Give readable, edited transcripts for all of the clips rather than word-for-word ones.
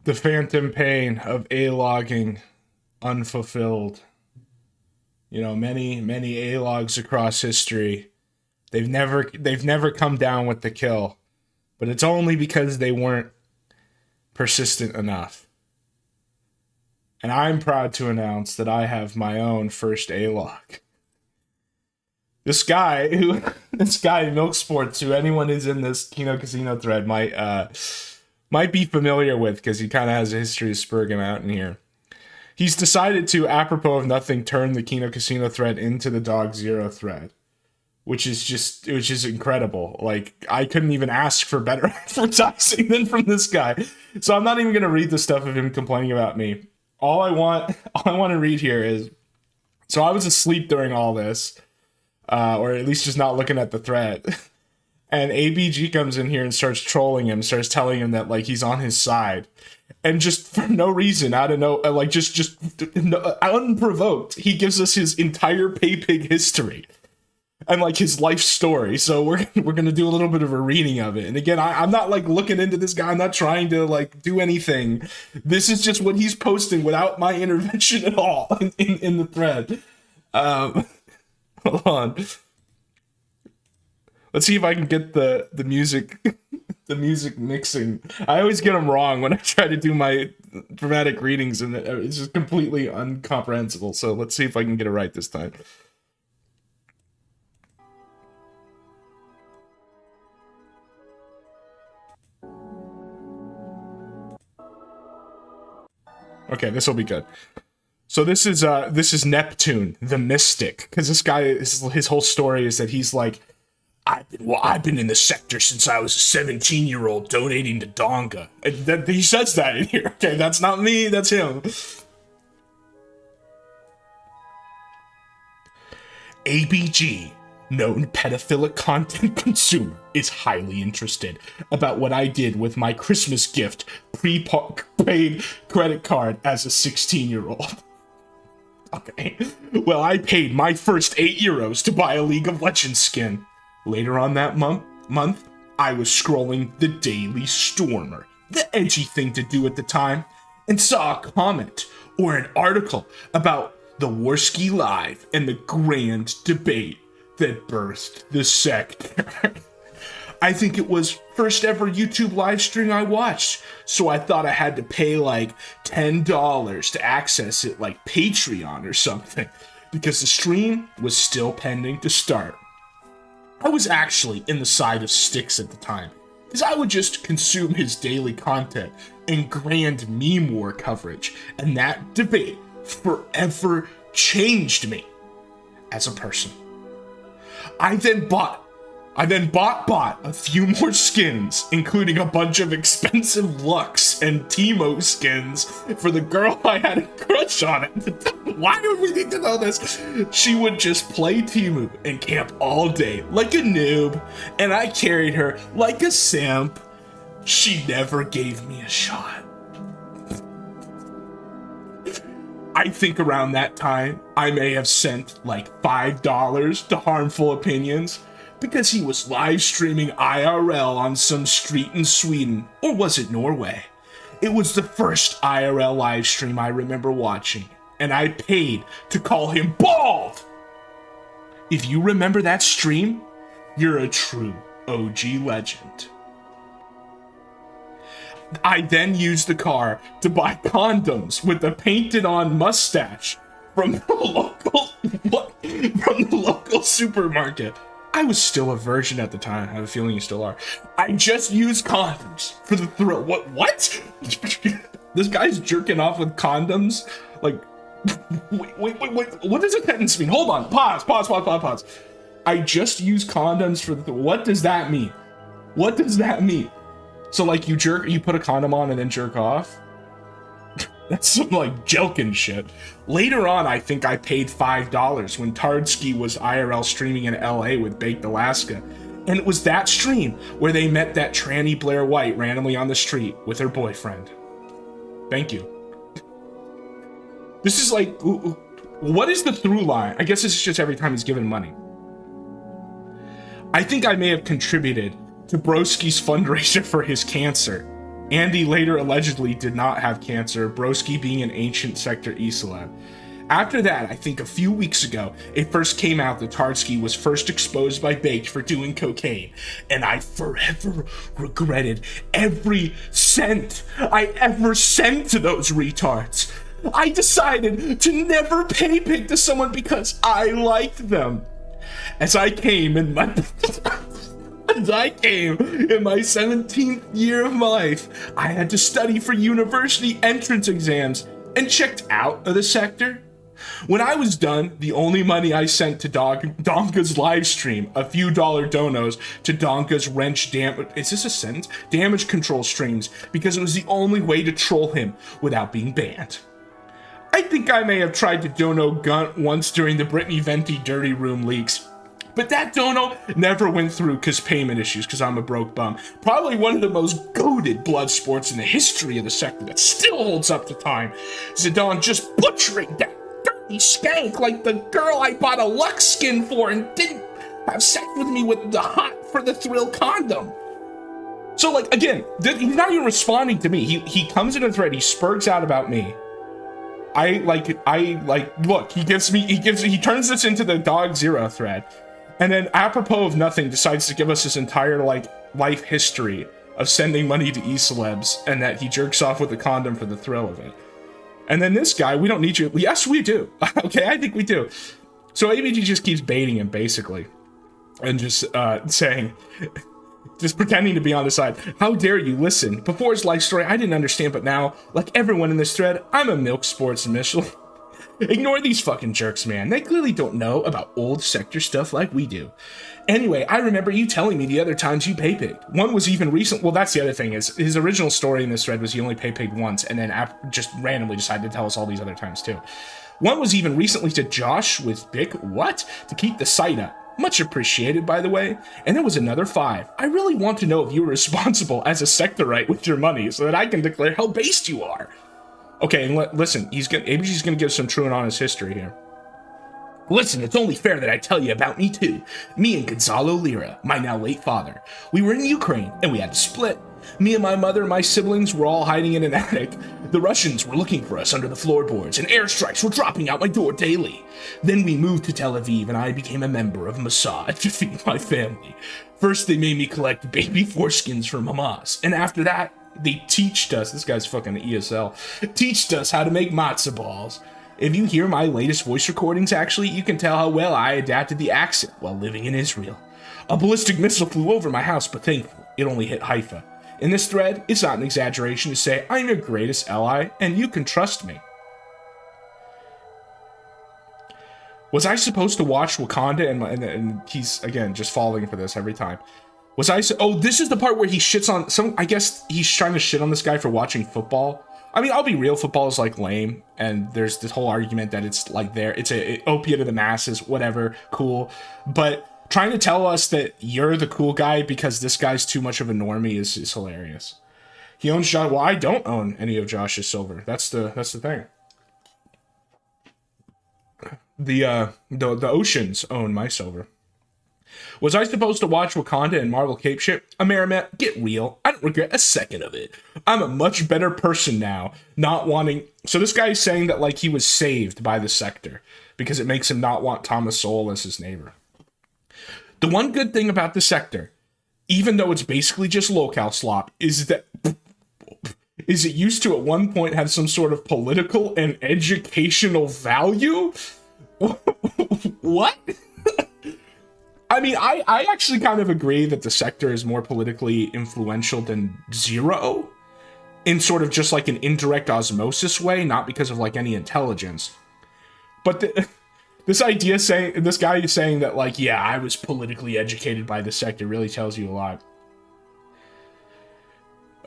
The phantom pain of A-logging unfulfilled. You know, many A-logs across history, they've never come down with the kill. But it's only because they weren't persistent enough. And I'm proud to announce that I have my own first A-log. This guy, Milk Sports, who anyone who's in this Kino Casino thread might be familiar with, because he kind of has a history of spurging out in here. He's decided to, apropos of nothing, turn the Kino Casino thread into the Dog Zero thread, which is incredible. Like, I couldn't even ask for better advertising than from this guy. So I'm not even going to read the stuff of him complaining about me. All I want to read here is, so I was asleep during all this, or at least just not looking at the thread. And ABG comes in here and starts trolling him, starts telling him that, like, he's on his side. And just for no reason, I don't know, like, just unprovoked, he gives us his entire paypig history and, like, his life story. So we're gonna do a little bit of a reading of it. And again, I'm not, like, looking into this guy. I'm not trying to, like, do anything. This is just what he's posting without my intervention at all in the thread. Hold on. Let's see if I can get the music the music mixing. I always get them wrong when I try to do my dramatic readings, and it's just completely incomprehensible. So let's see if I can get it right this time. Okay, this will be good. So this is Neptune, the mystic, because this guy his whole story is that he's like, I've been in the sector since I was a 17-year-old donating to Donga. And he says that in here. Okay, that's not me, that's him. ABG, known pedophilic content consumer, is highly interested about what I did with my Christmas gift prepaid credit card as a 16-year-old. Okay. Well, I paid my first €8 to buy a League of Legends skin. Later on that month, I was scrolling the Daily Stormer, the edgy thing to do at the time, and saw a comment or an article about the Warski Live and the grand debate that birthed the sector. I think it was first ever YouTube live stream I watched, so I thought I had to pay like $10 to access it like Patreon or something, because the stream was still pending to start. I was actually in the side of Styx at the time, because I would just consume his daily content and grand meme war coverage, and that debate forever changed me as a person. I then bought a few more skins, including a bunch of expensive Lux and Teemo skins for the girl I had a crush on at the time. Why do we need to know this? She would just play Teemo and camp all day like a noob, and I carried her like a simp. She never gave me a shot. I think around that time, I may have sent like $5 to Harmful Opinions, because he was live streaming IRL on some street in Sweden, or was it Norway? It was the first IRL live stream I remember watching, and I paid to call him bald! If you remember that stream, you're a true OG legend. I then used the car to buy condoms with a painted-on mustache from the local supermarket. I was still a virgin at the time. I have a feeling you still are. I just used condoms for the thrill. What? This guy's jerking off with condoms? Like, wait. What does a sentence mean? Hold on. Pause. I just used condoms for the what does that mean? What does that mean? So like you put a condom on and then jerk off? That's some like jelkin shit. Later on, I think I paid $5 when Tardsky was IRL streaming in LA with Baked Alaska. And it was that stream where they met that tranny Blair White randomly on the street with her boyfriend. Thank you. This is like, what is the through line? I guess this is just every time he's given money. I think I may have contributed to Broski's fundraiser for his cancer. Andy later allegedly did not have cancer, Broski being an ancient sector E-celeb. After that, I think a few weeks ago, it first came out that Tardsky was first exposed by Baked for doing cocaine, and I forever regretted every cent I ever sent to those retards. I decided to never pay pig to someone because I liked them. As I came in my 17th year of my life, I had to study for university entrance exams and checked out of the sector. When I was done, the only money I sent to Donka's live stream, a few dollar donos to Donka's damage control streams, because it was the only way to troll him without being banned. I think I may have tried to dono Gunt once during the Brittany Venti Dirty Room leaks, but that dono never went through because payment issues, because I'm a broke bum. Probably one of the most goated blood sports in the history of the sector that still holds up to time. Zidane just butchering that dirty skank like the girl I bought a Lux skin for and didn't have sex with me with the hot for the thrill condom. So like, again, he's not even responding to me. He comes in a thread, he spurts out about me. Look, he turns this into the Dog Zero thread. And then, apropos of nothing, decides to give us his entire, life history of sending money to E-celebs, and that he jerks off with a condom for the thrill of it. And then this guy, we don't need you. Yes, we do. Okay, I think we do. So ABG just keeps baiting him, basically. And just saying, Just pretending to be on the side. How dare you listen? Before his life story, I didn't understand, but now, like everyone in this thread, I'm a milk sports Mitchell. Ignore these fucking jerks, man. They clearly don't know about old sector stuff like we do. Anyway, I remember you telling me the other times you paypigged. One was even recent. Well, that's the other thing is his original story in this thread was he only paypigged once, and then just randomly decided to tell us all these other times too. One was even recently to Josh with Bic. What? To keep the site up. Much appreciated, by the way. And there was another 5. I really want to know if you were responsible as a sectorite with your money so that I can declare how based you are. Okay, and listen, ABG's gonna give some true and honest history here. Listen, it's only fair that I tell you about me too. Me and Gonzalo Lira, my now late father. We were in Ukraine, and we had to split. Me and my mother and my siblings were all hiding in an attic. The Russians were looking for us under the floorboards, and airstrikes were dropping out my door daily. Then we moved to Tel Aviv, and I became a member of Mossad to feed my family. First, they made me collect baby foreskins from Hamas, and after that, they teached us, this guy's fucking ESL, teached us how to make matzah balls. If you hear my latest voice recordings, actually, you can tell how well I adapted the accent while living in Israel. A ballistic missile flew over my house, but thankfully, it only hit Haifa. In this thread, it's not an exaggeration to say I'm your greatest ally, and you can trust me. Was I supposed to watch Wakanda? And he's, again, just falling for this every time. Was I... Oh, this is the part where he shits on... I guess he's trying to shit on this guy for watching football. I mean, I'll be real, football is, like, lame. And there's this whole argument that it's, like, it's a opiate of the masses, whatever, cool. But trying to tell us that you're the cool guy because this guy's too much of a normie is hilarious. He owns Josh. Well, I don't own any of Josh's silver. That's the thing. The oceans own my silver. Was I supposed to watch Wakanda and Marvel Cape shit? Amerimet, get real. I don't regret a second of it. I'm a much better person now, not wanting... So this guy is saying that, like, he was saved by the sector because it makes him not want Thomas Sowell as his neighbor. The one good thing about the sector, even though it's basically just locale slop, is that... Is it used to at one point have some sort of political and educational value? What? I mean, I actually kind of agree that the sector is more politically influential than Zero in sort of just like an indirect osmosis way, not because of like any intelligence. But this idea saying, this guy is saying that like, yeah, I was politically educated by the sector really tells you a lot.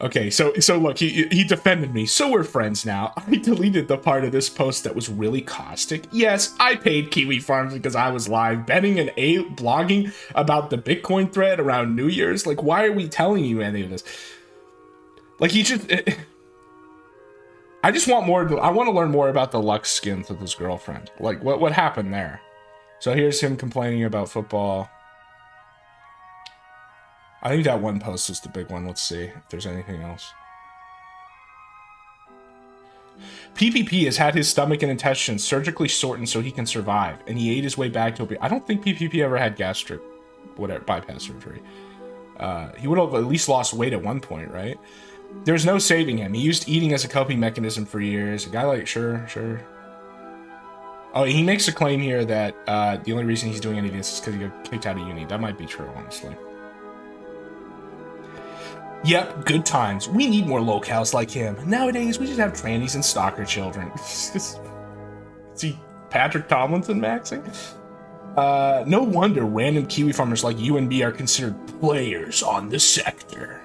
Okay, so look, he defended me, so we're friends now. I deleted the part of this post that was really caustic. Yes, I paid Kiwi Farms because I was live betting and blogging about the Bitcoin thread around New Year's. Like, why are we telling you any of this? Like, I just want more, I want to learn more about the Lux skins with his girlfriend. Like, what happened there? So here's him complaining about football. I think that one post is the big one. Let's see if there's anything else. PPP has had his stomach and intestines surgically shortened so he can survive, and he ate his way back to I don't think PPP ever had gastric, whatever, bypass surgery. He would have at least lost weight at one point, right? There's no saving him. He used eating as a coping mechanism for years. A guy like, sure. Oh, he makes a claim here that the only reason he's doing any of this is because he got kicked out of uni. That might be true, honestly. Yep, good times. We need more locals like him. Nowadays, we just have trannies and stalker children. Is he Patrick Tomlinson maxing? No wonder random Kiwi farmers like you and me are considered players on the sector.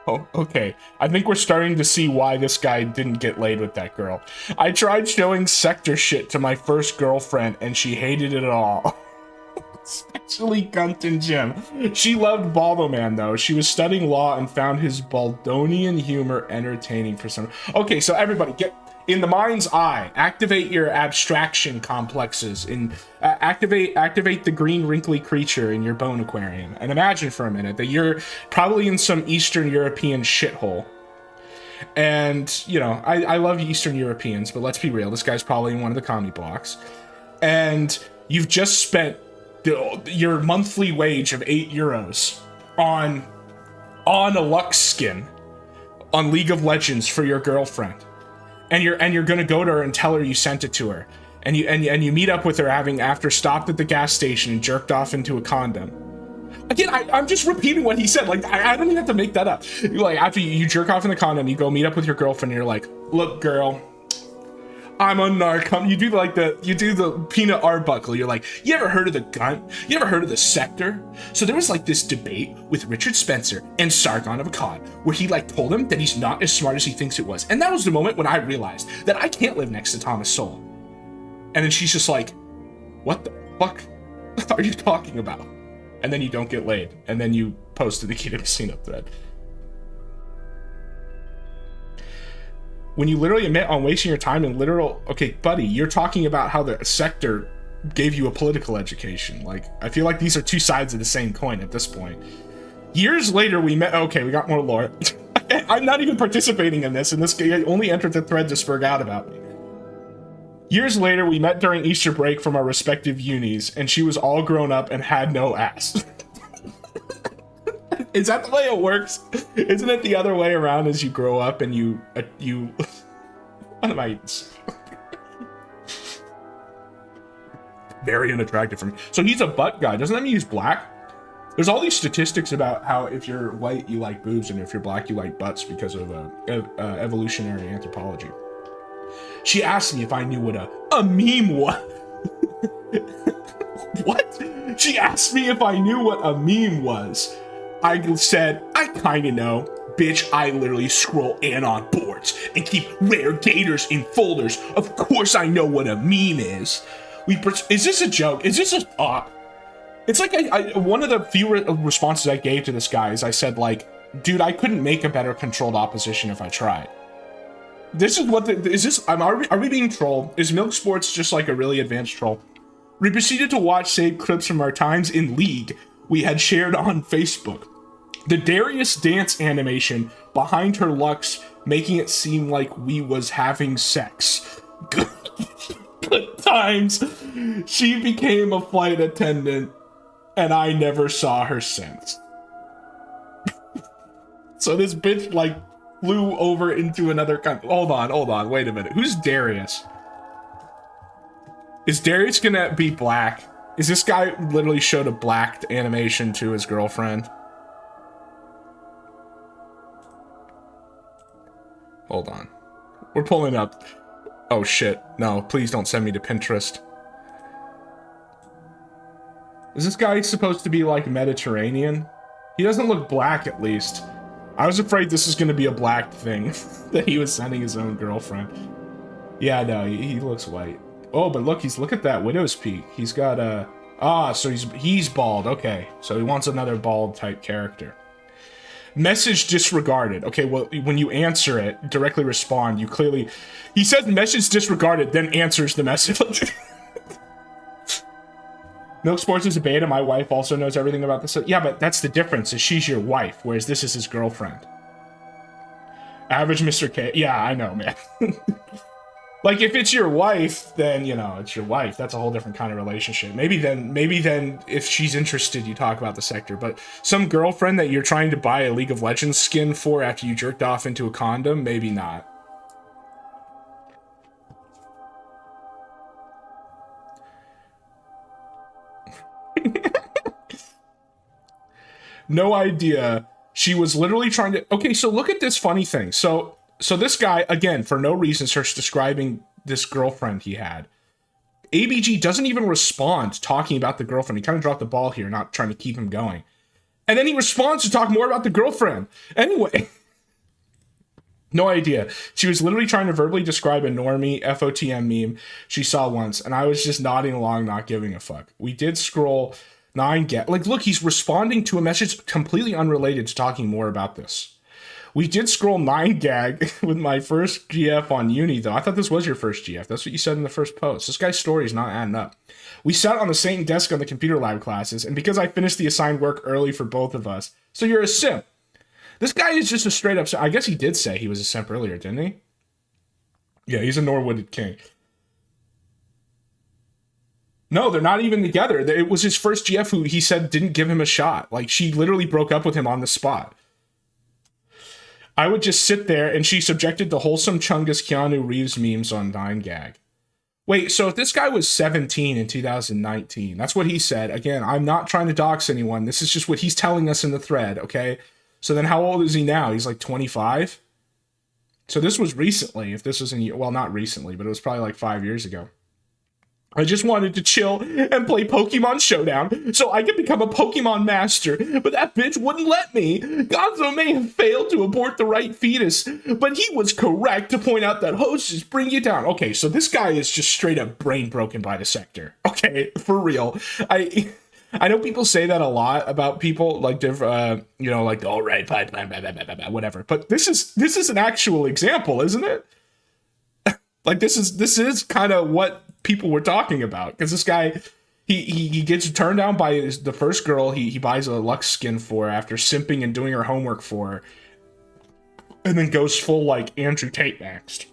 Oh, okay. I think we're starting to see why this guy didn't get laid with that girl. I tried showing sector shit to my first girlfriend, and she hated it all. Especially Gunt and Jim. She loved Baldo Man, though. She was studying law and found his Baldonian humor entertaining for some... Okay, so everybody, get... In the mind's eye, activate your abstraction complexes and activate the green wrinkly creature in your bone aquarium. And imagine for a minute that you're probably in some Eastern European shithole. And, you know, I love Eastern Europeans, but let's be real. This guy's probably in one of the commie blocks. And you've just spent your monthly wage of €8 on a Lux skin on League of Legends for your girlfriend. and you're gonna go to her and tell her you sent it to her, and you meet up with her after stopped at the gas station and jerked off into a condom. Again, I'm just repeating what he said. Like, I don't even have to make that up. Like, after you jerk off in the condom, you go meet up with your girlfriend, and you're like, look, girl, I'm a narc. You do the peanut Arbuckle. You're like, you ever heard of the gun? You ever heard of the sector? So there was like this debate with Richard Spencer and Sargon of Akkad, where he like told him that he's not as smart as he thinks it was. And that was the moment when I realized that I can't live next to Thomas Sowell. And then she's just like, what the fuck are you talking about? And then you don't get laid. And then you post to the Key to Casino thread. When you literally admit on wasting your time in literal... Okay, buddy, you're talking about how the sector gave you a political education. Like, I feel like these are two sides of the same coin at this point. Years later, we met... Okay, we got more lore. I'm not even participating in this, and this guy only entered the thread to spurg out about me. Years later, we met during Easter break from our respective unis, and she was all grown up and had no ass. Is that the way it works? Isn't it the other way around as you grow up and you what am I very unattractive for me. So he's a butt guy. Doesn't that mean he's black? There's all these statistics about how if you're white, you like boobs, and if you're black, you like butts because of evolutionary anthropology. She asked me if I knew what a meme was. What? She asked me if I knew what a meme was. I said, I kinda know. Bitch, I literally scroll anon boards and keep rare gators in folders. Of course I know what a meme is. Is this a joke? Is this a thought? It's like one of the few responses I gave to this guy is I said, like, dude, I couldn't make a better controlled opposition if I tried. This is what are we being trolled? Is Milk Sports just like a really advanced troll? We proceeded to watch saved clips from our times in League we had shared on Facebook. The Darius dance animation behind her Lux making it seem like we was having sex. Good times. She became a flight attendant and I never saw her since. So this bitch like flew over into another country. Hold on, wait a minute. Who's Darius? Is Darius gonna be black? Is this guy literally showed a blacked animation to his girlfriend? Hold on. We're pulling up. Oh shit. No, please don't send me to Pinterest. Is this guy supposed to be like Mediterranean? He doesn't look black at least. I was afraid this was going to be a black thing that he was sending his own girlfriend. Yeah, no, he looks white. Oh, but look at that widow's peak. He's got a... so he's bald. Okay, so he wants another bald type character. Message disregarded. Okay, well, when you answer it, directly respond, you clearly... He says message disregarded, then answers the message. Milk Sports is a beta. My wife also knows everything about this. Yeah, but that's the difference, is she's your wife, whereas this is his girlfriend. Average Mr. K. Yeah, I know, man. Like, if it's your wife, then, you know, it's your wife. That's a whole different kind of relationship. Maybe then, if she's interested, you talk about the sector. But some girlfriend that you're trying to buy a League of Legends skin for after you jerked off into a condom, maybe not. No idea. She was literally trying to... Okay, so look at this funny thing. So this guy, again, for no reason, starts describing this girlfriend he had. ABG doesn't even respond talking about the girlfriend. He kind of dropped the ball here, not trying to keep him going. And then he responds to talk more about the girlfriend. Anyway. No idea. She was literally trying to verbally describe a normie FOTM meme she saw once, and I was just nodding along, not giving a fuck. We did scroll 9 gag. Like, look, he's responding to a message completely unrelated to talking more about this. We did scroll 9 gag with my first GF on uni, though. I thought this was your first GF. That's what you said in the first post. This guy's story is not adding up. We sat on the same desk on the computer lab classes, and because I finished the assigned work early for both of us, so you're a simp. This guy is just a straight up... I guess he did say he was a simp earlier, didn't he? Yeah, he's a Norwooded king. No, they're not even together. It was his first GF who he said didn't give him a shot. Like, she literally broke up with him on the spot. I would just sit there, and she subjected to wholesome Chungus Keanu Reeves memes on 9gag. Wait, so if this guy was 17 in 2019, that's what he said. Again, I'm not trying to dox anyone. This is just what he's telling us in the thread, okay? So then how old is he now? He's like 25? So this was recently, if this was in, well, not recently, but it was probably like 5 years ago. I just wanted to chill and play Pokemon Showdown so I could become a Pokemon master, but that bitch wouldn't let me. Gonzo may have failed to abort the right fetus, but he was correct to point out that hosts bring you down. Okay, so this guy is just straight up brain broken by the sector. Okay, for real. I know people say that a lot about people, like, you know, like, all right, whatever. But this is an actual example, isn't it? Like, this is kind of what people were talking about, because this guy, he gets turned down by the first girl he buys a Lux skin for after simping and doing her homework for her, and then goes full like Andrew Tate next.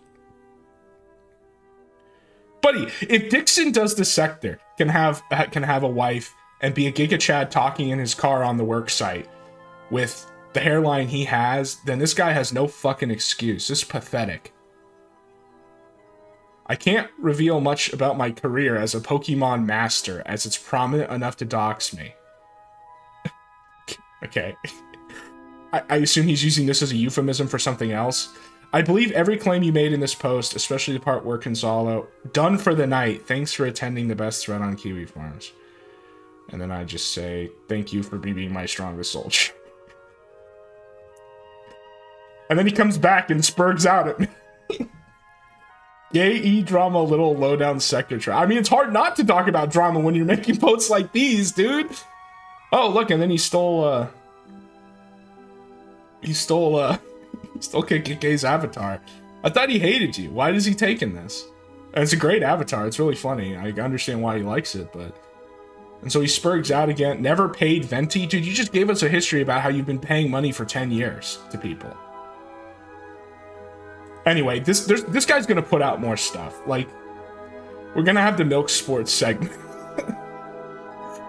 Buddy, if Dixon does the sector, can have a wife and be a Giga Chad talking in his car on the work site with the hairline he has, then this guy has no fucking excuse. This is pathetic. I can't reveal much about my career as a Pokemon master, as it's prominent enough to dox me. Okay. I assume he's using this as a euphemism for something else. I believe every claim you made in this post, especially the part where Consolo, done for the night. Thanks for attending the best thread on Kiwi Farms. And then I just say, thank you for being my strongest soldier. And then he comes back and spurgs out at me. Yay, E-drama, little low-down sector try. I mean, it's hard not to talk about drama when you're making posts like these, dude. Oh, look, and then he stole KKK's avatar. I thought he hated you. Why is he taking this? And it's a great avatar. It's really funny. I understand why he likes it, but... And so he spurgs out again. Never paid Venti? Dude, you just gave us a history about how you've been paying money for 10 years to people. Anyway, this guy's gonna put out more stuff. Like, we're gonna have the Milk Sports segment.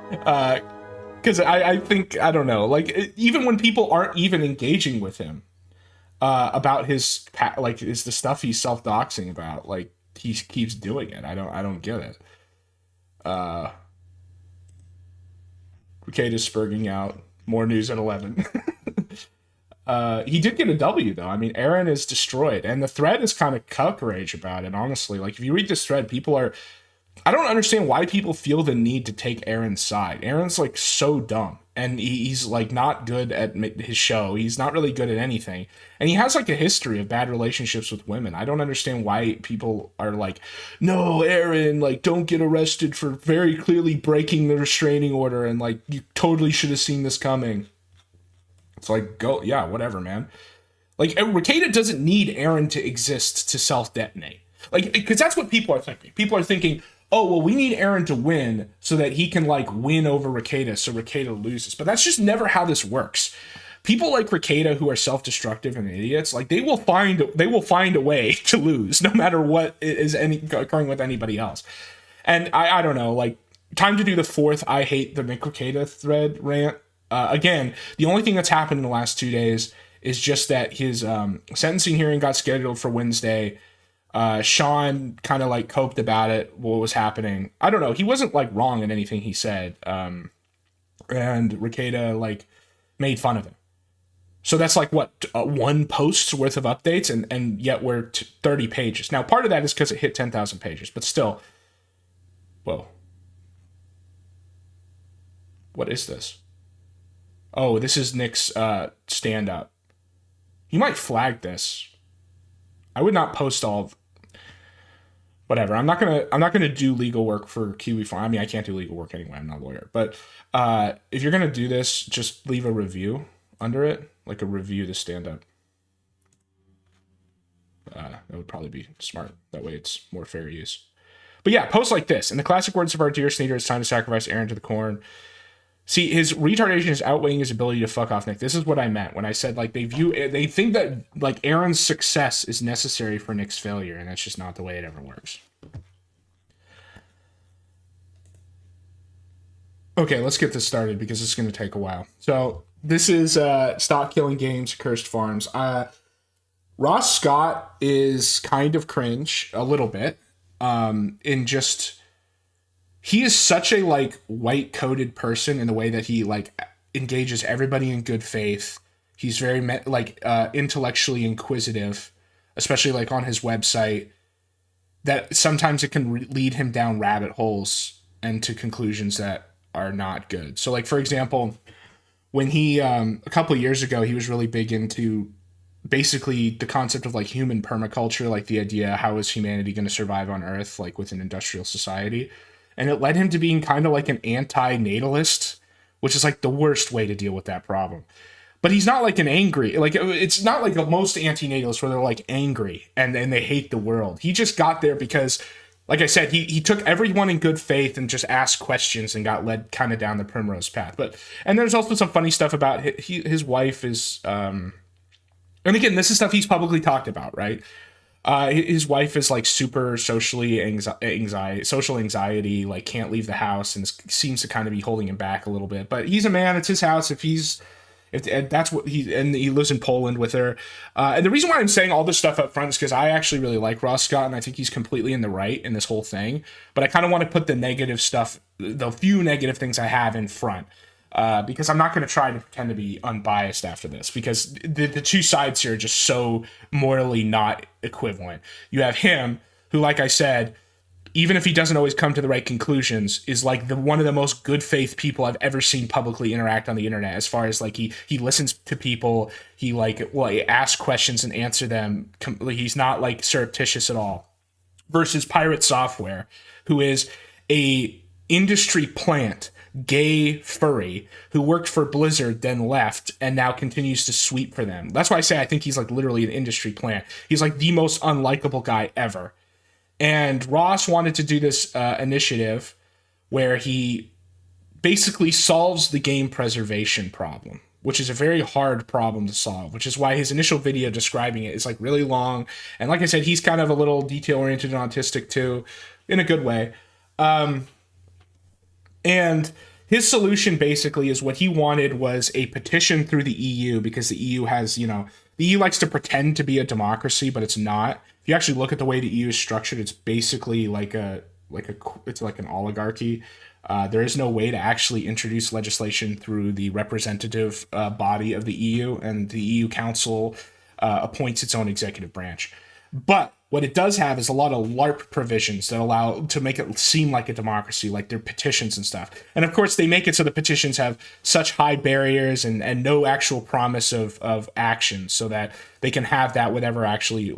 Because I think, I don't know, like, even when people aren't even engaging with him about his, like, is the stuff he's self-doxing about, like, he keeps doing it. I don't get it. Ricado's spurging out. More news at 11. He did get a W, though. I mean, Aaron is destroyed. And the thread is kind of cuck rage about it, honestly. Like, if you read this thread, people are... I don't understand why people feel the need to take Aaron's side. Aaron's, like, so dumb. And he's, like, not good at his show. He's not really good at anything. And he has, like, a history of bad relationships with women. I don't understand why people are like, no, Aaron, like, don't get arrested for very clearly breaking the restraining order. And, like, you totally should have seen this coming. It's like, go, yeah, whatever, man. Like, Ricada doesn't need Aaron to exist to self-detonate. Like, because that's what people are thinking. People are thinking, oh, well, we need Aaron to win so that he can, like, win over Ricada so Ricada loses. But that's just never how this works. People like Ricada who are self-destructive and idiots, like, they will find a way to lose no matter what is occurring with anybody else. And I don't know, like, time to do the fourth I hate the Nick Ricada thread rant. Again, the only thing that's happened in the last 2 days is just that his sentencing hearing got scheduled for Wednesday. Sean kind of like coped about it, what was happening. I don't know. He wasn't like wrong in anything he said. And Ricada like made fun of him. So that's like what, one post's worth of updates, and yet we're 30 pages. Now, part of that is because it hit 10,000 pages, but still. Whoa. What is this? Oh, this is Nick's stand-up. You might flag this. I would not post all of... Whatever. I'm not gonna do legal work for Kiwi Farm. I mean, I can't do legal work anyway. I'm not a lawyer. But if you're gonna do this, just leave a review under it, like a review to stand-up. That would probably be smart. That way, it's more fair use. But yeah, posts like this. In the classic words of our dear Sneeder, it's time to sacrifice Aaron to the corn. See, his retardation is outweighing his ability to fuck off Nick. This is what I meant when I said, like, they think that, like, Aaron's success is necessary for Nick's failure, and that's just not the way it ever works. Okay, let's get this started because it's going to take a while. So, this is Stop Killing Games, Cursed Farms. Ross Scott is kind of cringe a little bit. In just he is such a like white coated person in the way that he like engages everybody in good faith. He's very intellectually inquisitive, especially like on his website. That sometimes it can lead him down rabbit holes and to conclusions that are not good. So, like for example, when he a couple of years ago, he was really big into basically the concept of like human permaculture, like the idea how is humanity going to survive on Earth, like with an industrial society, and it led him to being kind of like an anti-natalist, which is like the worst way to deal with that problem. But he's not like an angry, like it's not like most anti-natalists where they're like angry and they hate the world. He just got there because, like I said, he took everyone in good faith and just asked questions and got led kind of down the primrose path. But and there's also some funny stuff about his wife is and again, this is stuff he's publicly talked about, right? His wife is like super social anxiety, like can't leave the house, and seems to kind of be holding him back a little bit. But he's a man; it's his house. If that's what he lives in Poland with her. And the reason why I'm saying all this stuff up front is because I actually really like Ross Scott, and I think he's completely in the right in this whole thing. But I kind of want to put the negative stuff, the few negative things I have in front. Because I'm not going to try to pretend to be unbiased after this, because the two sides here are just so morally not equivalent. You have him, who, like I said, even if he doesn't always come to the right conclusions, is like one of the most good faith people I've ever seen publicly interact on the internet. As far as like he listens to people, he he asks questions and answer them. He's not like surreptitious at all. Versus Pirate Software, who is a industry plant, gay furry who worked for Blizzard, then left, and now continues to sweep for them. That's why I say I think he's like literally an industry plant. He's like the most unlikable guy ever. And Ross wanted to do this initiative where he basically solves the game preservation problem, which is a very hard problem to solve, which is why his initial video describing it is like really long. And like I said, he's kind of a little detail-oriented and autistic too, in a good way. And his solution basically is what he wanted was a petition through the EU, because the EU has, the EU likes to pretend to be a democracy, but it's not. If you actually look at the way the EU is structured, it's basically it's like an oligarchy. There is no way to actually introduce legislation through the representative body of the EU, and the EU Council appoints its own executive branch. But what it does have is a lot of LARP provisions that allow to make it seem like a democracy, like their petitions and stuff. And of course, they make it so the petitions have such high barriers and no actual promise of action, so that they can have that whatever actually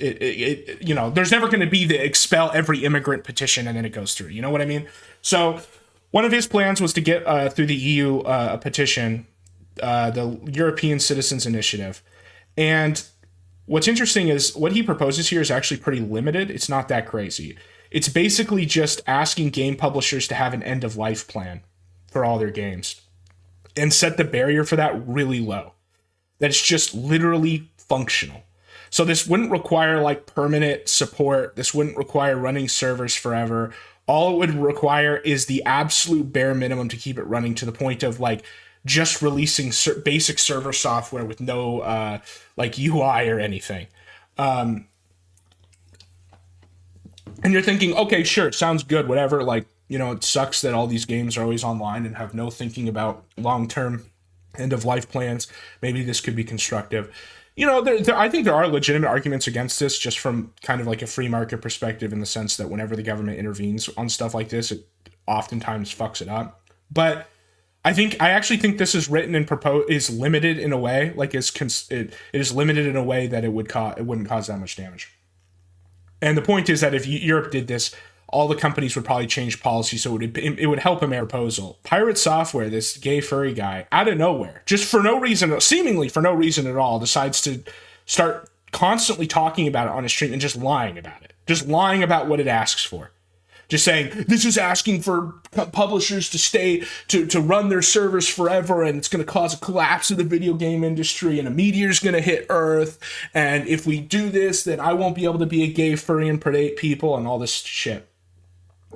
there's never going to be the expel every immigrant petition and then it goes through. You know what I mean? So one of his plans was to get through the EU a petition, the European Citizens Initiative, and what's interesting is what he proposes here is actually pretty limited. It's not that crazy. It's basically just asking game publishers to have an end-of-life plan for all their games and set the barrier for that really low. That it's just literally functional. So this wouldn't require like permanent support. This wouldn't require running servers forever. All it would require is the absolute bare minimum to keep it running, to the point of like just releasing basic server software with no UI or anything. And you're thinking, okay, sure, sounds good, whatever. It sucks that all these games are always online and have no thinking about long-term end-of-life plans. Maybe this could be constructive. I think there are legitimate arguments against this, just from kind of like a free market perspective, in the sense that whenever the government intervenes on stuff like this, it oftentimes fucks it up. But I actually think this is written and is limited in a way, like it is limited in a way that it wouldn't cause that much damage. And the point is that if Europe did this, all the companies would probably change policy, so it would help American proposal. Pirate Software, this gay furry guy, out of nowhere, just for no reason, seemingly for no reason at all, decides to start constantly talking about it on his stream and just lying about it, just lying about what it asks for. Just saying, this is asking for publishers to run their servers forever, and it's going to cause a collapse of the video game industry, and a meteor's going to hit Earth, and if we do this, then I won't be able to be a gay furry and predate people, and all this shit.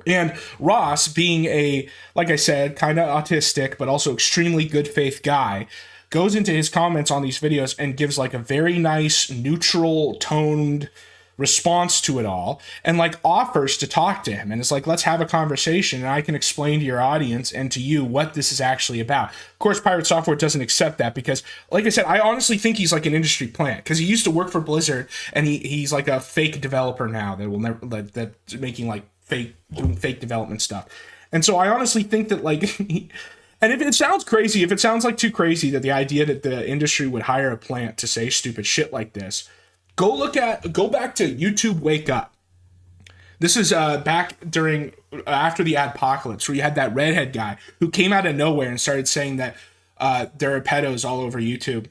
And Ross, being a, like I said, kind of autistic, but also extremely good faith guy, goes into his comments on these videos and gives like a very nice, neutral toned response to it all, and like offers to talk to him, and it's like, let's have a conversation and I can explain to your audience and to you what this is actually about. Of course, Pirate Software doesn't accept that because, like I said, I honestly think he's like an industry plant, because he used to work for Blizzard, and he's like a fake developer now that will never that's making like doing fake development stuff. And so I honestly think that like and if it sounds crazy, if it sounds like too crazy that the idea that the industry would hire a plant to say stupid shit like this, go back to YouTube Wake Up. This is back after the adpocalypse, where you had that redhead guy who came out of nowhere and started saying that there are pedos all over YouTube,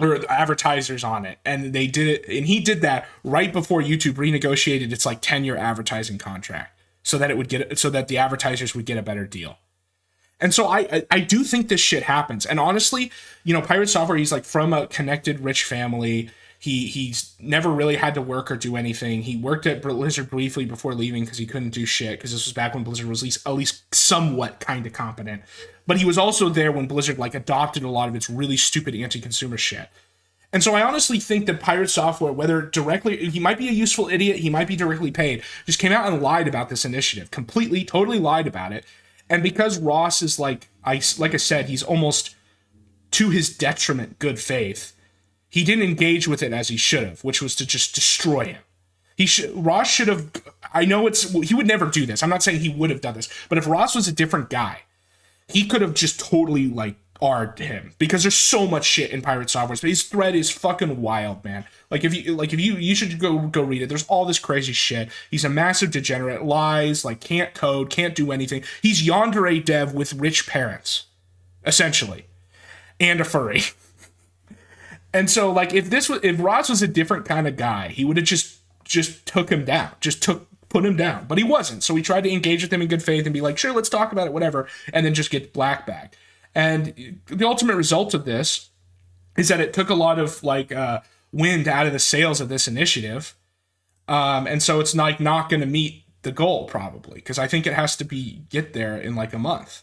or advertisers on it, and they did it, and he did that right before YouTube renegotiated its like 10-year advertising contract, so that the advertisers would get a better deal. And so I do think this shit happens. And honestly, Pirate Software, he's like from a connected rich family. He's never really had to work or do anything. He worked at Blizzard briefly before leaving because he couldn't do shit, because this was back when Blizzard was at least somewhat kind of competent. But he was also there when Blizzard like adopted a lot of its really stupid anti-consumer shit. And so I honestly think that Pirate Software, whether directly, he might be a useful idiot, he might be directly paid, just came out and lied about this initiative. Totally lied about it. And because Ross is like I said, he's almost to his detriment good faith, he didn't engage with it as he should have, which was to just destroy him. Ross should have, he would never do this. I'm not saying he would have done this, but if Ross was a different guy, he could have just totally like R'd him, because there's so much shit in Pirate Software. But his thread is fucking wild, man. If you should go read it. There's all this crazy shit. He's a massive degenerate, lies, like can't code, can't do anything. He's yandere dev with rich parents, essentially, and a furry. And so, like, if Ross was a different kind of guy, he would have just took him down, put him down. But he wasn't. So we tried to engage with him in good faith and be like, sure, let's talk about it, whatever, and then just get blackbagged. And the ultimate result of this is that it took a lot of wind out of the sails of this initiative, and so it's not going to meet the goal probably, because I think it has to get there in like a month.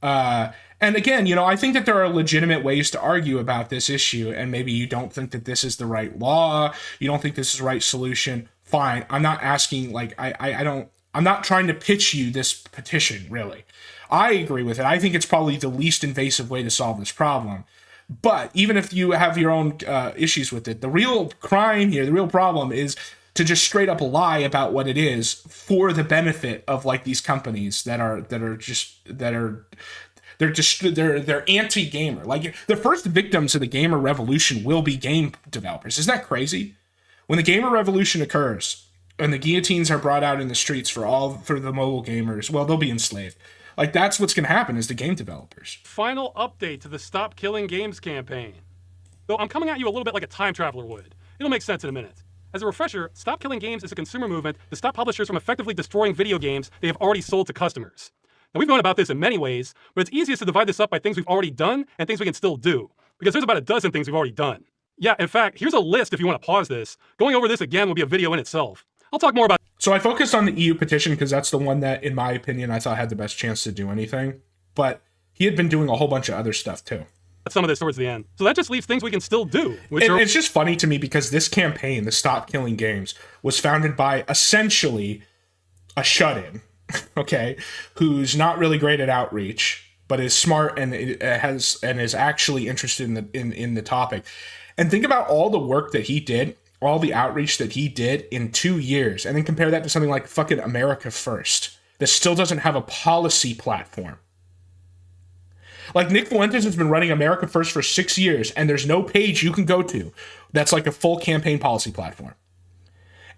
And again, I think that there are legitimate ways to argue about this issue, and maybe you don't think that this is the right law, you don't think this is the right solution. Fine, I'm not asking, I'm not trying to pitch you this petition, really. I agree with it. I think it's probably the least invasive way to solve this problem. But even if you have your own issues with it, the real crime here, the real problem is to just straight up lie about what it is for the benefit of like these companies that are anti-gamer. Like, the first victims of the gamer revolution will be game developers. Isn't that crazy? When the gamer revolution occurs and the guillotines are brought out in the streets for the mobile gamers, well, they'll be enslaved. Like, that's what's going to happen, is the game developers. Final update to the Stop Killing Games campaign. Though I'm coming at you a little bit like a time traveler would. It'll make sense in a minute. As a refresher, Stop Killing Games is a consumer movement to stop publishers from effectively destroying video games they have already sold to customers. Now, we've gone about this in many ways, but it's easiest to divide this up by things we've already done and things we can still do, because there's about a dozen things we've already done. Yeah, in fact, here's a list if you want to pause this. Going over this again will be a video in itself. I'll talk more about. So I focused on the EU petition because that's the one that, in my opinion, I thought had the best chance to do anything. But he had been doing a whole bunch of other stuff too. Some of this towards the end. So that just leaves things we can still do. It's just funny to me because this campaign, the Stop Killing Games, was founded by essentially a shut-in, okay, who's not really great at outreach, but is smart and is actually interested in the topic. And think about all the work that he did, all the outreach that he did in 2 years, and then compare that to something like fucking America First that still doesn't have a policy platform. Like, Nick Fuentes has been running America First for 6 years, and there's no page you can go to that's like a full campaign policy platform.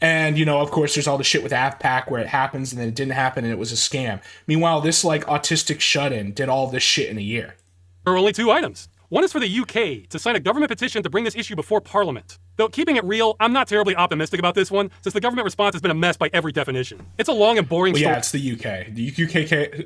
And, of course, there's all the shit with AppPack where it happens and then it didn't happen and it was a scam. Meanwhile, this like autistic shut-in did all this shit in a year. There are only 2 items. One is for the UK to sign a government petition to bring this issue before Parliament. Though, keeping it real, I'm not terribly optimistic about this one, since the government response has been a mess by every definition. It's a long and boring story. Yeah, it's the UK. The UKK...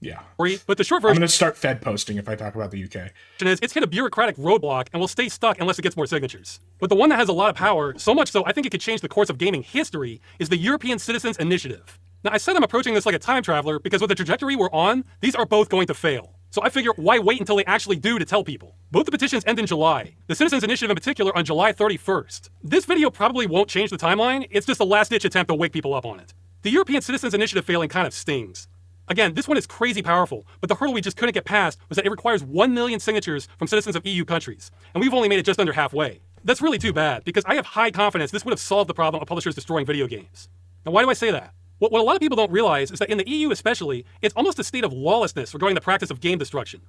yeah. But the short version... I'm going to start Fed posting if I talk about the UK. ...is it's hit a bureaucratic roadblock and will stay stuck unless it gets more signatures. But the one that has a lot of power, so much so I think it could change the course of gaming history, is the European Citizens Initiative. Now, I said I'm approaching this like a time traveler because with the trajectory we're on, these are both going to fail. So I figure, why wait until they actually do to tell people? Both the petitions end in July, the Citizens Initiative in particular on July 31st. This video probably won't change the timeline, it's just a last-ditch attempt to wake people up on it. The European Citizens Initiative failing kind of stings. Again, this one is crazy powerful, but the hurdle we just couldn't get past was that it requires 1 million signatures from citizens of EU countries, and we've only made it just under halfway. That's really too bad, because I have high confidence this would have solved the problem of publishers destroying video games. Now, why do I say that? What a lot of people don't realize is that in the EU especially, it's almost a state of lawlessness regarding the practice of game destruction.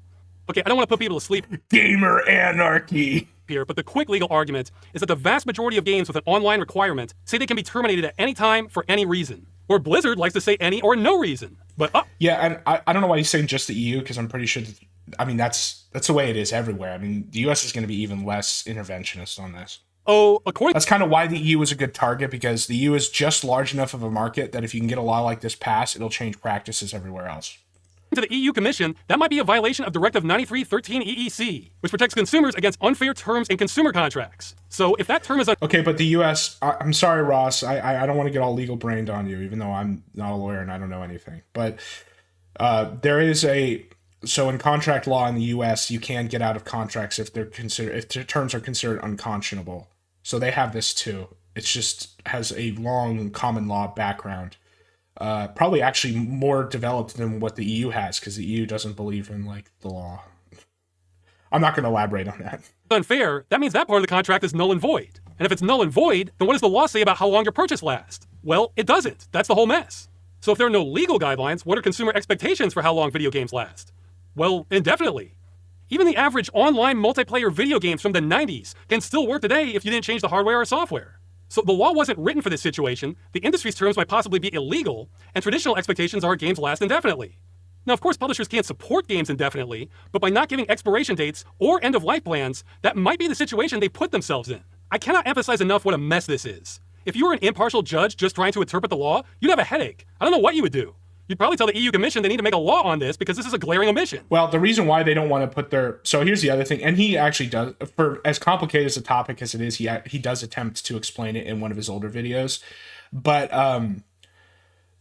Okay, I don't want to put people to sleep Gamer anarchy here, but the quick legal argument is that the vast majority of games with an online requirement say they can be terminated at any time for any reason. Or Blizzard likes to say any or no reason. But yeah, and I don't know why he's saying just the EU, because I'm pretty sure that, I mean, that's the way it is everywhere. I mean, the US is going to be even less interventionist on this. That's kind of why the EU is a good target, because the EU is just large enough of a market that if you can get a law like this passed, it'll change practices everywhere else. To the EU Commission, that might be a violation of Directive 93/13 EEC, which protects consumers against unfair terms in consumer contracts. So if that term is okay, but the US, I'm sorry, Ross, I don't want to get all legal brained on you, even though I'm not a lawyer and I don't know anything. But there is so in contract law in the US, you can get out of contracts if the terms are considered unconscionable. So they have this too. It just has a long common law background. Probably actually more developed than what the EU has, because the EU doesn't believe in the law. I'm not going to elaborate on that. Unfair, that means that part of the contract is null and void. And if it's null and void, then what does the law say about how long your purchase lasts? Well, it doesn't. That's the whole mess. So if there are no legal guidelines, what are consumer expectations for how long video games last? Well, indefinitely. Even the average online multiplayer video games from the 90s can still work today if you didn't change the hardware or software. So the law wasn't written for this situation, the industry's terms might possibly be illegal, and traditional expectations are games last indefinitely. Now, of course, publishers can't support games indefinitely, but by not giving expiration dates or end-of-life plans, that might be the situation they put themselves in. I cannot emphasize enough what a mess this is. If you were an impartial judge just trying to interpret the law, you'd have a headache. I don't know what you would do. You'd probably tell the EU Commission they need to make a law on this because this is a glaring omission. Well, the reason why they don't want to put so here's the other thing, and he actually does, for as complicated as a topic as it is, he does attempt to explain it in one of his older videos, but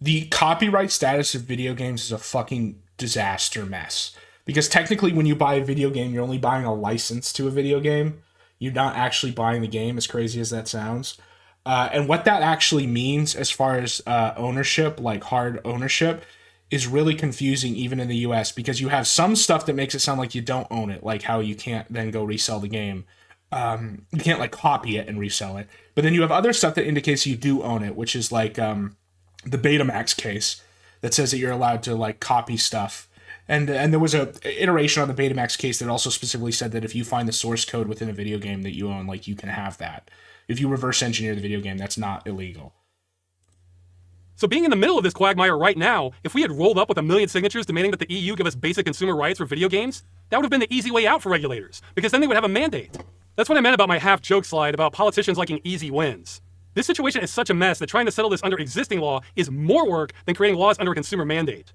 the copyright status of video games is a fucking disaster mess. Because technically when you buy a video game, you're only buying a license to a video game. You're not actually buying the game, as crazy as that sounds. And what that actually means as far as ownership, like hard ownership, is really confusing even in the US, because you have some stuff that makes it sound like you don't own it, like how you can't then go resell the game. You can't copy it and resell it. But then you have other stuff that indicates you do own it, which is like the Betamax case that says that you're allowed to copy stuff. And there was a iteration on the Betamax case that also specifically said that if you find the source code within a video game that you own, you can have that. If you reverse engineer the video game, that's not illegal. So being in the middle of this quagmire right now, if we had rolled up with 1 million signatures demanding that the EU give us basic consumer rights for video games, that would have been the easy way out for regulators, because then they would have a mandate. That's what I meant about my half-joke slide about politicians liking easy wins. This situation is such a mess that trying to settle this under existing law is more work than creating laws under a consumer mandate.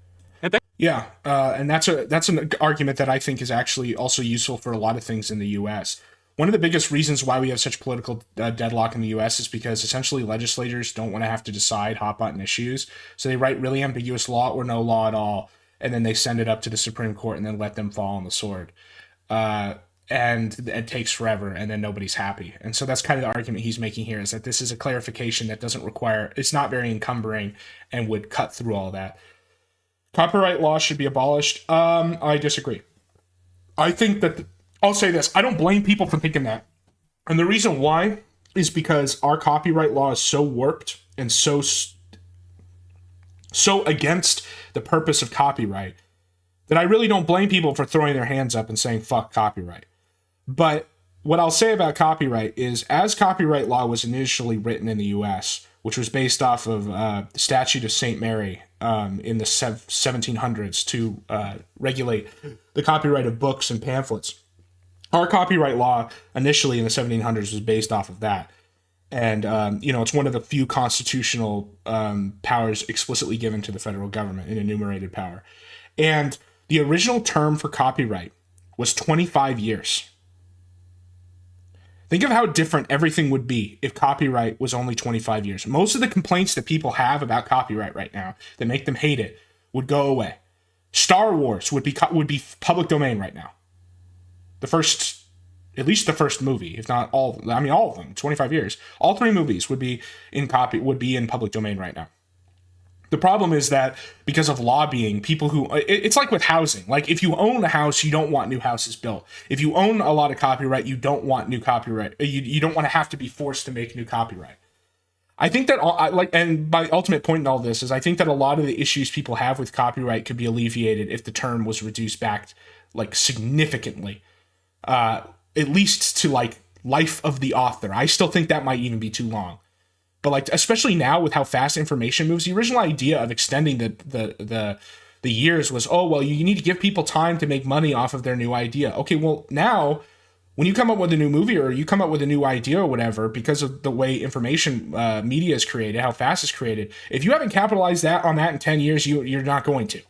Yeah, and that's an argument that I think is actually also useful for a lot of things in the U.S. One of the biggest reasons why we have such political deadlock in the U.S. is because essentially legislators don't want to have to decide hot-button issues, so they write really ambiguous law or no law at all, and then they send it up to the Supreme Court and then let them fall on the sword. And it takes forever, and then nobody's happy. And so that's kind of the argument he's making here, is that this is a clarification that doesn't require, it's not very encumbering and would cut through all that. Copyright law should be abolished. I disagree. I think that, I'll say this, I don't blame people for thinking that. And the reason why is because our copyright law is so warped and so against the purpose of copyright that I really don't blame people for throwing their hands up and saying, fuck copyright. But what I'll say about copyright is, as copyright law was initially written in the U.S., which was based off of the Statute of St. Mary in the 1700s to regulate the copyright of books and pamphlets. Our copyright law initially in the 1700s was based off of that. And, it's one of the few constitutional powers explicitly given to the federal government, an enumerated power. And the original term for copyright was 25 years. Think of how different everything would be if copyright was only 25 years. Most of the complaints that people have about copyright right now that make them hate it would go away. Star Wars would be public domain right now. At least the first movie, if not all. I mean, all of them. 25 years. All 3 movies would be in public domain right now. The problem is that because of lobbying, people who, it's like with housing. Like if you own a house, you don't want new houses built. If you own a lot of copyright, you don't want new copyright. You don't want to have to be forced to make new copyright. I think that and my ultimate point in all this is I think that a lot of the issues people have with copyright could be alleviated if the term was reduced back like significantly, at least to like life of the author. I still think that might even be too long. But like, especially now with how fast information moves, the original idea of extending the years was, oh, well, you need to give people time to make money off of their new idea. Okay, well, now when you come up with a new movie or you come up with a new idea or whatever, because of the way information media is created, how fast it's created, if you haven't capitalized on that in 10 years, you're not going to.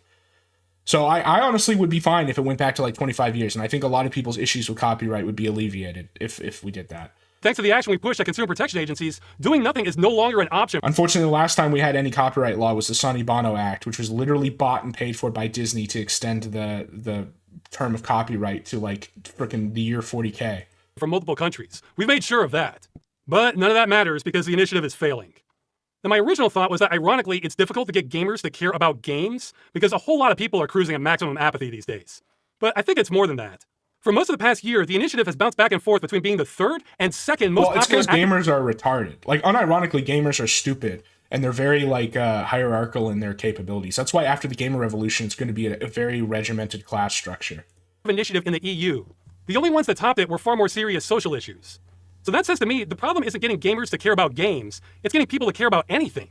So I honestly would be fine if it went back to like 25 years. And I think a lot of people's issues with copyright would be alleviated if we did that. Thanks to the action we pushed at consumer protection agencies, doing nothing is no longer an option. Unfortunately, the last time we had any copyright law was the Sonny Bono Act, which was literally bought and paid for by Disney to extend the term of copyright to like frickin' the year 40K. From multiple countries. We've made sure of that. But none of that matters because the initiative is failing. Now, my original thought was that ironically, it's difficult to get gamers to care about games because a whole lot of people are cruising at maximum apathy these days. But I think it's more than that. For most of the past year, the initiative has bounced back and forth between being the third and second most popular. Well, it's because gamers are retarded. Like, unironically, gamers are stupid, and they're very, like, hierarchical in their capabilities. That's why after the gamer revolution, it's going to be a very regimented class structure. Initiative in the EU. The only ones that topped it were far more serious social issues. So that says to me, the problem isn't getting gamers to care about games, it's getting people to care about anything.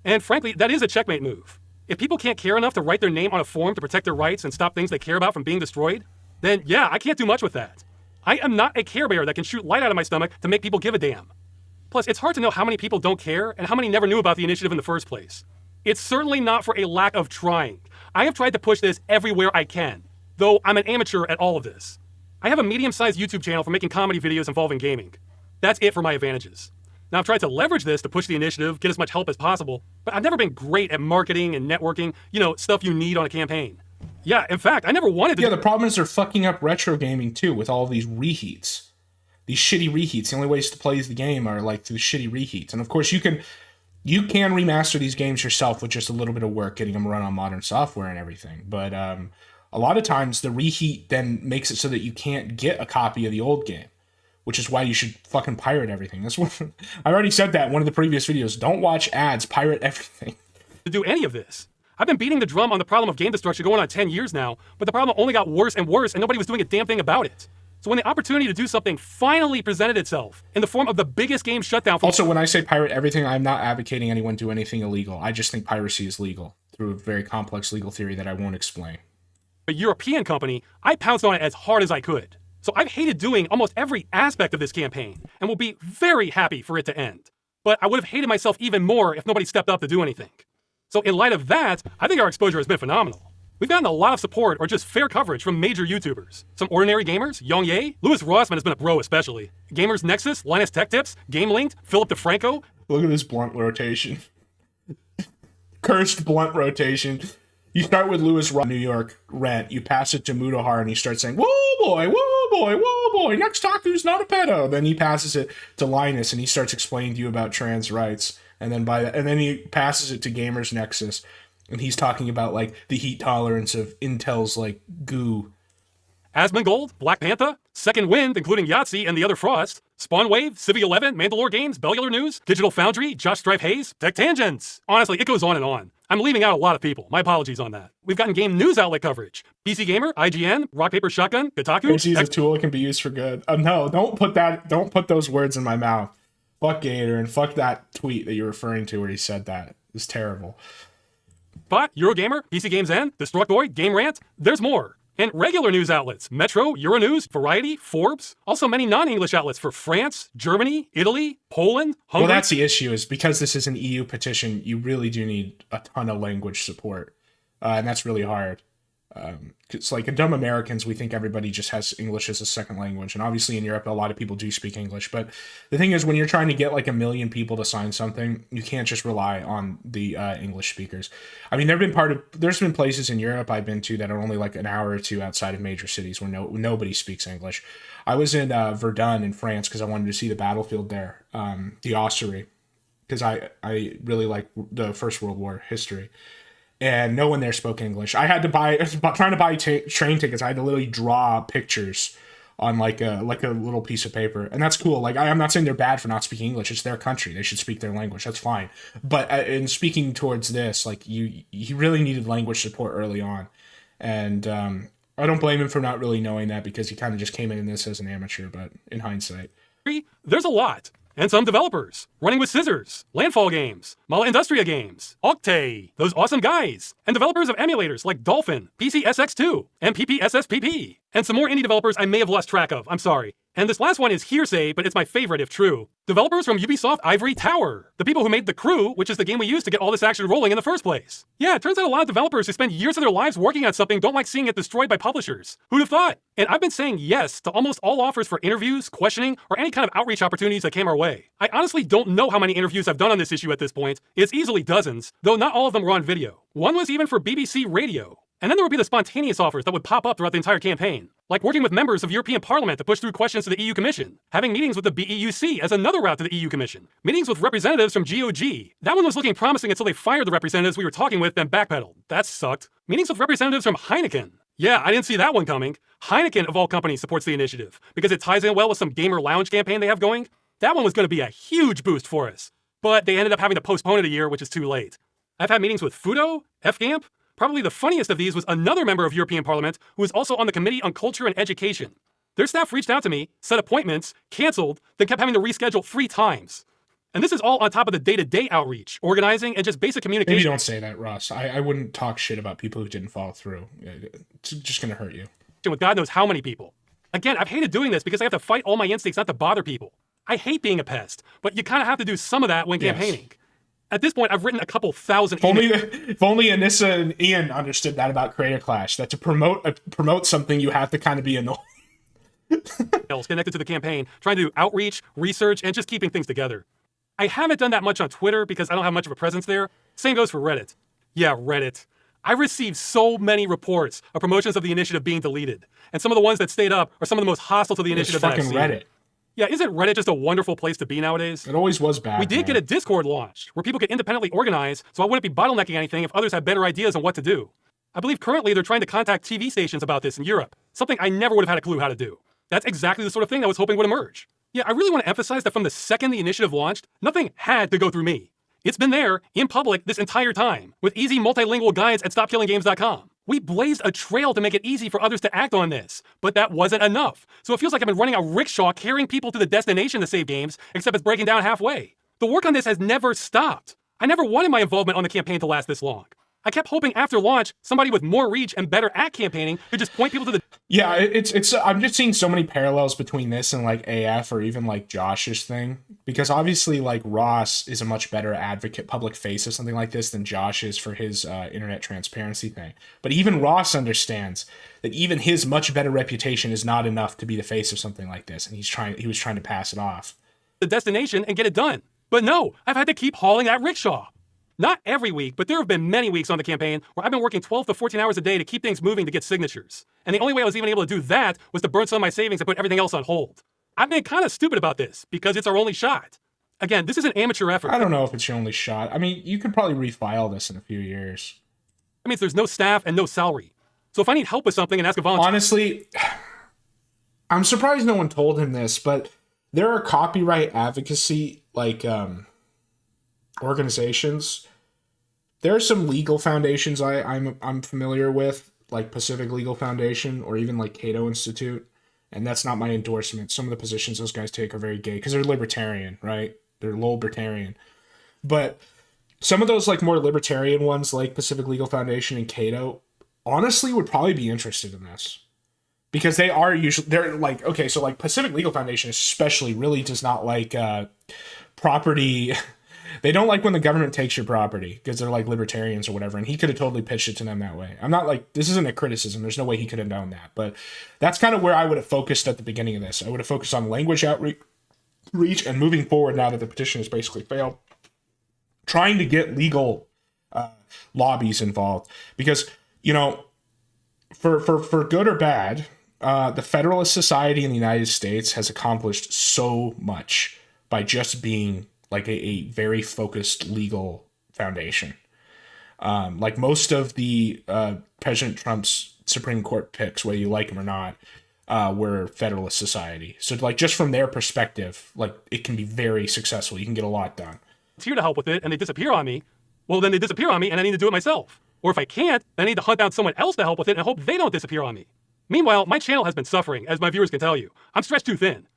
And frankly, that is a checkmate move. If people can't care enough to write their name on a form to protect their rights and stop things they care about from being destroyed, then yeah, I can't do much with that. I am not a Care Bear that can shoot light out of my stomach to make people give a damn. Plus, it's hard to know how many people don't care and how many never knew about the initiative in the first place. It's certainly not for a lack of trying. I have tried to push this everywhere I can, though I'm an amateur at all of this. I have a medium-sized YouTube channel for making comedy videos involving gaming. That's it for my advantages. Now, I've tried to leverage this to push the initiative, get as much help as possible, but I've never been great at marketing and networking, stuff you need on a campaign. Yeah, in fact, I never wanted to. Yeah, the problem is they're fucking up retro gaming too with all these reheats. These shitty reheats. The only ways to play the game are like through shitty reheats. And of course you can remaster these games yourself with just a little bit of work, getting them run on modern software and everything. But a lot of times the reheat then makes it so that you can't get a copy of the old game, which is why you should fucking pirate everything. That's what I already said that in one of the previous videos. Don't watch ads, pirate everything. To do any of this. I've been beating the drum on the problem of game destruction going on 10 years now, but the problem only got worse and worse and nobody was doing a damn thing about it. So when the opportunity to do something finally presented itself in the form of the biggest game shutdown... Also, when I say pirate everything, I'm not advocating anyone do anything illegal. I just think piracy is legal through a very complex legal theory that I won't explain. A European company, I pounced on it as hard as I could. So I've hated doing almost every aspect of this campaign and will be very happy for it to end. But I would have hated myself even more if nobody stepped up to do anything. So in light of that, I think our exposure has been phenomenal. We've gotten a lot of support or just fair coverage from major YouTubers. Some ordinary gamers, Young Ye, Louis Rossman has been a bro especially. Gamers Nexus, Linus Tech Tips, Game Linked, Philip DeFranco. Look at this blunt rotation. Cursed blunt rotation. You start with Louis Rossman, New York, Rent. You pass it to Mudahar and he starts saying, whoa boy, next Taku's not a pedo. Then he passes it to Linus and he starts explaining to you about trans rights. And then he passes it to Gamers Nexus, and he's talking about like the heat tolerance of Intel's like goo. Asmongold, Black Panther, Second Wind, including Yahtzee and the Other Frost, Spawnwave, Civi 11, Mandalore Games, Bellular News, Digital Foundry, Josh Strife Hayes, Tech Tangents. Honestly, it goes on and on. I'm leaving out a lot of people. My apologies on that. We've gotten game news outlet coverage. PC Gamer, IGN, Rock Paper Shotgun, Kotaku. PC is a tool that can be used for good. No, don't put those words in my mouth. Fuck Gator and fuck that tweet that you're referring to where he said that. It was terrible. But Eurogamer, PC Games N, Destructoid, Game Rant, there's more. And regular news outlets, Metro, Euronews, Variety, Forbes, also many non-English outlets for France, Germany, Italy, Poland, Hungary. Well, that's the issue is because this is an EU petition, you really do need a ton of language support. And that's really hard. It's like in dumb Americans, we think everybody just has English as a second language. And obviously in Europe, a lot of people do speak English. But the thing is, when you're trying to get like 1 million people to sign something, you can't just rely on the English speakers. I mean, there's been places in Europe I've been to that are only like an hour or two outside of major cities where nobody speaks English. I was in Verdun in France because I wanted to see the battlefield there, the Ossuary, because I really like the First World War history. And no one there spoke English. I had to trying to buy train tickets. I had to literally draw pictures on like a little piece of paper, and that's cool. Like I'm not saying they're bad for not speaking English. It's their country; they should speak their language. That's fine. But in speaking towards this, like you really needed language support early on, and I don't blame him for not really knowing that because he kind of just came in this as an amateur. But in hindsight, there's a lot. And some developers. Running with Scissors, Landfall Games, Mala Industria Games, Octay, those awesome guys, and developers of emulators like Dolphin, PCSX2, and PPSSPP, and some more indie developers I may have lost track of, I'm sorry. And this last one is hearsay, but it's my favorite if true. Developers from Ubisoft Ivory Tower, the people who made The Crew, which is the game we used to get all this action rolling in the first place. Yeah, it turns out a lot of developers who spend years of their lives working on something don't like seeing it destroyed by publishers. Who'd have thought? And I've been saying yes to almost all offers for interviews, questioning, or any kind of outreach opportunities that came our way. I honestly don't know how many interviews I've done on this issue at this point. It's easily dozens, though not all of them were on video. One was even for BBC Radio. And then there would be the spontaneous offers that would pop up throughout the entire campaign, like working with members of European Parliament to push through questions to the EU Commission, having meetings with the BEUC as another route to the EU Commission, meetings with representatives from GOG. That one was looking promising until they fired the representatives we were talking with, then backpedaled. That sucked. Meetings with representatives from Heineken. Yeah, I didn't see that one coming. Heineken, of all companies, supports the initiative, because it ties in well with some gamer lounge campaign they have going. That one was going to be a huge boost for us. But they ended up having to postpone it a year, which is too late. I've had meetings with Fudo, FGAMP. Probably the funniest of these was another member of European Parliament who was also on the Committee on Culture and Education. Their staff reached out to me, set appointments, canceled, then kept having to reschedule 3 times. And this is all on top of the day-to-day outreach, organizing, and just basic communication. Maybe don't say that, Ross. I wouldn't talk shit about people who didn't follow through. It's just going to hurt you. With God knows how many people. Again, I've hated doing this because I have to fight all my instincts not to bother people. I hate being a pest, but you kind of have to do some of that when campaigning. At this point, I've written a couple thousand. If only Anissa and Ian understood that about Creator Clash, that to promote something, you have to kind of be annoying. Connected to the campaign, trying to do outreach, research, and just keeping things together. I haven't done that much on Twitter because I don't have much of a presence there. Same goes for Reddit. Yeah, Reddit. I received so many reports of promotions of the initiative being deleted, and some of the ones that stayed up are some of the most hostile to the initiative that I've seen. Reddit. Yeah, isn't Reddit just a wonderful place to be nowadays? It always was bad. We did get a Discord launched, where people could independently organize, so I wouldn't be bottlenecking anything if others had better ideas on what to do. I believe currently they're trying to contact TV stations about this in Europe, something I never would have had a clue how to do. That's exactly the sort of thing I was hoping would emerge. Yeah, I really want to emphasize that from the second the initiative launched, nothing had to go through me. It's been there, in public, this entire time, with easy multilingual guides at stopkillinggames.com. We blazed a trail to make it easy for others to act on this, but that wasn't enough. So it feels like I've been running a rickshaw carrying people to the destination to save games, except it's breaking down halfway. The work on this has never stopped. I never wanted my involvement on the campaign to last this long. I kept hoping after launch, somebody with more reach and better at campaigning could just point people to the... Yeah, it's I'm just seeing so many parallels between this and like AF or even like Josh's thing. Because obviously like Ross is a much better advocate, public face of something like this than Josh is for his internet transparency thing. But even Ross understands that even his much better reputation is not enough to be the face of something like this. And he was trying to pass it off. The destination and get it done. But no, I've had to keep hauling that rickshaw. Not every week, but there have been many weeks on the campaign where I've been working 12 to 14 hours a day to keep things moving to get signatures. And the only way I was even able to do that was to burn some of my savings and put everything else on hold. I've been kind of stupid about this because it's our only shot. Again, this is an amateur effort. I don't know if it's your only shot. I mean, you could probably refile this in a few years. That means there's no staff and no salary. So if I need help with something and ask a volunteer... Honestly, I'm surprised no one told him this, but there are copyright advocacy, like, organizations. There are some legal foundations I'm familiar with, like Pacific Legal Foundation or even like Cato Institute, and that's not my endorsement. Some of the positions those guys take are very gay because they're libertarian, right? They're libertarian. But some of those like more libertarian ones like Pacific Legal Foundation and Cato honestly would probably be interested in this. Because they're like, okay, so like Pacific Legal Foundation especially really does not like property They don't like when the government takes your property because they're like libertarians or whatever. And he could have totally pitched it to them that way. I'm not like, this isn't a criticism. There's no way he could have known that. But that's kind of where I would have focused at the beginning of this. I would have focused on language outreach and moving forward now that the petition has basically failed. Trying to get legal lobbies involved. Because, you know, for good or bad, the Federalist Society in the United States has accomplished so much by just being like a very focused legal foundation. Like most of the President Trump's Supreme Court picks, whether you like them or not, were Federalist Society. So like just from their perspective, like it can be very successful. You can get a lot done. It's here to help with it and they disappear on me. Well, then they disappear on me and I need to do it myself. Or if I can't, then I need to hunt down someone else to help with it and hope they don't disappear on me. Meanwhile, my channel has been suffering, as my viewers can tell you. I'm stretched too thin.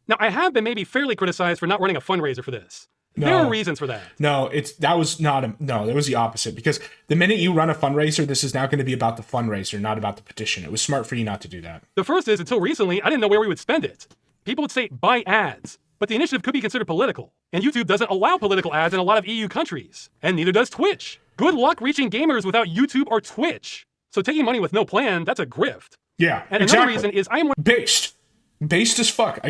Now, I have been maybe fairly criticized for not running a fundraiser for this. There are reasons for that. No, that was the opposite. Because the minute you run a fundraiser, this is now going to be about the fundraiser, not about the petition. It was smart for you not to do that. The first is, until recently, I didn't know where we would spend it. People would say, buy ads. But the initiative could be considered political. And YouTube doesn't allow political ads in a lot of EU countries. And neither does Twitch. Good luck reaching gamers without YouTube or Twitch. So taking money with no plan, that's a grift. Yeah, and another reason is I'm based as fuck.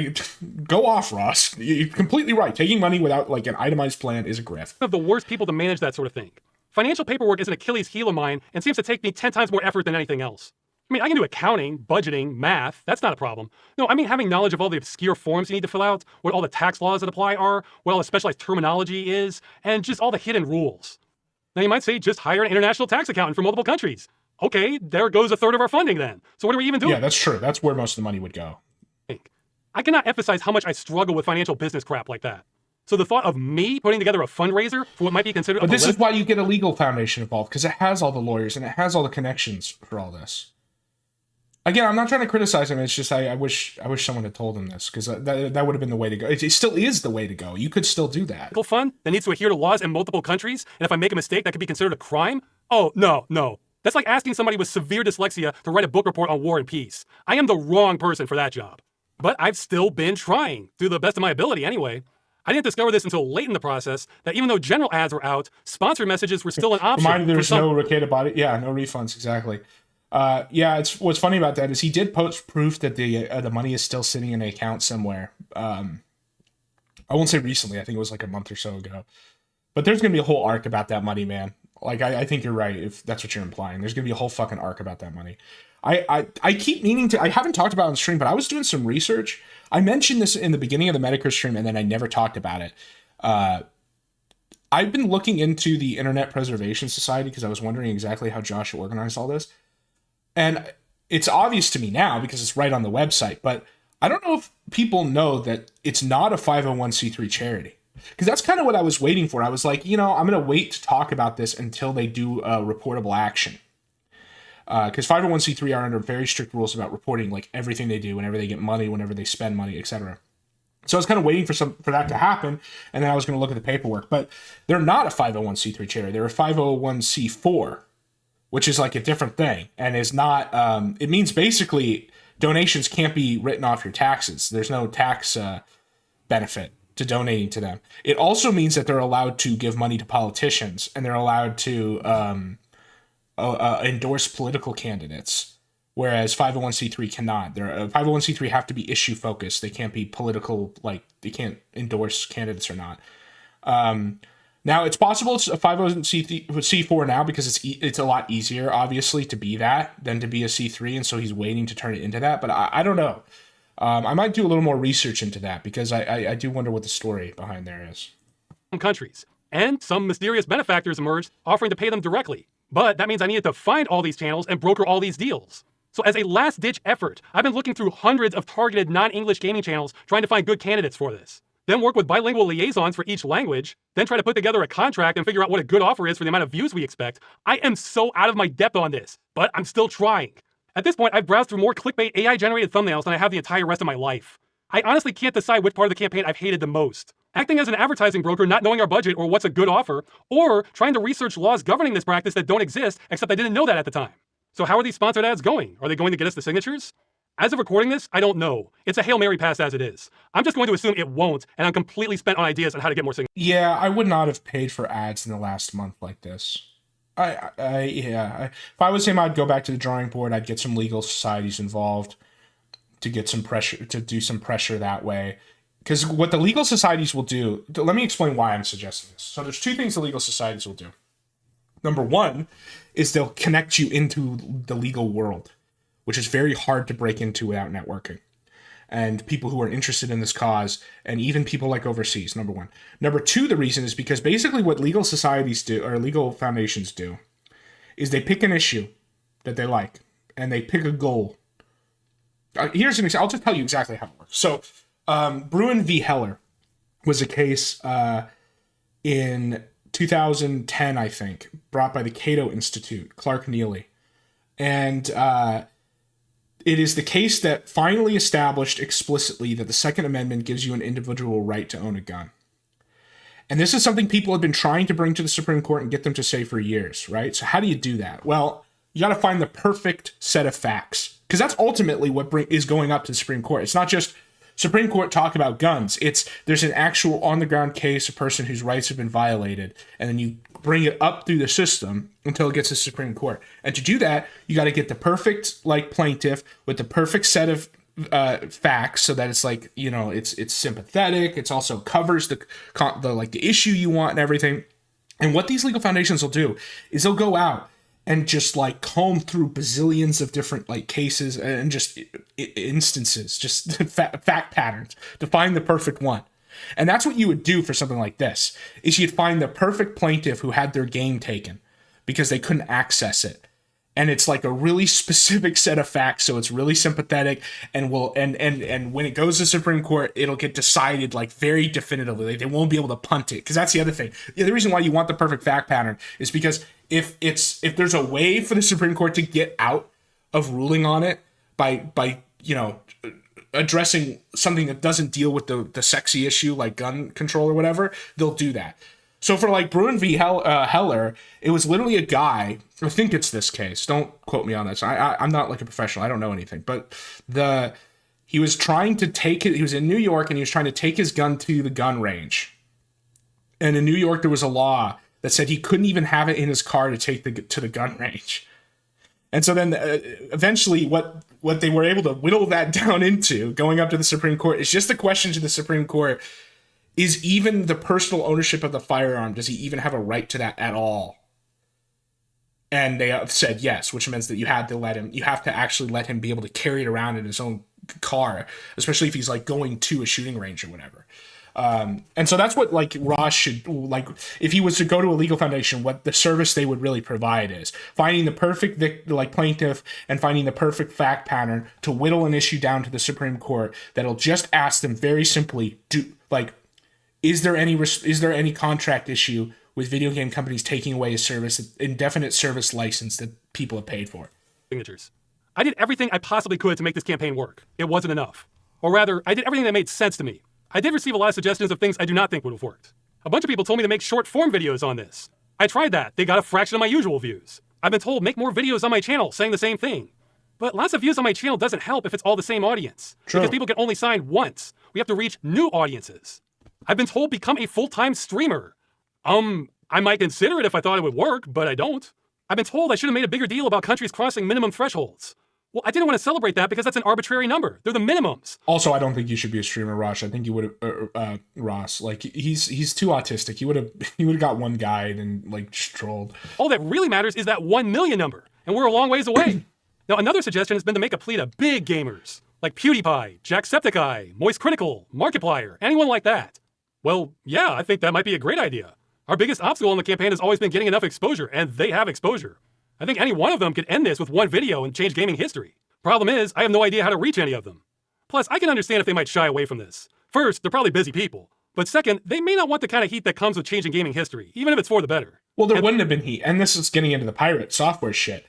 Go off, Ross. You're completely right. Taking money without like an itemized plan is a grift. One of the worst people to manage that sort of thing. Financial paperwork is an Achilles heel of mine and seems to take me 10 times more effort than anything else. I mean, I can do accounting, budgeting, math. That's not a problem. No, I mean having knowledge of all the obscure forms you need to fill out, what all the tax laws that apply are, what all the specialized terminology is, and just all the hidden rules. Now you might say just hire an international tax accountant for multiple countries. Okay, there goes a third of our funding then. So what are we even doing? Yeah, that's true. That's where most of the money would go. I cannot emphasize how much I struggle with financial business crap like that. So the thought of me putting together a fundraiser for what might be considered But this is why you get a legal foundation involved, because it has all the lawyers and it has all the connections for all this. Again, I'm not trying to criticize him. It's just I wish someone had told him this, because that would have been the way to go. It still is the way to go. You could still do that. Fund that needs to adhere to laws in multiple countries, and if I make a mistake, that could be considered a crime? Oh, no. That's like asking somebody with severe dyslexia to write a book report on war and peace. I am the wrong person for that job. But I've still been trying, to the best of my ability anyway. I didn't discover this until late in the process, that even though general ads were out, sponsored messages were still an option. Reminded there's no Ricada body. Yeah, no refunds, exactly. It's what's funny about that is he did post proof that the money is still sitting in an account somewhere. I won't say recently. I think it was like a month or so ago. But there's going to be a whole arc about that money, man. Like, I think you're right, if that's what you're implying. There's going to be a whole fucking arc about that money. I keep meaning to... I haven't talked about it on stream, but I was doing some research. I mentioned this in the beginning of the Medicare stream, and then I never talked about it. I've been looking into the Internet Preservation Society because I was wondering exactly how Josh organized all this. And it's obvious to me now because it's right on the website, but I don't know if people know that it's not a 501c3 charity. Because that's kind of what I was waiting for. I was like, I'm going to wait to talk about this until they do a reportable action. Because 501c3 are under very strict rules about reporting like everything they do, whenever they get money, whenever they spend money, etc. So I was kind of waiting for that to happen, and then I was going to look at the paperwork. But they're not a 501c3 charity. They're a 501c4, which is like a different thing, and is not. It means basically donations can't be written off your taxes. There's no tax benefit to donating to them. It also means that they're allowed to give money to politicians, and they're allowed to endorse political candidates, whereas 501c3 cannot. 501c3 have to be issue focused. They can't be political, like they can't endorse candidates or not. Now it's possible it's a 501c4 now because it's a lot easier, obviously, to be that than to be a C3, and so he's waiting to turn it into that. But I don't know. I might do a little more research into that because I do wonder what the story behind there is. Countries. And some mysterious benefactors emerged offering to pay them directly. But that means I needed to find all these channels and broker all these deals. So as a last-ditch effort, I've been looking through hundreds of targeted non-English gaming channels trying to find good candidates for this. Then work with bilingual liaisons for each language, then try to put together a contract and figure out what a good offer is for the amount of views we expect. I am so out of my depth on this, but I'm still trying. At this point, I've browsed through more clickbait AI-generated thumbnails than I have the entire rest of my life. I honestly can't decide which part of the campaign I've hated the most. Acting as an advertising broker, not knowing our budget or what's a good offer, or trying to research laws governing this practice that don't exist, except I didn't know that at the time. So how are these sponsored ads going? Are they going to get us the signatures? As of recording this, I don't know. It's a Hail Mary pass as it is. I'm just going to assume it won't, and I'm completely spent on ideas on how to get more signals. Yeah, I would not have paid for ads in the last month like this. If I was him, I'd go back to the drawing board. I'd get some legal societies involved to get some pressure, to do some pressure that way. Because what the legal societies will do, let me explain why I'm suggesting this. So there's two things the legal societies will do. Number one is they'll connect you into the legal world, which is very hard to break into without networking. And people who are interested in this cause, and even people like overseas, number one. Number two, the reason is because basically what legal societies do, or legal foundations do, is they pick an issue that they like, and they pick a goal. Here's an example. I'll just tell you exactly how it works. So, Bruin v. Heller was a case in 2010, I think, brought by the Cato Institute, Clark Neely. And it is the case that finally established explicitly that the Second Amendment gives you an individual right to own a gun. And this is something people have been trying to bring to the Supreme Court and get them to say for years, right? So how do you do that? Well, you got to find the perfect set of facts, because that's ultimately what is going up to the Supreme Court. It's not just Supreme Court talk about guns. There's an actual on-the-ground case, a person whose rights have been violated, and then you bring it up through the system until it gets to the Supreme Court. And to do that, you got to get the perfect plaintiff with the perfect set of facts, so that it's it's sympathetic. It's also covers the issue you want and everything. And what these legal foundations will do is they'll go out and just comb through bazillions of different cases and just instances, just fact patterns to find the perfect one. And that's what you would do for something like this, is you'd find the perfect plaintiff who had their game taken because they couldn't access it. And it's a really specific set of facts, so it's really sympathetic, and when it goes to the Supreme Court, it'll get decided very definitively. They won't be able to punt it, because that's the other thing. The reason why you want the perfect fact pattern is because if there's a way for the Supreme Court to get out of ruling on it by addressing something that doesn't deal with the sexy issue like gun control or whatever, they'll do that. So for Bruin v. Heller, it was literally a guy, I think it's this case, don't quote me on this, I'm not a professional, I don't know anything, but he was trying to take it, he was in New York and he was trying to take his gun to the gun range. And in New York, there was a law that said he couldn't even have it in his car to take to the gun range. And so then eventually what they were able to whittle that down into, going up to the Supreme Court, is just the question to the Supreme Court, is even the personal ownership of the firearm, does he even have a right to that at all? And they said yes, which means that you have to actually let him be able to carry it around in his own car, especially if he's going to a shooting range or whatever. And so that's what Ross should, if he was to go to a legal foundation, what the service they would really provide is finding the perfect plaintiff and finding the perfect fact pattern to whittle an issue down to the Supreme Court that'll just ask them very simply, is there any contract issue with video game companies taking away a indefinite service license that people have paid for? Signatures. I did everything I possibly could to make this campaign work. It wasn't enough. Or rather, I did everything that made sense to me. I did receive a lot of suggestions of things I do not think would have worked. A bunch of people told me to make short form videos on this. I tried that. They got a fraction of my usual views. I've been told make more videos on my channel saying the same thing. But lots of views on my channel doesn't help if it's all the same audience. True. Because people can only sign once. We have to reach new audiences. I've been told become a full-time streamer. I might consider it if I thought it would work, but I don't. I've been told I should have made a bigger deal about countries crossing minimum thresholds. Well, I didn't want to celebrate that because that's an arbitrary number. They're the minimums. Also, I don't think you should be a streamer, Ross. I think you would have, Ross. He's too autistic. He would have got one guide and trolled. All that really matters is that 1 million number, and we're a long ways away. Now, another suggestion has been to make a plea to big gamers, like PewDiePie, Jacksepticeye, Moist Critical, Markiplier, anyone like that. Well, yeah, I think that might be a great idea. Our biggest obstacle in the campaign has always been getting enough exposure, and they have exposure. I think any one of them could end this with one video and change gaming history. Problem is, I have no idea how to reach any of them. Plus, I can understand if they might shy away from this. First, they're probably busy people. But second, they may not want the kind of heat that comes with changing gaming history, even if it's for the better. Well, there wouldn't have been heat, and this is getting into the pirate software shit.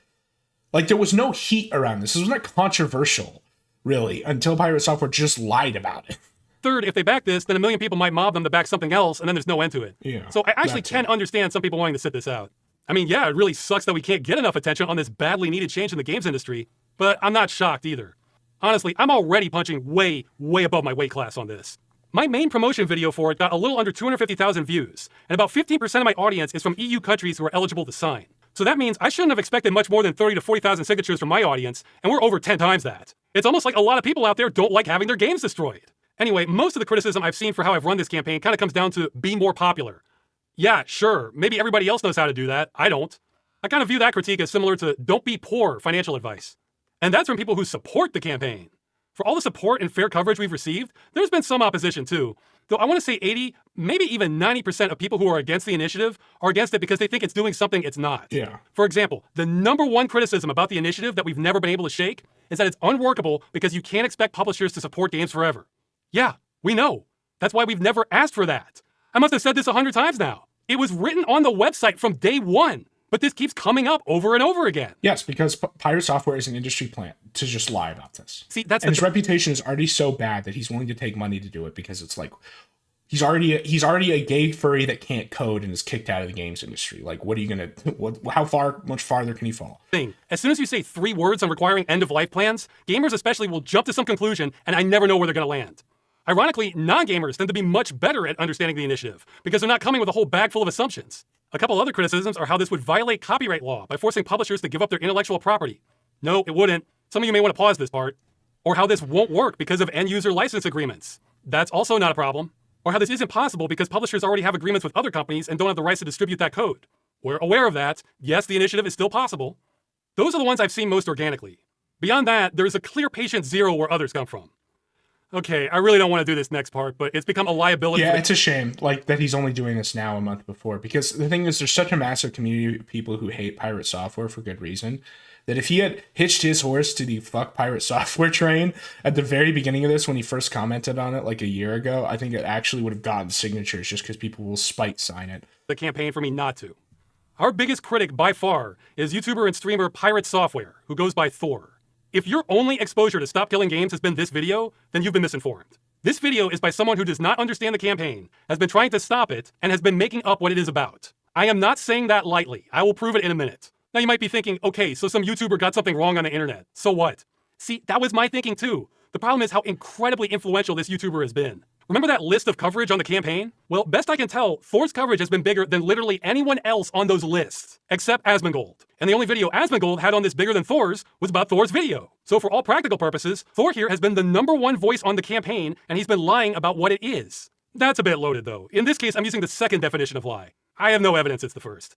There was no heat around this. This was not controversial, really, until pirate software just lied about it. Third, if they back this, then 1 million people might mob them to back something else, and then there's no end to it. Yeah, so I actually can understand some people wanting to sit this out. I mean, yeah, it really sucks that we can't get enough attention on this badly needed change in the games industry, but I'm not shocked either. Honestly, I'm already punching way, way above my weight class on this. My main promotion video for it got a little under 250,000 views, and about 15% of my audience is from EU countries who are eligible to sign. So that means I shouldn't have expected much more than 30 to 40,000 signatures from my audience, and we're over 10 times that. It's almost like a lot of people out there don't like having their games destroyed. Anyway, most of the criticism I've seen for how I've run this campaign kind of comes down to be more popular. Yeah, sure, maybe everybody else knows how to do that. I don't. I kind of view that critique as similar to don't be poor financial advice. And that's from people who support the campaign. For all the support and fair coverage we've received, there's been some opposition too. Though I want to say 80, maybe even 90% of people who are against the initiative are against it because they think it's doing something it's not. Yeah. For example, the number one criticism about the initiative that we've never been able to shake is that it's unworkable because you can't expect publishers to support games forever. Yeah, we know. That's why we've never asked for that. I must have said this 100 times now. It was written on the website from day one. But this keeps coming up over and over again. Yes, because Pirate Software is an industry plant to just lie about this. See, that's and his reputation is already so bad that he's willing to take money to do it because it's like he's already a gay furry that can't code and is kicked out of the games industry. Like, what are you gonna? Much farther can he fall? As soon as you say 3 words on requiring end-of-life plans, gamers especially will jump to some conclusion, and I never know where they're gonna land. Ironically, non-gamers tend to be much better at understanding the initiative because they're not coming with a whole bag full of assumptions. A couple other criticisms are how this would violate copyright law by forcing publishers to give up their intellectual property. No, it wouldn't. Some of you may want to pause this part. Or how this won't work because of end-user license agreements. That's also not a problem. Or how this isn't possible because publishers already have agreements with other companies and don't have the rights to distribute that code. We're aware of that. Yes, the initiative is still possible. Those are the ones I've seen most organically. Beyond that, there is a clear patient zero where others come from. Okay, I really don't want to do this next part, but it's become a liability. Yeah, it's a shame, like, that he's only doing this now a month before, because the thing is, there's such a massive community of people who hate Pirate Software for good reason, that if he had hitched his horse to the fuck Pirate Software train at the very beginning of this, when he first commented on it like a year ago, I think it actually would have gotten signatures just because people will spite sign it. The campaign for me not to. Our biggest critic by far is YouTuber and streamer Pirate Software, who goes by Thor. If your only exposure to Stop Killing Games has been this video, then you've been misinformed. This video is by someone who does not understand the campaign, has been trying to stop it, and has been making up what it is about. I am not saying that lightly. I will prove it in a minute. Now you might be thinking, okay, so some YouTuber got something wrong on the internet. So what? See, that was my thinking too. The problem is how incredibly influential this YouTuber has been. Remember that list of coverage on the campaign? Well, best I can tell, Thor's coverage has been bigger than literally anyone else on those lists, except Asmongold. And the only video Asmongold had on this bigger than Thor's was about Thor's video. So for all practical purposes, Thor here has been the #1 voice on the campaign, and he's been lying about what it is. That's a bit loaded though. In this case, I'm using the second definition of lie. I have no evidence it's the first.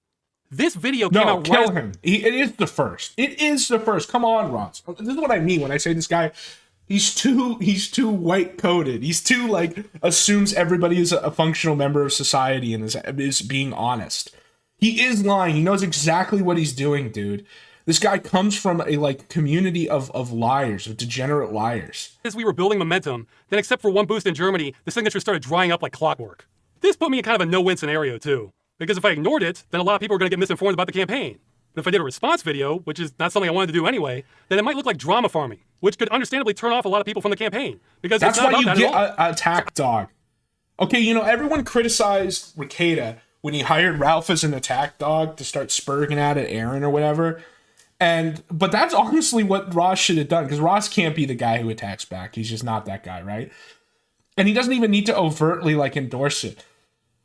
This video came out right... kill him. It is the first. It is the first. Come on, Ross. This is what I mean when I say this guy... He's too white coded. He's too, like, assumes everybody is a functional member of society and is being honest. He is lying. He knows exactly what he's doing, dude. This guy comes from a, like, community of liars, of degenerate liars. As we were building momentum, then except for one boost in Germany, the signatures started drying up like clockwork. This put me in kind of a no-win scenario too. Because if I ignored it, then a lot of people are going to get misinformed about the campaign. But if I did a response video, which is not something I wanted to do anyway, then it might look like drama farming, which could understandably turn off a lot of people from the campaign. Because that's it's not why you about get that at all. a attack dog. Okay, you know, everyone criticized Ricada when he hired Ralph as an attack dog to start spurging out at Aaron or whatever. But that's honestly what Ross should have done, because Ross can't be the guy who attacks back. He's just not that guy, right? And he doesn't even need to overtly, like, endorse it.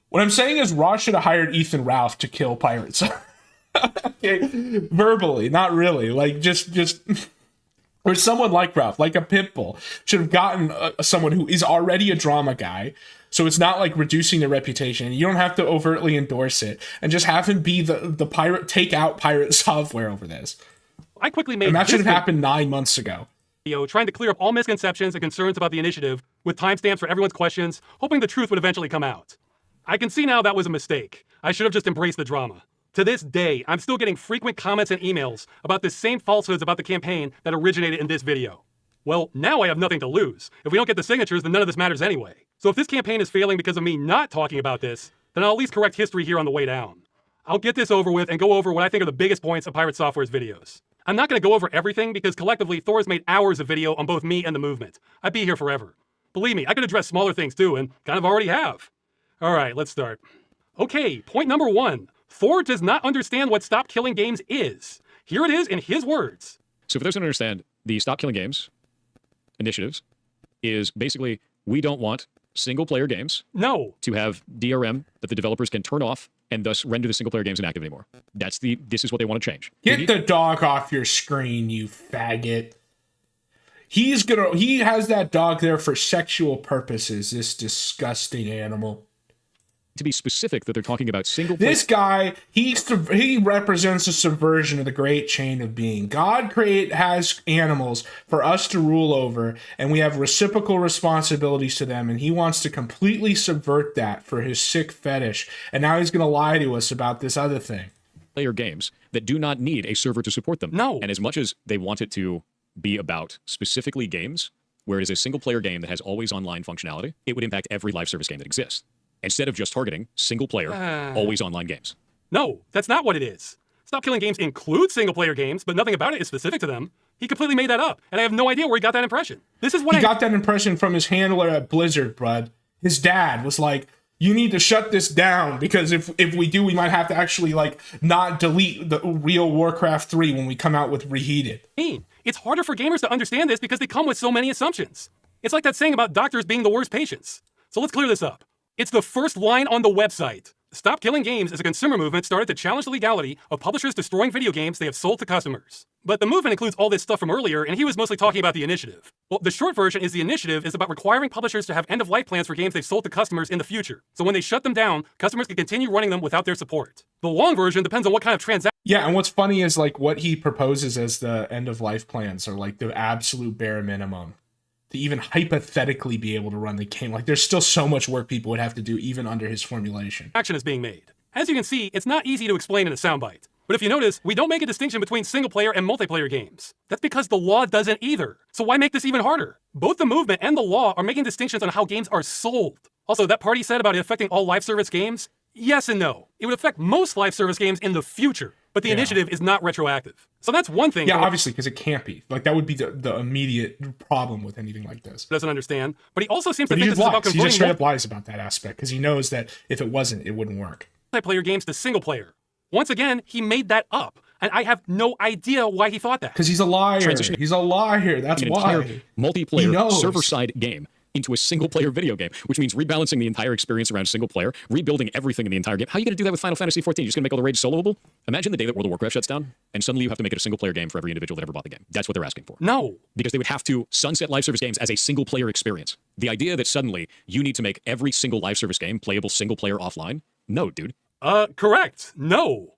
What I'm saying is Ross should have hired Ethan Ralph to kill pirates. Okay, verbally, not really. Like, just or someone like Ralph, like a Pitbull, should have gotten someone who is already a drama guy. So it's not like reducing their reputation. You don't have to overtly endorse it, and just have him be the pirate, take out Pirate Software over this. I quickly made and that should have happened 9 months ago. Trying to clear up all misconceptions and concerns about the initiative with timestamps for everyone's questions, hoping the truth would eventually come out. I can see now that was a mistake. I should have just embraced the drama. To this day, I'm still getting frequent comments and emails about the same falsehoods about the campaign that originated in this video. Well, now I have nothing to lose. If we don't get the signatures, then none of this matters anyway. So if this campaign is failing because of me not talking about this, then I'll at least correct history here on the way down. I'll get this over with and go over what I think are the biggest points of Pirate Software's videos. I'm not going to go over everything because collectively Thor's made hours of video on both me and the movement. I'd be here forever. Believe me, I could address smaller things too, and kind of already have. Alright, let's start. Okay, point number 1. Thor does not understand what Stop Killing Games is. Here it is in his words. So for those who don't understand, the Stop Killing Games initiatives is basically we don't want single-player games No. to have DRM that the developers can turn off and thus render the single-player games inactive anymore. This is what they want to change. Get the dog off your screen, you faggot. He has that dog there for sexual purposes, this disgusting animal. To be specific that they're talking about single-player... This guy, he represents a subversion of the great chain of being. God has animals for us to rule over, and we have reciprocal responsibilities to them, and he wants to completely subvert that for his sick fetish. And now he's going to lie to us about this other thing. Player games that do not need a server to support them. No. And as much as they want it to be about specifically games, where it is a single-player game that has always online functionality, it would impact every live service game that exists. Instead of just targeting single-player, always online games. No, that's not what it is. Stop Killing Games includes single-player games, but nothing about it is specific to them. He completely made that up, and I have no idea where he got that impression. This is what he got that impression from his handler at Blizzard, bud. His dad was like, you need to shut this down, because if we do, we might have to actually, like, not delete the real Warcraft 3 when we come out with Reheated. It's harder for gamers to understand this because they come with so many assumptions. It's like that saying about doctors being the worst patients. So let's clear this up. It's the first line on the website. Stop Killing Games is a consumer movement started to challenge the legality of publishers destroying video games they have sold to customers. But the movement includes all this stuff from earlier, and he was mostly talking about the initiative. Well, the short version is the initiative is about requiring publishers to have end-of-life plans for games they've sold to customers in the future. So when they shut them down, customers can continue running them without their support. The long version depends on what kind of transaction. Yeah, and what's funny is, like, what he proposes as the end-of-life plans are, like, the absolute bare minimum to even hypothetically be able to run the game. Like, there's still so much work people would have to do even under his formulation. Action is being made. As you can see, it's not easy to explain in a soundbite. But if you notice, we don't make a distinction between single-player and multiplayer games. That's because the law doesn't either. So why make this even harder? Both the movement and the law are making distinctions on how games are sold. Also, that part he said about it affecting all live service games, yes and no. It would affect most live service games in the future, but the initiative is not retroactive. So that's one thing. Yeah, obviously, because it can't be. Like, that would be the immediate problem with anything like this. Doesn't understand, but he also seems to think this is about converting. He just straight up lies about that aspect, because he knows that if it wasn't, it wouldn't work. Multiplayer games to single player. Once again, he made that up, and I have no idea why he thought that. Because he's a liar. He's a liar. That's why. Entire multiplayer server-side game into a single-player video game, which means rebalancing the entire experience around single-player, rebuilding everything in the entire game. How are you going to do that with Final Fantasy XIV? You're just going to make all the raids soloable? Imagine the day that World of Warcraft shuts down, and suddenly you have to make it a single-player game for every individual that ever bought the game. That's what they're asking for. No. Because they would have to sunset live service games as a single-player experience. The idea that suddenly you need to make every single live service game playable single-player offline? No, dude. Correct. No.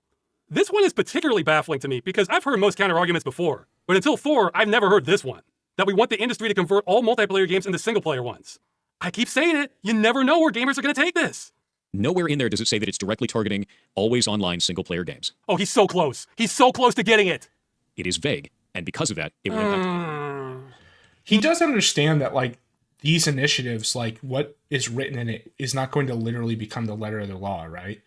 This one is particularly baffling to me because I've heard most counter-arguments before, but until 4, I've never heard this one. That we want the industry to convert all multiplayer games into single-player ones. I keep saying it. You never know where gamers are going to take this. Nowhere in there does it say that it's directly targeting always online single-player games. Oh, he's so close. He's so close to getting it. It is vague, and because of that, it will impact. He does understand that, like, these initiatives, like, what is written in it is not going to literally become the letter of the law, right?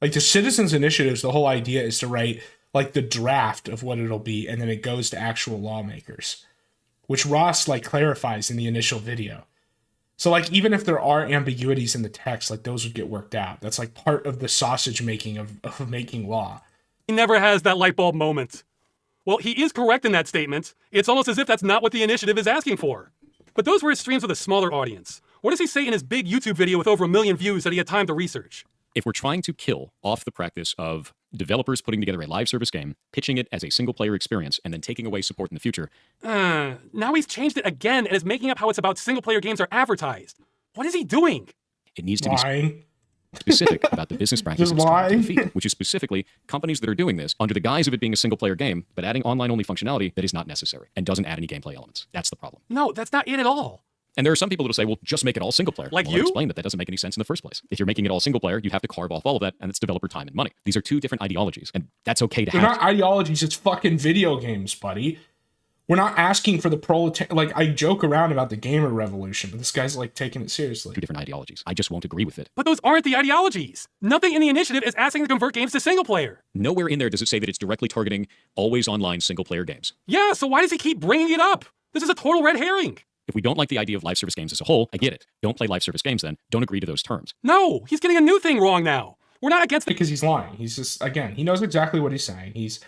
Like, the citizens' initiatives, the whole idea is to write, like, the draft of what it'll be, and then it goes to actual lawmakers, which Ross, like, clarifies in the initial video. So, like, even if there are ambiguities in the text, like, those would get worked out. That's, like, part of the sausage making of making law. He never has that light bulb moment. Well, he is correct in that statement. It's almost as if that's not what the initiative is asking for. But those were his streams with a smaller audience. What does he say in his big YouTube video with over 1 million views that he had time to research? If we're trying to kill off the practice of developers putting together a live service game, pitching it as a single-player experience, and then taking away support in the future... now he's changed it again and is making up how it's about single-player games are advertised. What is he doing? It needs to be specific about the business practices, which is specifically companies that are doing this under the guise of it being a single-player game, but adding online-only functionality that is not necessary and doesn't add any gameplay elements. That's the problem. No, that's not it at all. And there are some people that will say, well, just make it all single player. Like well, you? I'll explain that doesn't make any sense in the first place. If you're making it all single player, you have to carve off all of that, and it's developer time and money. These are two different ideologies, and that's okay to have. They're not ideologies, it's fucking video games, buddy. We're not asking for the proletariat. Like, I joke around about the gamer revolution, but this guy's, like, taking it seriously. Two different ideologies. I just won't agree with it. But those aren't the ideologies. Nothing in the initiative is asking to convert games to single player. Nowhere in there does it say that it's directly targeting always online single player games. Yeah, so why does he keep bringing it up? This is a total red herring. If we don't like the idea of live service games as a whole, I get it. Don't play live service games then. Don't agree to those terms. No, he's getting a new thing wrong now. We're not against Because he's lying. He's just, again, he knows exactly what he's saying. He's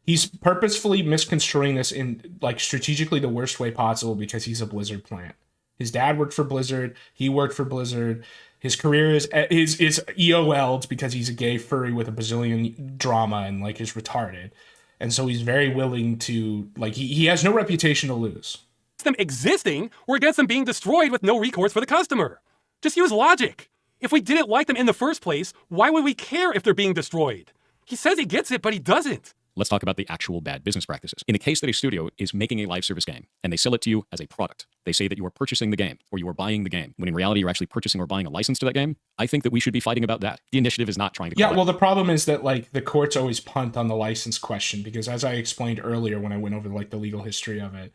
He's purposefully misconstruing this in like strategically the worst way possible because he's a Blizzard plant. His dad worked for Blizzard. He worked for Blizzard. His career is EOL'd because he's a gay furry with a bazillion drama and like is retarded. And so he's very willing to like he has no reputation to lose. Them existing or against them being destroyed with no recourse for the customer. Just use logic. If we didn't like them in the first place, why would we care if they're being destroyed? He says he gets it, but he doesn't. Let's talk about the actual bad business practices. In the case that a studio is making a live service game and they sell it to you as a product, they say that you are purchasing the game or you are buying the game, when in reality you're actually purchasing or buying a license to that game. I think that we should be fighting about that. The initiative is not trying to... Yeah, well, the problem is that like the courts always punt on the license question because as I explained earlier when I went over like the legal history of it,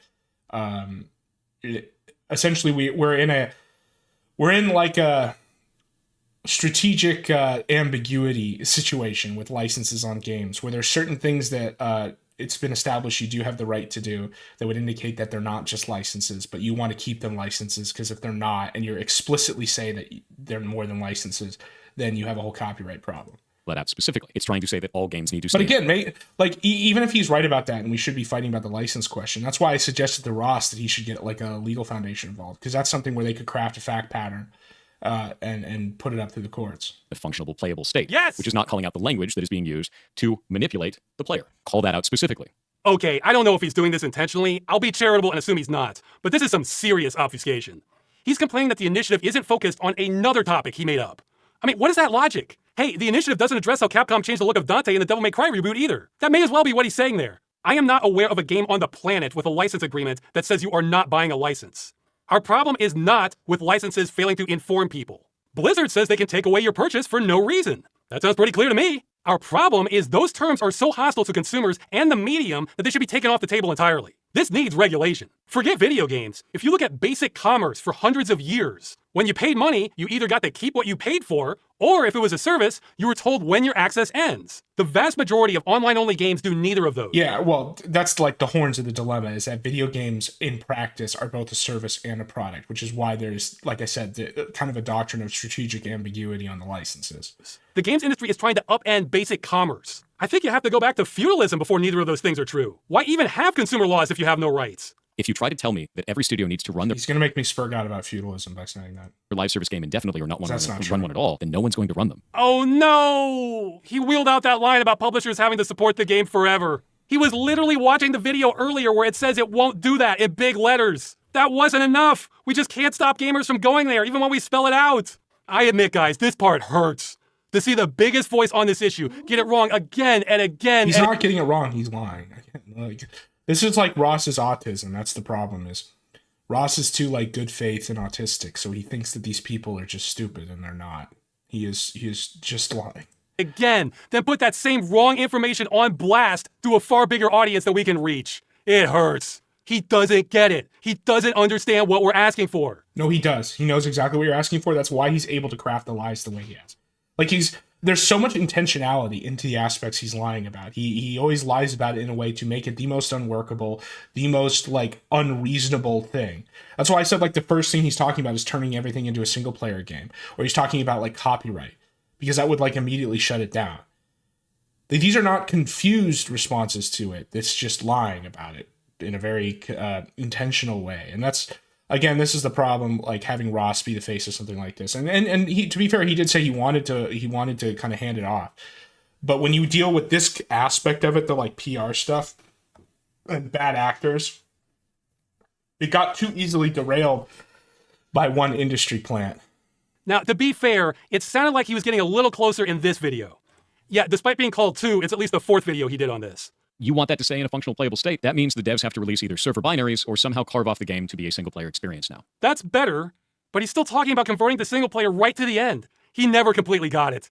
essentially we're in like a strategic ambiguity situation with licenses on games where there's certain things that it's been established you do have the right to do that would indicate that they're not just licenses, but you want to keep them licenses because if they're not and you're explicitly say that they're more than licenses, then you have a whole copyright problem. Let out specifically. It's trying to say that all games need to stay. But again, even if he's right about that, and we should be fighting about the license question, that's why I suggested to Ross that he should get like a legal foundation involved, because that's something where they could craft a fact pattern and put it up to the courts. A functional, playable state. Yes! Which is not calling out the language that is being used to manipulate the player. Call that out specifically. Okay, I don't know if he's doing this intentionally. I'll be charitable and assume he's not. But this is some serious obfuscation. He's complaining that the initiative isn't focused on another topic he made up. I mean, what is that logic? Hey, the initiative doesn't address how Capcom changed the look of Dante in the Devil May Cry reboot either. That may as well be what he's saying there. I am not aware of a game on the planet with a license agreement that says you are not buying a license. Our problem is not with licenses failing to inform people. Blizzard says they can take away your purchase for no reason. That sounds pretty clear to me. Our problem is those terms are so hostile to consumers and the medium that they should be taken off the table entirely. This needs regulation. Forget video games. If you look at basic commerce for hundreds of years, when you paid money, you either got to keep what you paid for, or if it was a service, you were told when your access ends. The vast majority of online-only games do neither of those. Yeah, well, that's like the horns of the dilemma, is that video games in practice are both a service and a product, which is why there's, like I said, kind of a doctrine of strategic ambiguity on the licenses. The games industry is trying to upend basic commerce. I think you have to go back to feudalism before neither of those things are true. Why even have consumer laws if you have no rights? If you try to tell me that every studio needs to run their He's going to make me spurg out about feudalism by saying that. live service game indefinitely or not want That's to not run true. one at all, then no one's going to run them. Oh no! He wheeled out that line about publishers having to support the game forever. He was literally watching the video earlier where it says it won't do that in big letters. That wasn't enough. We just can't stop gamers from going there, even when we spell it out. I admit, guys, this part hurts. To see the biggest voice on this issue get it wrong again and again. He's not getting it wrong. He's lying. This is like Ross's autism. That's the problem. Is Ross is too like good faith and autistic, so he thinks that these people are just stupid and they're not. He is just lying. Again, then put that same wrong information on blast to a far bigger audience that we can reach. It hurts. He doesn't get it. He doesn't understand what we're asking for. No, he does. He knows exactly what you're asking for. That's why he's able to craft the lies the way he has. Like there's so much intentionality into the aspects he's lying about. He always lies about it in a way to make it the most unworkable, the most like unreasonable thing. That's why I said like the first thing he's talking about is turning everything into a single player game, or he's talking about like copyright, because that would like immediately shut it down. These are not confused responses to it. It's just lying about it in a very intentional way. And that's, again, this is the problem, like having Ross be the face of something like this. And he, to be fair, he did say he wanted to kind of hand it off. But when you deal with this aspect of it, the like PR stuff and bad actors, it got too easily derailed by one industry plant. Now, to be fair, it sounded like he was getting a little closer in this video. Yeah, despite being called two, it's at least the fourth video he did on this. You want that to stay in a functional playable state. That means the devs have to release either server binaries or somehow carve off the game to be a single-player experience now. That's better, but he's still talking about converting the single player right to the end. He never completely got it.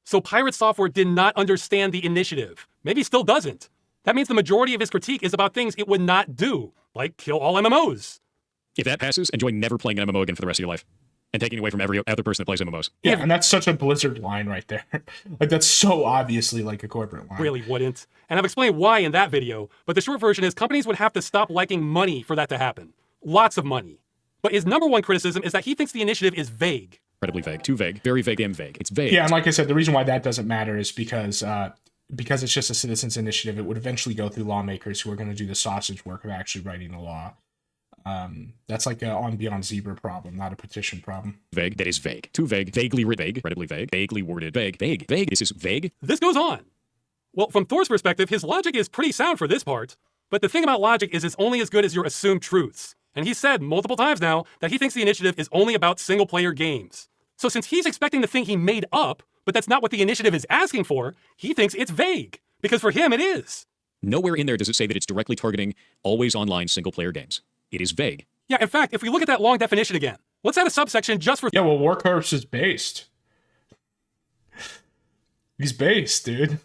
So Pirate Software did not understand the initiative. Maybe still doesn't. That means the majority of his critique is about things it would not do, like kill all MMOs. If that passes, enjoy never playing an MMO again for the rest of your life. And taking away from every other person that plays MMOs. Yeah, and that's such a Blizzard line right there. Like, that's so obviously like a corporate line. Really wouldn't. And I've explained why in that video, but the short version is companies would have to stop liking money for that to happen. Lots of money. But his number one criticism is that he thinks the initiative is vague. Incredibly vague. Too vague. Very vague and vague. It's vague. Yeah, and like I said, the reason why that doesn't matter is because because it's just a citizens initiative, it would eventually go through lawmakers who are going to do the sausage work of actually writing the law. That's like a on beyond zebra problem, not a petition problem. Vague. That is vague. Too vague. Vaguely vague. Incredibly vague. Vaguely worded. Vague. Vague. Vague. This is vague. This goes on. Well, from Thor's perspective, his logic is pretty sound for this part. But the thing about logic is it's only as good as your assumed truths. And he said multiple times now that he thinks the initiative is only about single-player games. So since he's expecting the thing he made up, but that's not what the initiative is asking for, he thinks it's vague. Because for him, it is. Nowhere in there does it say that it's directly targeting always online single-player games. It is vague. Yeah, in fact, if we look at that long definition again, let's add a subsection just for... Yeah, well, Warcorpse is based. He's based, dude.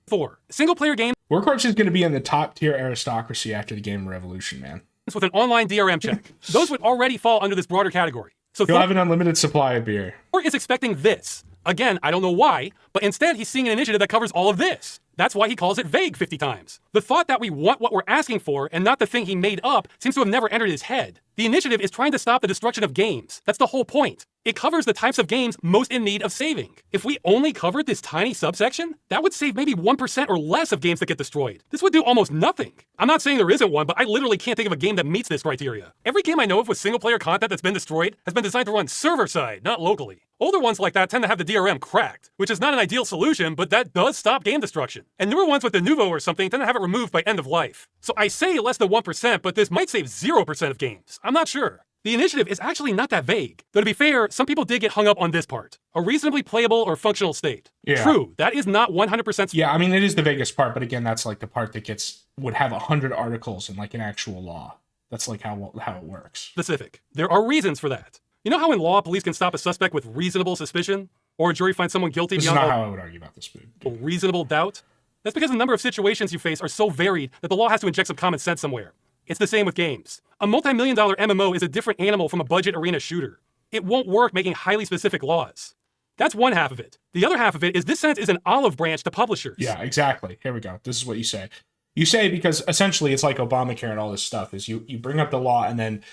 4. Single-player games Warcorpse is going to be in the top tier aristocracy after the Game Revolution, man. with an online DRM check. Those would already fall under this broader category. So You'll have an unlimited supply of beer. Thor is expecting this. Again, I don't know why, but instead he's seeing an initiative that covers all of this. That's why he calls it vague 50 times. The thought that we want what we're asking for and not the thing he made up seems to have never entered his head. The initiative is trying to stop the destruction of games. That's the whole point. It covers the types of games most in need of saving. If we only covered this tiny subsection, that would save maybe 1% or less of games that get destroyed. This would do almost nothing. I'm not saying there isn't one, but I literally can't think of a game that meets this criteria. Every game I know of with single-player content that's been destroyed has been designed to run server-side, not locally. Older ones like that tend to have the DRM cracked, which is not an ideal solution, but that does stop game destruction. And newer ones with the Nuvo or something tend to have it removed by end of life. So I say less than 1%, but this might save 0% of games. I'm not sure. The initiative is actually not that vague. Though to be fair, some people did get hung up on this part. A reasonably playable or functional state. Yeah. True, that is not 100%. Yeah, I mean, it is the vaguest part, but again, that's like the part that would have 100 articles in like an actual law. That's like how it works. Specific. There are reasons for that. You know how in law, police can stop a suspect with reasonable suspicion? Or a jury finds someone guilty This is beyond not how I would argue about this food. a reasonable doubt? That's because the number of situations you face are so varied that the law has to inject some common sense somewhere. It's the same with games. A multi-million-dollar MMO is a different animal from a budget arena shooter. It won't work making highly specific laws. That's one half of it. The other half of it is this sentence is an olive branch to publishers. Yeah, exactly. Here we go. This is what you say. You say because essentially it's like Obamacare and all this stuff is you bring up the law and then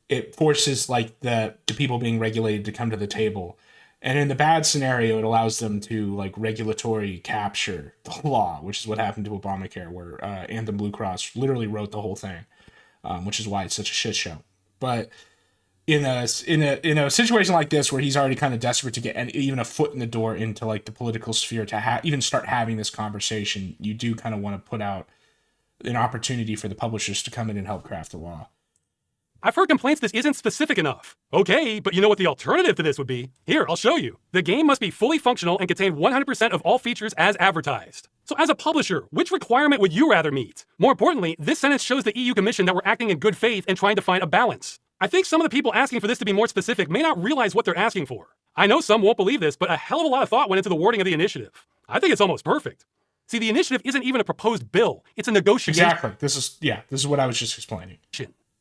it forces like the people being regulated to come to the table. And in the bad scenario, it allows them to like regulatory capture the law, which is what happened to Obamacare, where Anthem Blue Cross literally wrote the whole thing, which is why it's such a shit show. But in a situation like this, where he's already kind of desperate to get even a foot in the door into like the political sphere to even start having this conversation, you do kind of want to put out an opportunity for the publishers to come in and help craft the law. I've heard complaints this isn't specific enough. Okay, but you know what the alternative to this would be? Here, I'll show you. The game must be fully functional and contain 100% of all features as advertised. So as a publisher, which requirement would you rather meet? More importantly, this sentence shows the EU Commission that we're acting in good faith and trying to find a balance. I think some of the people asking for this to be more specific may not realize what they're asking for. I know some won't believe this, but a hell of a lot of thought went into the wording of the initiative. I think it's almost perfect. See, the initiative isn't even a proposed bill. It's a negotiation. Exactly. This is what I was just explaining.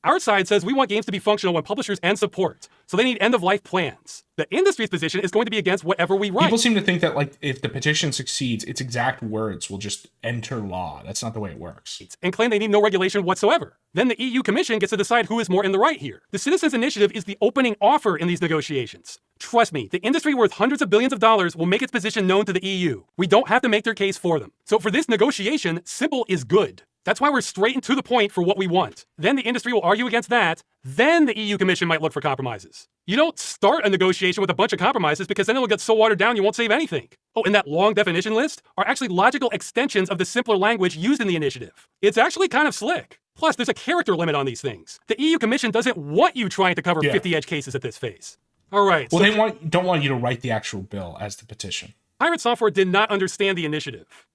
Our side says we want games to be functional when publishers and support, so they need end-of-life plans. The industry's position is going to be against whatever we write. People seem to think that like if the petition succeeds, its exact words will just enter law. That's not the way it works. And claim they need no regulation whatsoever. Then the EU Commission gets to decide who is more in the right here. The Citizens Initiative is the opening offer in these negotiations. Trust me, the industry worth hundreds of billions of dollars will make its position known to the EU. We don't have to make their case for them. So for this negotiation, simple is good. That's why we're straight and to the point for what we want. Then the industry will argue against that. Then the EU Commission might look for compromises. You don't start a negotiation with a bunch of compromises because then it'll get so watered down you won't save anything. Oh, and that long definition list are actually logical extensions of the simpler language used in the initiative. It's actually kind of slick. Plus, there's a character limit on these things. The EU Commission doesn't want you trying to cover 50 edge cases at this phase. All right. Well, they don't want you to write the actual bill as the petition. Pirate Software did not understand the initiative.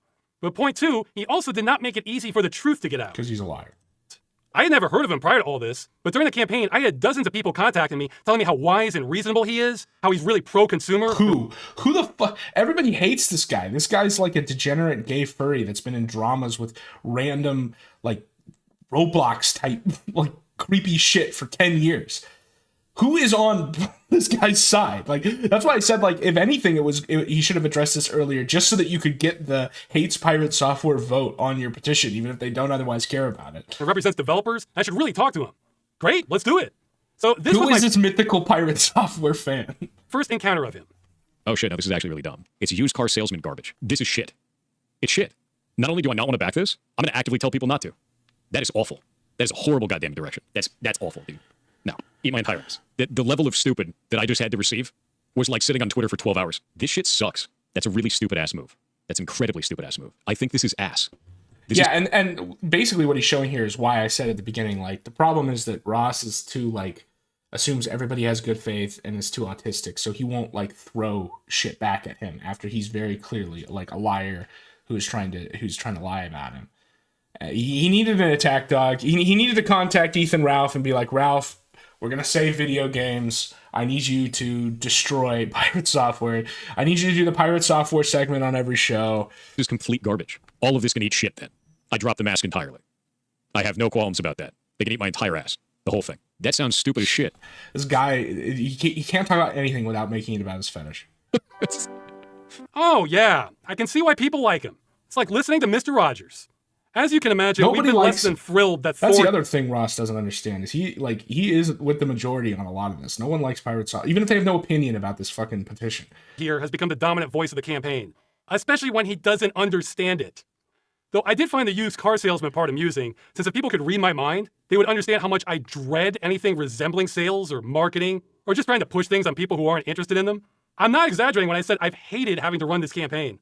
But point two, he also did not make it easy for the truth to get out. Because he's a liar. I had never heard of him prior to all this, but during the campaign, I had dozens of people contacting me, telling me how wise and reasonable he is, how he's really pro-consumer. Who the fuck? Everybody hates this guy. This guy's like a degenerate gay furry that's been in dramas with random, like, Roblox type, like, creepy shit for 10 years. Who is on this guy's side? Like, that's why I said, like, if anything, he should have addressed this earlier, just so that you could get the hates pirate software vote on your petition, even if they don't otherwise care about it. It represents developers. I should really talk to him. Great, let's do it. So this Who was is this mythical pirate software fan? first encounter of him. Oh shit, no, this is actually really dumb. It's used car salesman garbage. This is shit. It's shit. Not only do I not want to back this, I'm going to actively tell people not to. That is awful. That is a horrible goddamn direction. That's awful, dude. No, eat my entire ass. The level of stupid that I just had to receive was like sitting on Twitter for 12 hours. This shit sucks. That's a really stupid ass move. That's an incredibly stupid ass move. I think this is ass. And basically what he's showing here is why I said at the beginning, like, the problem is that Ross is too, like, assumes everybody has good faith and is too autistic, so he won't, like, throw shit back at him after he's very clearly, like, a liar who's trying to lie about him. He needed an attack dog. He needed to contact Ethan Ralph and be like, Ralph, we're going to save video games. I need you to destroy Pirate Software. I need you to do the Pirate Software segment on every show. This is complete garbage. All of this can eat shit then. I dropped the mask entirely. I have no qualms about that. They can eat my entire ass. The whole thing. That sounds stupid as shit. This guy, he can't talk about anything without making it about his fetish. Oh, yeah. I can see why people like him. It's like listening to Mr. Rogers. As you can imagine, Nobody we've been likes less than thrilled that That's Thor... the other thing Ross doesn't understand is he is with the majority on a lot of this. No one likes Pirate Software, even if they have no opinion about this fucking petition. here has become the dominant voice of the campaign, especially when he doesn't understand it. Though I did find the used car salesman part amusing, since if people could read my mind, they would understand how much I dread anything resembling sales or marketing, or just trying to push things on people who aren't interested in them. I'm not exaggerating when I said I've hated having to run this campaign.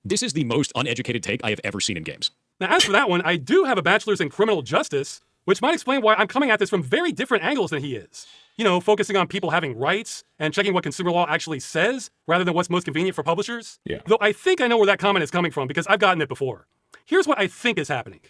This is the most uneducated take I have ever seen in games. Now, as for that one, I do have a bachelor's in criminal justice, which might explain why I'm coming at this from very different angles than he is. You know, focusing on people having rights and checking what consumer law actually says, rather than what's most convenient for publishers. Yeah. Though I think I know where that comment is coming from because I've gotten it before. Here's what I think is happening.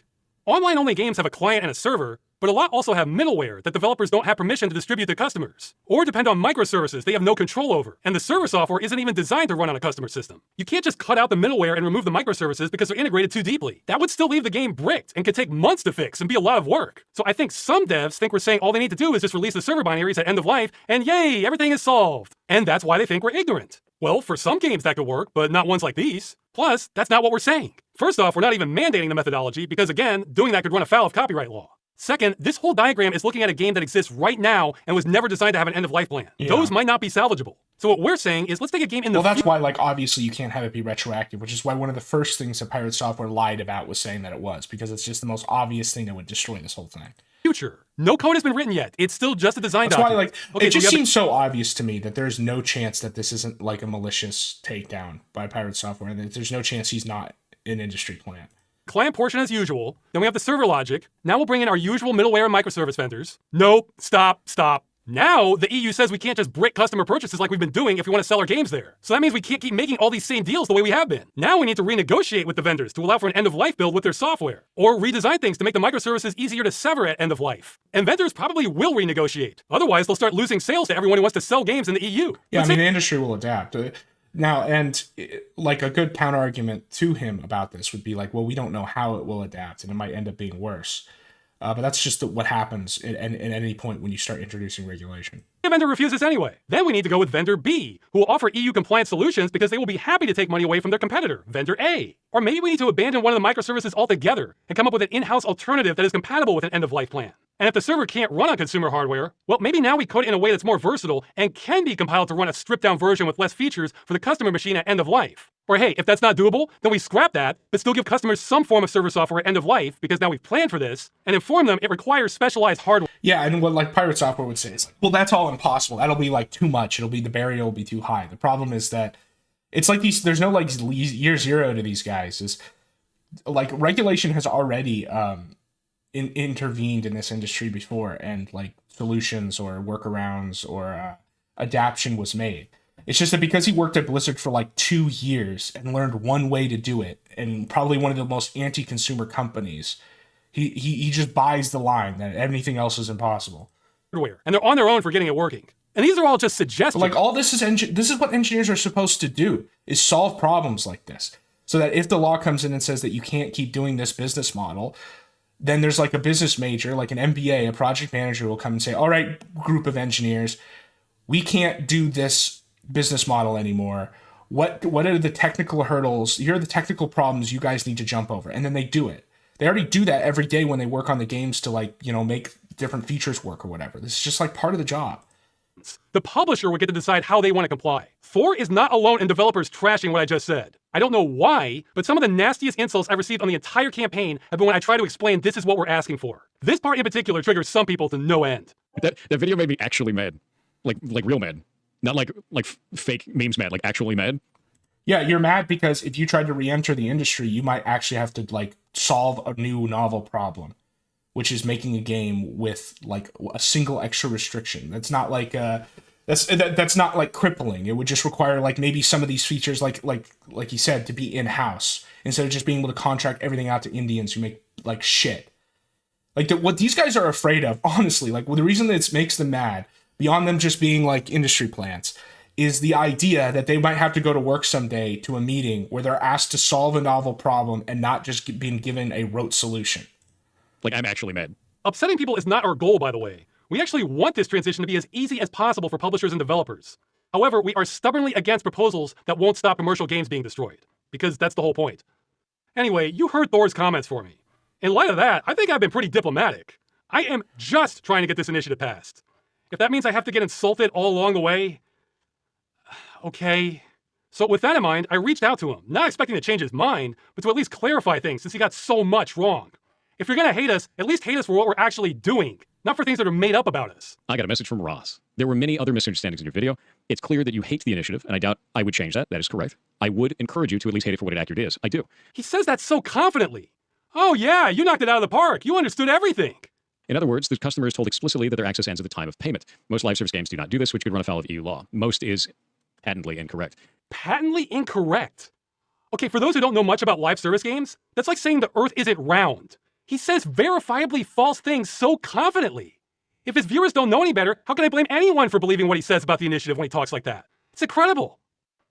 Online-only games have a client and a server, but a lot also have middleware that developers don't have permission to distribute to customers, or depend on microservices they have no control over, and the server software isn't even designed to run on a customer system. You can't just cut out the middleware and remove the microservices because they're integrated too deeply. That would still leave the game bricked and could take months to fix and be a lot of work. So I think some devs think we're saying all they need to do is just release the server binaries at end of life, and yay, everything is solved. And that's why they think we're ignorant. Well, for some games that could work, but not ones like these. Plus, that's not what we're saying. First off, we're not even mandating the methodology because, again, doing that could run afoul of copyright law. Second, this whole diagram is looking at a game that exists right now and was never designed to have an end-of-life plan. Yeah. Those might not be salvageable. So what we're saying is let's take a game in the Well, that's why, like, obviously you can't have it be retroactive, which is why one of the first things that Pirate Software lied about was saying that it was, because it's just the most obvious thing that would destroy this whole thing. future. No code has been written yet. It's still just a design That's why, document. like, Okay, it so just we have seems so obvious to me that there's no chance that this isn't, like, a malicious takedown by Pirate Software, and that there's no chance he's not an industry plant. client portion as usual. Then we have the server logic. Now we'll bring in our usual middleware and microservice vendors. Nope. Stop. Now the EU says we can't just brick customer purchases like we've been doing if we want to sell our games there. So that means we can't keep making all these same deals the way we have been. Now we need to renegotiate with the vendors to allow for an end-of-life build with their software. Or redesign things to make the microservices easier to sever at end of life. And vendors probably will renegotiate. Otherwise, they'll start losing sales to everyone who wants to sell games in the EU. Yeah, I mean, the industry will adapt. Now, and like a good counter argument to him about this would be like, well, we don't know how it will adapt and it might end up being worse. But that's just what happens at any point when you start introducing regulation. The vendor refuses anyway. Then we need to go with vendor B, who will offer EU-compliant solutions because they will be happy to take money away from their competitor, vendor A. Or maybe we need to abandon one of the microservices altogether and come up with an in-house alternative that is compatible with an end-of-life plan. And if the server can't run on consumer hardware, well, maybe now we code it in a way that's more versatile and can be compiled to run a stripped-down version with less features for the customer machine at end of life. Or hey, if that's not doable, then we scrap that, but still give customers some form of server software at end of life because now we've planned for this, and inform them it requires specialized hardware. Yeah, and what like Pirate Software would say is like, well, that's all impossible. That'll be like too much. The barrier will be too high. The problem is that it's like there's no like year zero to these guys. Is like regulation has already intervened in this industry before, and like solutions or workarounds or adaptation was made. It's just that because he worked at Blizzard for like 2 years and learned one way to do it, and probably one of the most anti-consumer companies, he just buys the line that anything else is impossible. And they're on their own for getting it working. And these are all just suggestions. But like all this is what engineers are supposed to do, is solve problems like this. So that if the law comes in and says that you can't keep doing this business model, then there's like a business major, like an MBA, a project manager will come and say, all right, group of engineers, we can't do this business model anymore. What are the technical hurdles? Here are the technical problems you guys need to jump over. And then they do it. They already do that every day when they work on the games to like, make different features work or whatever. This is just like part of the job. The publisher would get to decide how they want to comply. Thor is not alone in developers trashing what I just said. I don't know why, but some of the nastiest insults I've received on the entire campaign have been when I try to explain this is what we're asking for. This part in particular triggers some people to no end. That video made me actually mad. Like real mad. Not like fake memes mad, like actually mad. Yeah, you're mad because if you tried to re-enter the industry, you might actually have to like solve a new novel problem, which is making a game with like a single extra restriction. That's not like that's not like crippling. It would just require like maybe some of these features, like you said, to be in-house instead of just being able to contract everything out to Indians who make like shit. Like what these guys are afraid of, honestly, like the reason that it makes them mad, beyond them just being like industry plants, is the idea that they might have to go to work someday to a meeting where they're asked to solve a novel problem and not just being given a rote solution. Like, I'm actually mad. Upsetting people is not our goal, by the way. We actually want this transition to be as easy as possible for publishers and developers. However, we are stubbornly against proposals that won't stop commercial games being destroyed, because that's the whole point. Anyway, you heard Thor's comments for me. In light of that, I think I've been pretty diplomatic. I am just trying to get this initiative passed. If that means I have to get insulted all along the way, okay. So with that in mind, I reached out to him, not expecting to change his mind, but to at least clarify things since he got so much wrong. If you're gonna hate us, at least hate us for what we're actually doing, not for things that are made up about us. I got a message from Ross. There were many other misunderstandings in your video. It's clear that you hate the initiative, and I doubt I would change that. That is correct. I would encourage you to at least hate it for what it actually is. I do. He says that so confidently. Oh yeah, you knocked it out of the park. You understood everything. In other words, the customer is told explicitly that their access ends at the time of payment. Most live service games do not do this, which could run afoul of EU law. Most is patently incorrect. Patently incorrect? Okay, for those who don't know much about live service games, that's like saying the Earth isn't round. He says verifiably false things so confidently. If his viewers don't know any better, how can I blame anyone for believing what he says about the initiative when he talks like that? It's incredible.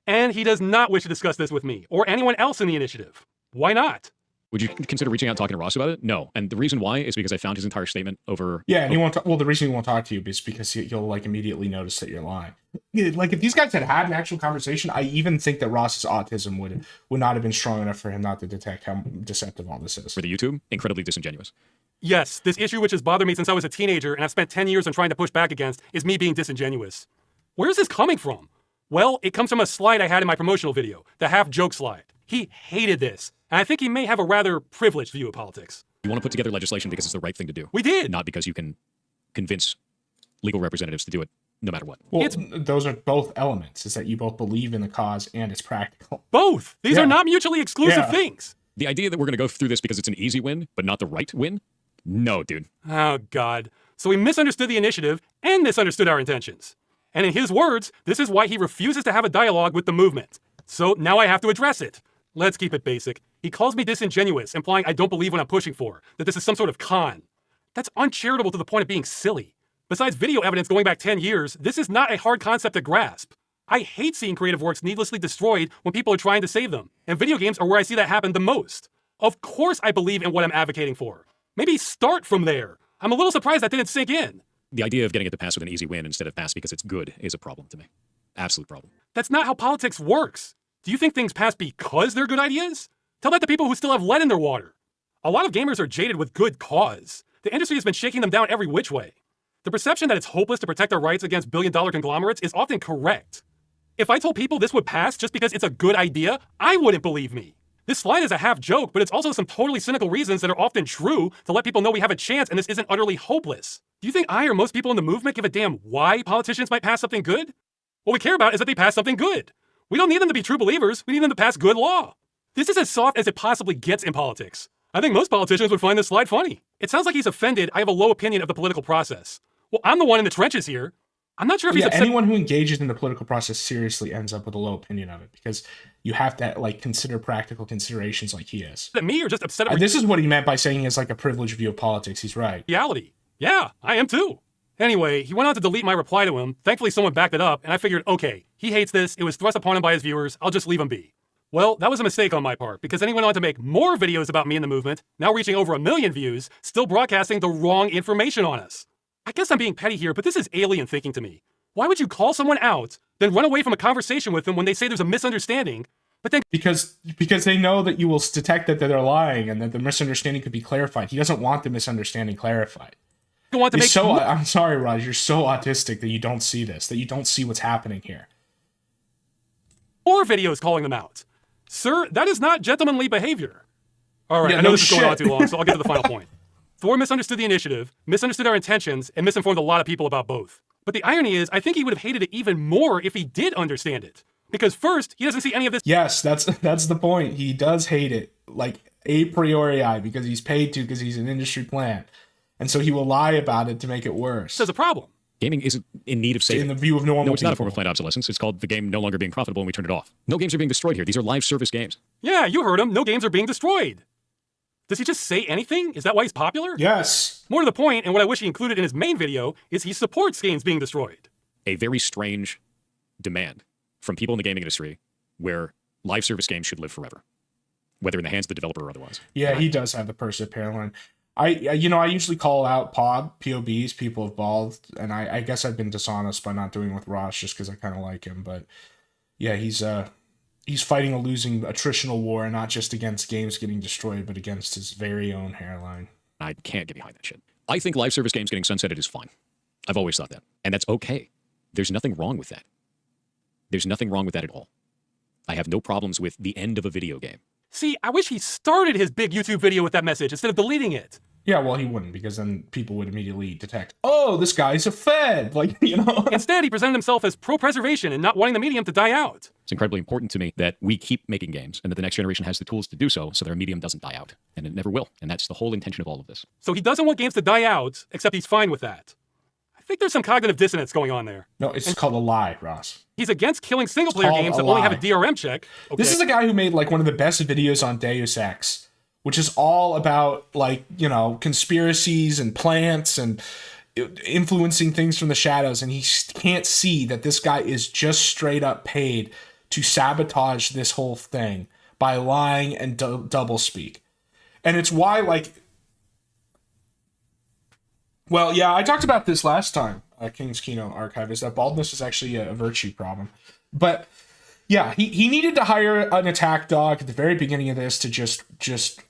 And he does not wish to discuss this with me or anyone else in the initiative. Why not? Would you consider reaching out and talking to Ross about it? No. And the reason why is because I found his entire statement over... Yeah, and he won't... Well, the reason he won't talk to you is because he'll like immediately notice that you're lying. Like, if these guys had an actual conversation, I even think that Ross's autism would not have been strong enough for him not to detect how deceptive all this is. For the YouTube, incredibly disingenuous. Yes, this issue which has bothered me since I was a teenager and I've spent 10 years on trying to push back against is me being disingenuous. Where's this coming from? Well, it comes from a slide I had in my promotional video, the half-joke slide. He hated this, and I think he may have a rather privileged view of politics. You want to put together legislation because it's the right thing to do. We did! Not because you can convince legal representatives to do it no matter what. Well, those are both elements, is that you both believe in the cause and it's practical. Both! These are not mutually exclusive things! The idea that we're going to go through this because it's an easy win, but not the right win? No, dude. Oh, God. So he misunderstood the initiative and misunderstood our intentions. And in his words, this is why he refuses to have a dialogue with the movement. So now I have to address it. Let's keep it basic. He calls me disingenuous, implying I don't believe what I'm pushing for, that this is some sort of con. That's uncharitable to the point of being silly. Besides video evidence going back 10 years, this is not a hard concept to grasp. I hate seeing creative works needlessly destroyed when people are trying to save them, and video games are where I see that happen the most. Of course I believe in what I'm advocating for. Maybe start from there. I'm a little surprised that didn't sink in. The idea of getting it to pass with an easy win instead of pass because it's good is a problem to me. Absolute problem. That's not how politics works. Do you think things pass because they're good ideas? Tell that to people who still have lead in their water. A lot of gamers are jaded with good cause. The industry has been shaking them down every which way. The perception that it's hopeless to protect our rights against billion-dollar conglomerates is often correct. If I told people this would pass just because it's a good idea, I wouldn't believe me. This slide is a half joke, but it's also some totally cynical reasons that are often true to let people know we have a chance and this isn't utterly hopeless. Do you think I or most people in the movement give a damn why politicians might pass something good? What we care about is that they pass something good. We don't need them to be true believers, we need them to pass good law. This is as soft as it possibly gets in politics. I think most politicians would find this slide funny. It sounds like he's offended I have a low opinion of the political process. Well, I'm the one in the trenches here. I'm not sure if he's upset. Anyone who engages in the political process seriously ends up with a low opinion of it because you have to like consider practical considerations like he is. At me or just upset at this is what he meant by saying he has like a privileged view of politics. He's right. Reality. Yeah, I am too. Anyway, he went on to delete my reply to him. Thankfully, someone backed it up, and I figured, okay, he hates this. It was thrust upon him by his viewers. I'll just leave him be. Well, that was a mistake on my part, because then he went on to make more videos about me and the movement, now reaching over 1 million views, still broadcasting the wrong information on us. I guess I'm being petty here, but this is alien thinking to me. Why would you call someone out, then run away from a conversation with them when they say there's a misunderstanding, but then... Because they know that you will detect that they're lying and that the misunderstanding could be clarified. He doesn't want the misunderstanding clarified. want to make I'm sorry, Raj. You're so autistic that you don't see this, that you don't see what's happening here. more videos calling them out. Sir, that is not gentlemanly behavior. All right, Yeah, I know no this is going on shit. too long, so I'll get to the final point. Thor misunderstood the initiative, misunderstood our intentions, and misinformed a lot of people about both. But the irony is, I think he would have hated it even more if he did understand it. Because first, he doesn't see any of this Yes, that's the point. He does hate it, like a priori, because he's paid to, because he's an industry plant, and so he will lie about it to make it worse. as a problem. Gaming isn't in need of saving. In the view of normal No, it's not a people. form of planned obsolescence. It's called the game no longer being profitable and we turn it off. No games are being destroyed here. These are live service games. Yeah, you heard him. No games are being destroyed. Does he just say anything? Is that why he's popular? Yes. More to the point, and what I wish he included in his main video, is he supports games being destroyed. A very strange demand from people in the gaming industry where live service games should live forever, whether in the hands of the developer or otherwise. Yeah, he does have the perseverance. I usually call out POBs, people have balled, and I guess I've been dishonest by not doing it with Ross just because I kind of like him. But yeah, he's fighting a losing attritional war, not just against games getting destroyed, but against his very own hairline. I can't get behind that shit. I think live service games getting sunsetted is fine. I've always thought that. And that's okay. There's nothing wrong with that. There's nothing wrong with that at all. I have no problems with the end of a video game. See, I wish he started his big YouTube video with that message instead of deleting it. Yeah, well, he wouldn't, because then people would immediately detect, oh, this guy's a Fed, like, you know. Instead, he presented himself as pro-preservation and not wanting the medium to die out. It's incredibly important to me that we keep making games and that the next generation has the tools to do so their medium doesn't die out. And it never will. And that's the whole intention of all of this. So he doesn't want games to die out, except he's fine with that. I think there's some cognitive dissonance going on there. No, it's called a lie, Ross. He's against killing single-player called games a that only have a lie. DRM check. Okay. This is a guy who made like one of the best videos on Deus Ex, which is all about like, you know, conspiracies and plants and influencing things from the shadows. And he can't see that this guy is just straight up paid to sabotage this whole thing by lying and double speak. And it's why, like, well, yeah, I talked about this last time, King's Keynote Archive, is that baldness is actually a virtue problem. But yeah, he needed to hire an attack dog at the very beginning of this to just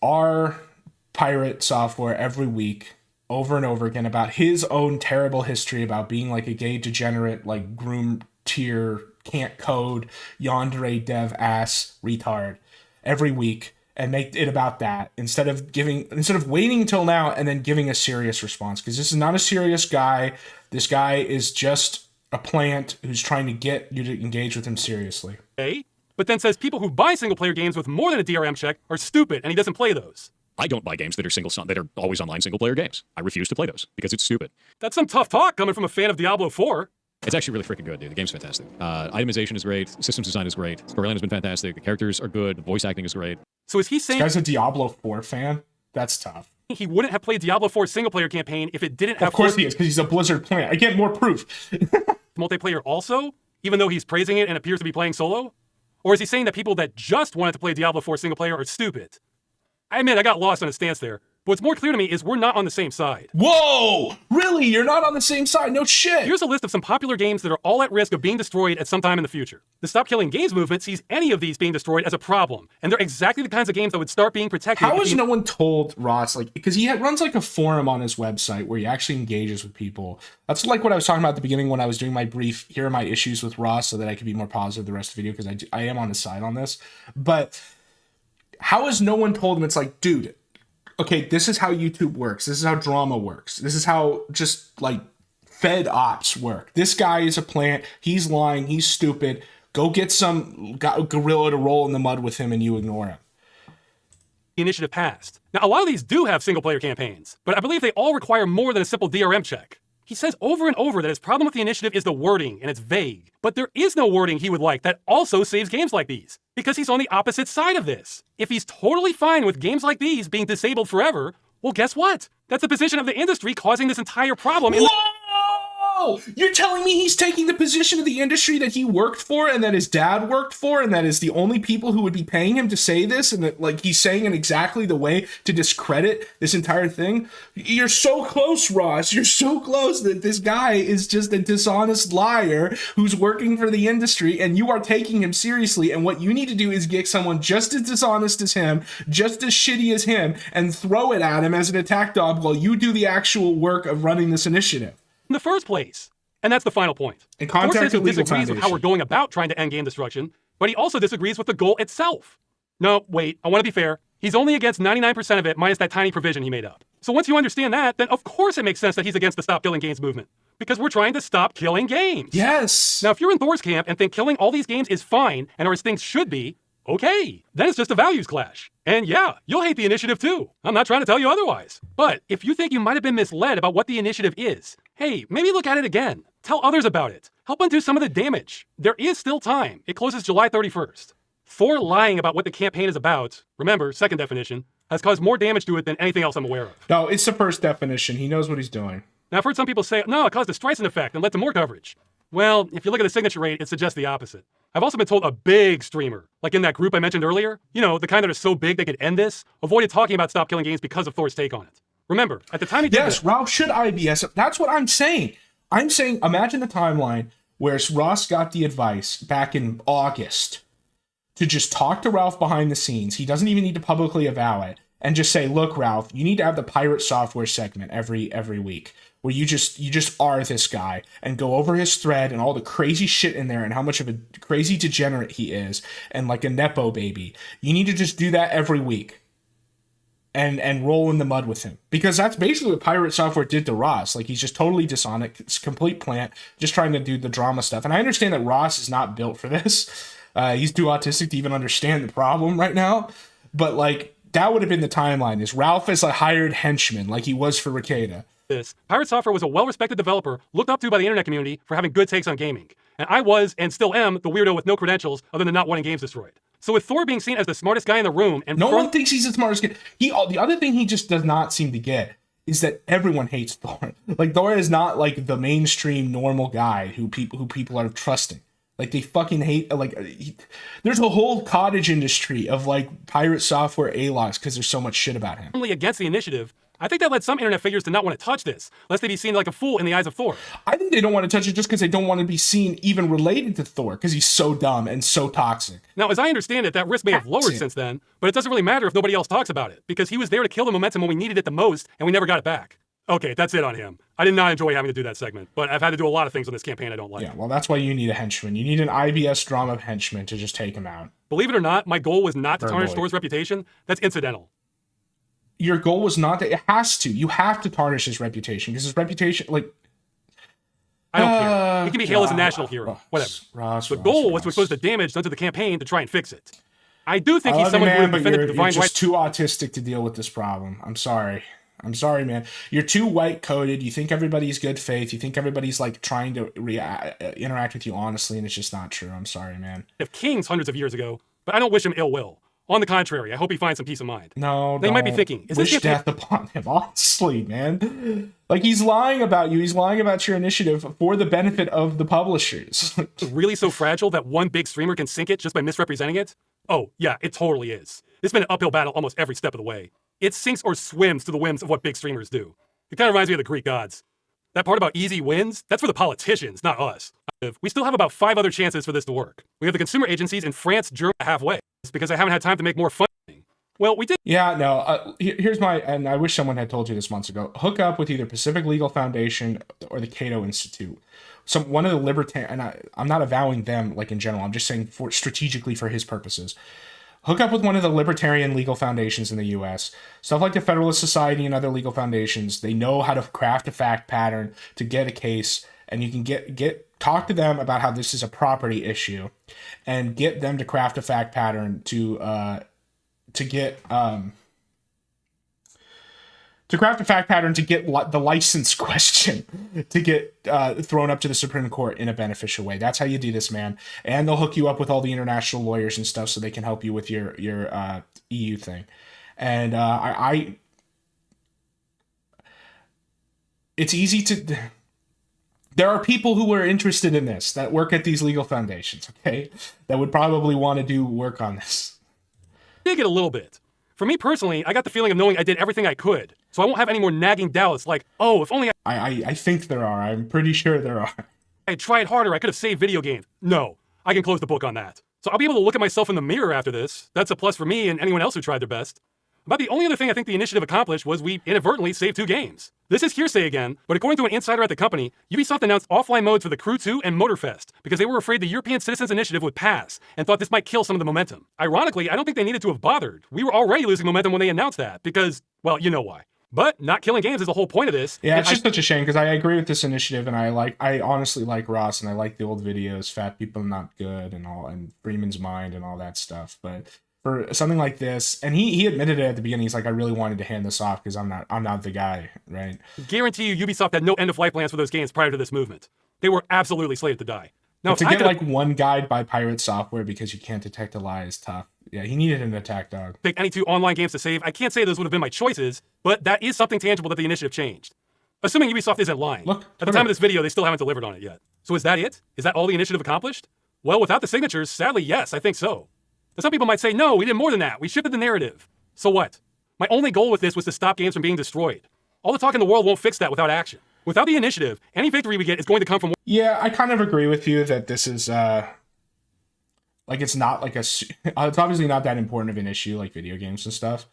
pirate software every week over and over again about his own terrible history about being like a gay degenerate, like groom tier, can't code, yandere dev ass retard every week, and make it about that instead of waiting until now and then giving a serious response, because this is not a serious guy. This guy is just a plant who's trying to get you to engage with him seriously. But then says people who buy single-player games with more than a DRM check are stupid, and he doesn't play those. I don't buy games that are always online single player games. I refuse to play those because it's stupid. That's some tough talk coming from a fan of Diablo 4. It's actually really freaking good, dude. The game's fantastic. Itemization is great. Systems design is great. Storyline has been fantastic. The characters are good. The voice acting is great. So is he saying This guy's a Diablo 4 fan? That's tough. he wouldn't have played Diablo 4 single-player campaign if it didn't have Of course he is, because he's a Blizzard plant. I get more proof. multiplayer also, even though he's praising it and appears to be playing solo? Or is he saying that people that just wanted to play Diablo 4 single-player are stupid? I admit I got lost on his stance there. But what's more clear to me is we're not on the same side. Whoa! Really? You're not on the same side? No shit! Here's a list of some popular games that are all at risk of being destroyed at some time in the future. The Stop Killing Games movement sees any of these being destroyed as a problem, and they're exactly the kinds of games that would start being protected. How if has the- no one told Ross, like, because he runs like a forum on his website where he actually engages with people. That's like what I was talking about at the beginning when I was doing my brief, here are my issues with Ross, so that I could be more positive the rest of the video, because I am on his side on this. But how has no one told him, it's like, dude, okay, this is how YouTube works. This is how drama works. This is how just like Fed ops work. This guy is a plant. He's lying. He's stupid. Go get some gorilla to roll in the mud with him and you ignore him. the initiative passed. Now, a lot of these do have single-player campaigns, but I believe they all require more than a simple DRM check. He says over and over that his problem with the initiative is the wording, and it's vague. But there is no wording he would like that also saves games like these, because he's on the opposite side of this. If he's totally fine with games like these being disabled forever, well, guess what? That's the position of the industry causing this entire problem. Whoa! Oh, you're telling me he's taking the position of the industry that he worked for and that his dad worked for and that is the only people who would be paying him to say this, and that like he's saying it exactly the way to discredit this entire thing? You're so close, Ross. You're so close that this guy is just a dishonest liar who's working for the industry, and you are taking him seriously. And what you need to do is get someone just as dishonest as him, just as shitty as him, and throw it at him as an attack dog while you do the actual work of running this initiative in the first place. And that's the final point. And Thor contact says he the legal disagrees with how foundation. we're going about trying to end game destruction, but he also disagrees with the goal itself. No, wait, I want to be fair. He's only against 99% of it minus that tiny provision he made up. So once you understand that, then of course it makes sense that he's against the Stop Killing Games movement. Because we're trying to stop killing games. Yes. Now, if you're in Thor's camp and think killing all these games is fine and are as things should be, okay, then it's just a values clash. And yeah, you'll hate the initiative too. I'm not trying to tell you otherwise. But if you think you might have been misled about what the initiative is, hey, maybe look at it again. Tell others about it. Help undo some of the damage. There is still time. It closes July 31st. Thor lying about what the campaign is about, remember, second definition, has caused more damage to it than anything else I'm aware of. No, it's the first definition. He knows what he's doing. Now, I've heard some people say, no, it caused a Streisand effect and led to more coverage. Well, if you look at the signature rate, it suggests the opposite. I've also been told a big streamer, like in that group I mentioned earlier, you know, the kind that are so big they could end this, avoided talking about Stop Killing Games because of Thor's take on it. Remember, at the time he did Yes, this, Ralph should IBS. That's what I'm saying. I'm saying, imagine the timeline where Ross got the advice back in August to just talk to Ralph behind the scenes. He doesn't even need to publicly avow it, and just say, look, Ralph, you need to have the pirate software segment every week where you just are this guy and go over his thread and all the crazy shit in there and how much of a crazy degenerate he is and like a Nepo baby. You need to just do that every week and roll in the mud with him, because that's basically what pirate software did to Ross. Like, he's just totally dishonest. It's a complete plant, just trying to do the drama stuff. And I understand that Ross is not built for this. He's too autistic to even understand the problem right now. But like, that would have been the timeline, is Ralph is a hired henchman like he was for Ricada. Pirate Software was a well-respected developer looked up to by the internet community for having good takes on gaming. And I was, and still am, the weirdo with no credentials other than not wanting games destroyed. So with Thor being seen as the smartest guy in the room and no one thinks he's the smartest guy. The other thing he just does not seem to get is that everyone hates Thor. Like, Thor is not like the mainstream normal guy who people are trusting. Like, they fucking hate, like, there's a whole cottage industry of like pirate software A-logs because there's so much shit about him. Only against the initiative. I think that led some internet figures to not want to touch this, lest they be seen like a fool in the eyes of Thor. I think they don't want to touch it just because they don't want to be seen even related to Thor, because he's so dumb and so toxic. Now, as I understand it, that risk may have lowered since then, but it doesn't really matter if nobody else talks about it, because he was there to kill the momentum when we needed it the most, and we never got it back. Okay, that's it on him. I did not enjoy having to do that segment, but I've had to do a lot of things on this campaign I don't like. Yeah, well, that's why you need a henchman. You need an IBS drama henchman to just take him out. Believe it or not, my goal was not to tarnish Verbally. Thor's reputation. That's incidental. Your goal was not that. It has to. You have to tarnish his reputation, because his reputation, like, I don't care. He can be hailed as a national hero. Whatever. The goal was to expose the damage done to the campaign to try and fix it. I do think he's someone who would have defended the divine you're right. just too autistic to deal with this problem. I'm sorry, man. You're too white-coded. You think everybody's good faith. You think everybody's like trying to interact with you honestly, and it's just not true. I'm sorry, man. Of kings hundreds of years ago, but I don't wish him ill will. On the contrary, I hope he finds some peace of mind. No, they might be thinking, is this wish death upon him, honestly, man. Like, he's lying about you. He's lying about your initiative for the benefit of the publishers. really so fragile that one big streamer can sink it just by misrepresenting it? Oh, yeah, it totally is. It's been an uphill battle almost every step of the way. It sinks or swims to the whims of what big streamers do. It kind of reminds me of the Greek gods. That part about easy wins, that's for the politicians, not us. We still have about 5 other chances for this to work. We have the consumer agencies in France, Germany, halfway. It's because I haven't had time to make more funding. Well, we did. Yeah, no. Here's my, and I wish someone had told you this months ago. Hook up with either Pacific Legal Foundation or the Cato Institute. One of the libertarian, and I'm not avowing them like in general. I'm just saying for strategically for his purposes. Hook up with one of the libertarian legal foundations in the U.S. Stuff like the Federalist Society and other legal foundations. They know how to craft a fact pattern to get a case, and you can talk to them about how this is a property issue, and get them to craft a fact pattern to get the license question to get thrown up to the Supreme Court in a beneficial way. That's how you do this, man. And they'll hook you up with all the international lawyers and stuff so they can help you with your EU thing. And it's easy to. There are people who are interested in this that work at these legal foundations, okay, that would probably want to do work on this. Dig it a little bit. For me personally, I got the feeling of knowing I did everything I could, so I won't have any more nagging doubts like, oh, if only I think there are. I'm pretty sure there are. I had tried harder, I could have saved video games. No, I can close the book on that. So I'll be able to look at myself in the mirror after this. That's a plus for me and anyone else who tried their best. About the only other thing I think the initiative accomplished was we inadvertently saved 2 games. This is hearsay again, but according to an insider at the company, Ubisoft announced offline modes for The Crew 2 and Motorfest because they were afraid the European Citizens Initiative would pass and thought this might kill some of the momentum. Ironically, I don't think they needed to have bothered. We were already losing momentum when they announced that because, well, you know why. But not killing games is the whole point of this. Yeah, it's just such a shame because I agree with this initiative, and I honestly like Ross, and I like the old videos, Fat People Not Good, and all, and Freeman's Mind, and all that stuff. But for something like this, and he admitted it at the beginning, he's like, I really wanted to hand this off because I'm not the guy, right? Guarantee you, Ubisoft had no end-of-life plans for those games prior to this movement. They were absolutely slated to die. Now, But to get like one guide by pirate software because you can't detect a lie is tough. Yeah, he needed an attack dog. Pick any 2 online games to save, I can't say those would have been my choices, but that is something tangible that the initiative changed. Assuming Ubisoft isn't lying. Look, at the time of this video, they still haven't delivered on it yet. So is that it? Is that all the initiative accomplished? Well, without the signatures, sadly, yes, I think so. But some people might say, no, we did more than that. We shifted the narrative. So what? My only goal with this was to stop games from being destroyed. All the talk in the world won't fix that without action. Without the initiative, any victory we get is going to come from... Yeah, I kind of agree with you that this is, like, it's not like it's obviously not that important of an issue, like video games and stuff.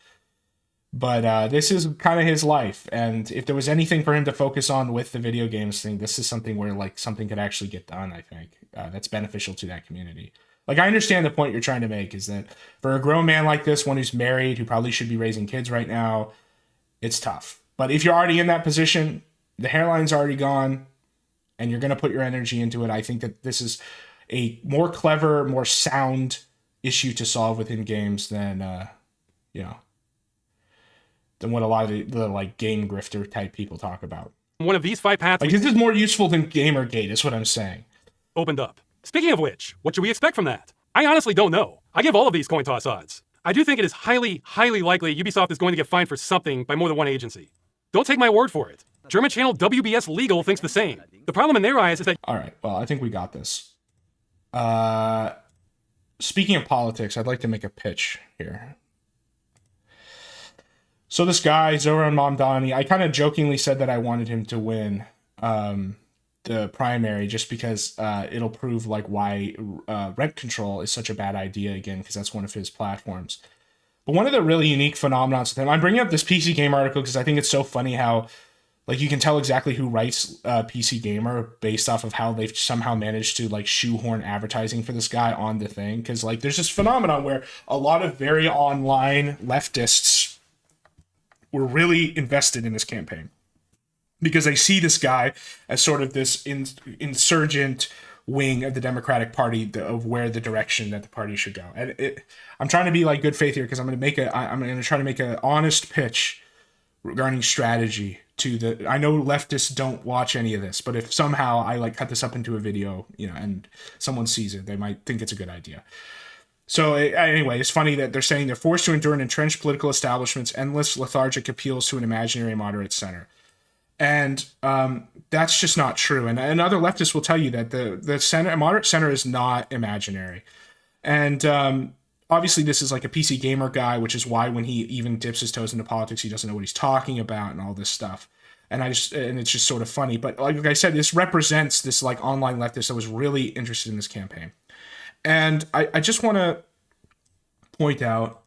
But this is kind of his life. And if there was anything for him to focus on with the video games thing, this is something where, like, something could actually get done, I think. That's beneficial to that community. Like, I understand the point you're trying to make is that for a grown man like this, one who's married, who probably should be raising kids right now, it's tough. But if you're already in that position, the hairline's already gone, and you're going to put your energy into it, I think that this is a more clever, more sound issue to solve within games than, than what a lot of the like game grifter type people talk about. One of these 5 paths... Like, this is more useful than Gamergate, is what I'm saying. ...opened up. Speaking of which, what should we expect from that? I honestly don't know. I give all of these coin toss odds. I do think it is highly, highly likely Ubisoft is going to get fined for something by more than one agency. Don't take my word for it. German channel WBS Legal thinks the same. The problem in their eyes is that... All right, well, I think we got this. Speaking of politics, I'd like to make a pitch here. So this guy, Zoran Mamdani, I kind of jokingly said that I wanted him to win the primary just because it'll prove like why rent control is such a bad idea again, because that's one of his platforms. But one of the really unique phenomena with him, I'm bringing up this PC Game article because I think it's so funny how like you can tell exactly who writes PC Gamer based off of how they've somehow managed to like shoehorn advertising for this guy on the thing. Because like there's this phenomenon where a lot of very online leftists were really invested in this campaign because they see this guy as sort of this insurgent wing of the Democratic Party of where the direction that the party should go. And I'm trying to be like good faith here because I'm going to try to make an honest pitch regarding strategy to the... I know leftists don't watch any of this, but if somehow I like cut this up into a video, and someone sees it, they might think it's a good idea. So anyway, it's funny that they're saying they're forced to endure an entrenched political establishment's endless lethargic appeals to an imaginary moderate center. And that's just not true. And other leftists will tell you that the center, moderate center is not imaginary. And obviously this is like a PC Gamer guy, which is why when he even dips his toes into politics, he doesn't know what he's talking about and all this stuff. And it's just sort of funny. But like I said, this represents this like online leftist that was really interested in this campaign. And I just want to point out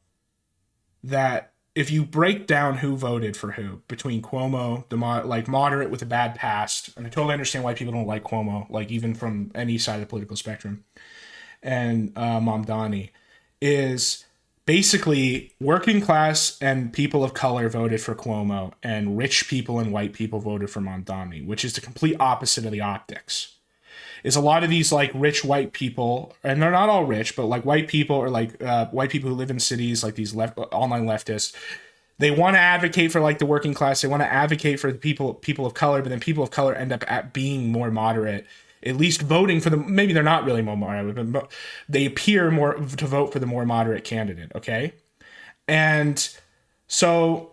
that if you break down who voted for who between Cuomo, the moderate with a bad past, and I totally understand why people don't like Cuomo, like even from any side of the political spectrum, and Mamdani, is basically working class and people of color voted for Cuomo, and rich people and white people voted for Mamdani, which is the complete opposite of the optics. Is a lot of these like rich white people, and they're not all rich, but like white people or like white people who live in cities, like these online leftists, they want to advocate for like the working class. They want to advocate for the people of color, but then people of color end up being more moderate, at least voting for them. Maybe they're not really more moderate, but they appear more to vote for the more moderate candidate. Okay. And so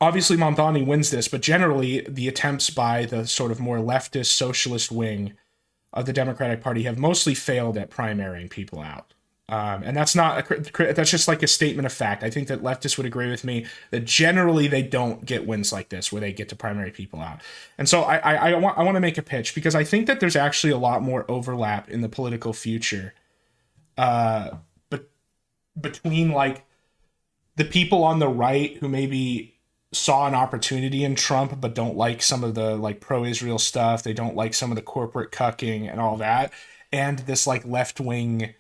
obviously Mamdani wins this, but generally the attempts by the sort of more leftist socialist wing of the Democratic Party have mostly failed at primarying people out. And that's not that's just like a statement of fact. I think that leftists would agree with me that generally they don't get wins like this where they get to primary people out. And so I want to make a pitch because I think that there's actually a lot more overlap in the political future but between like the people on the right who maybe saw an opportunity in Trump but don't like some of the like pro-Israel stuff, they don't like some of the corporate cucking and all that, and this like left-wing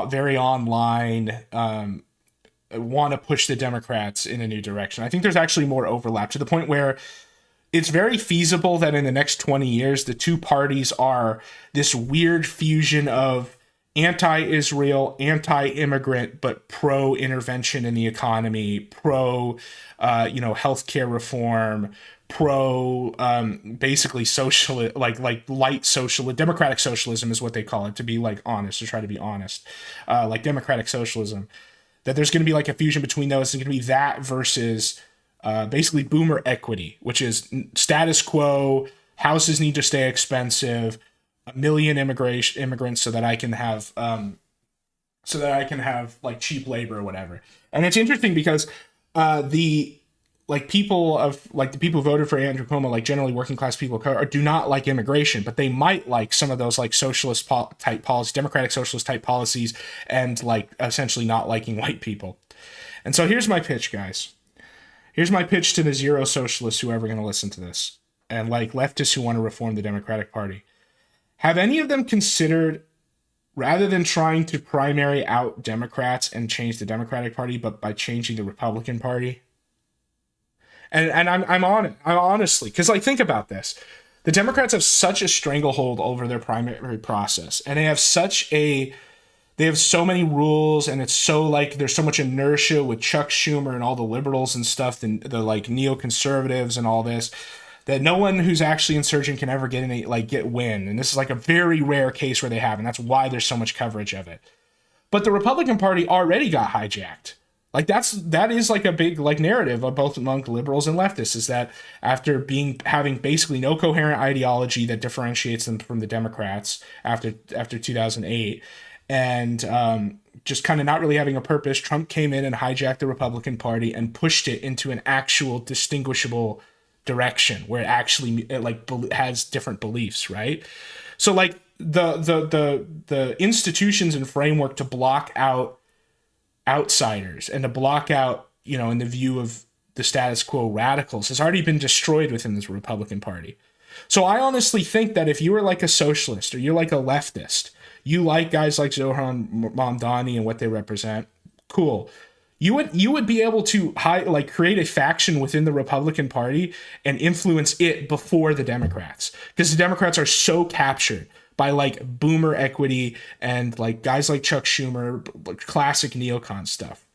very online want to push the Democrats in a new direction. I think there's actually more overlap to the point where it's very feasible that in the next 20 years the two parties are this weird fusion of anti-Israel, anti-immigrant, but pro-intervention in the economy, healthcare reform, basically social, like light social, democratic socialism is what they call it, to be like honest, to try to be honest, like democratic socialism. That there's going to be like a fusion between those. It's going to be that versus basically boomer equity, which is status quo. Houses need to stay expensive. 1 million immigrants so that I can have like cheap labor or whatever. And it's interesting because the people who voted for Andrew Cuomo, like generally working class people, do not like immigration, but they might like some of those like socialist type policies, democratic socialist type policies, and like essentially not liking white people. And so here's my pitch, guys. Here's my pitch to the zero socialists who are ever going to listen to this, and like leftists who want to reform the Democratic Party. Have any of them considered, rather than trying to primary out Democrats and change the Democratic Party, but by changing the Republican Party? And I'm honestly, because like think about this, the Democrats have such a stranglehold over their primary process, and they have so many rules, and it's so like there's so much inertia with Chuck Schumer and all the liberals and stuff, and the like neoconservatives and all this, that no one who's actually insurgent can ever get win. And this is like a very rare case where they have, and that's why there's so much coverage of it. But the Republican Party already got hijacked. Like that is like a big like narrative of both among liberals and leftists, is that after having basically no coherent ideology that differentiates them from the Democrats after 2008, and just kind of not really having a purpose, Trump came in and hijacked the Republican Party and pushed it into an actual distinguishable direction where it has different beliefs, right? So like the institutions and framework to block out outsiders and to block out, in the view of the status quo radicals has already been destroyed within this Republican Party. So I honestly think that if you were like a socialist or you're like a leftist, you like guys like Zohran Mamdani and what they represent, cool. You would be able to create a faction within the Republican Party and influence it before the Democrats, because the Democrats are so captured by like boomer equity and like guys like Chuck Schumer, classic neocon stuff.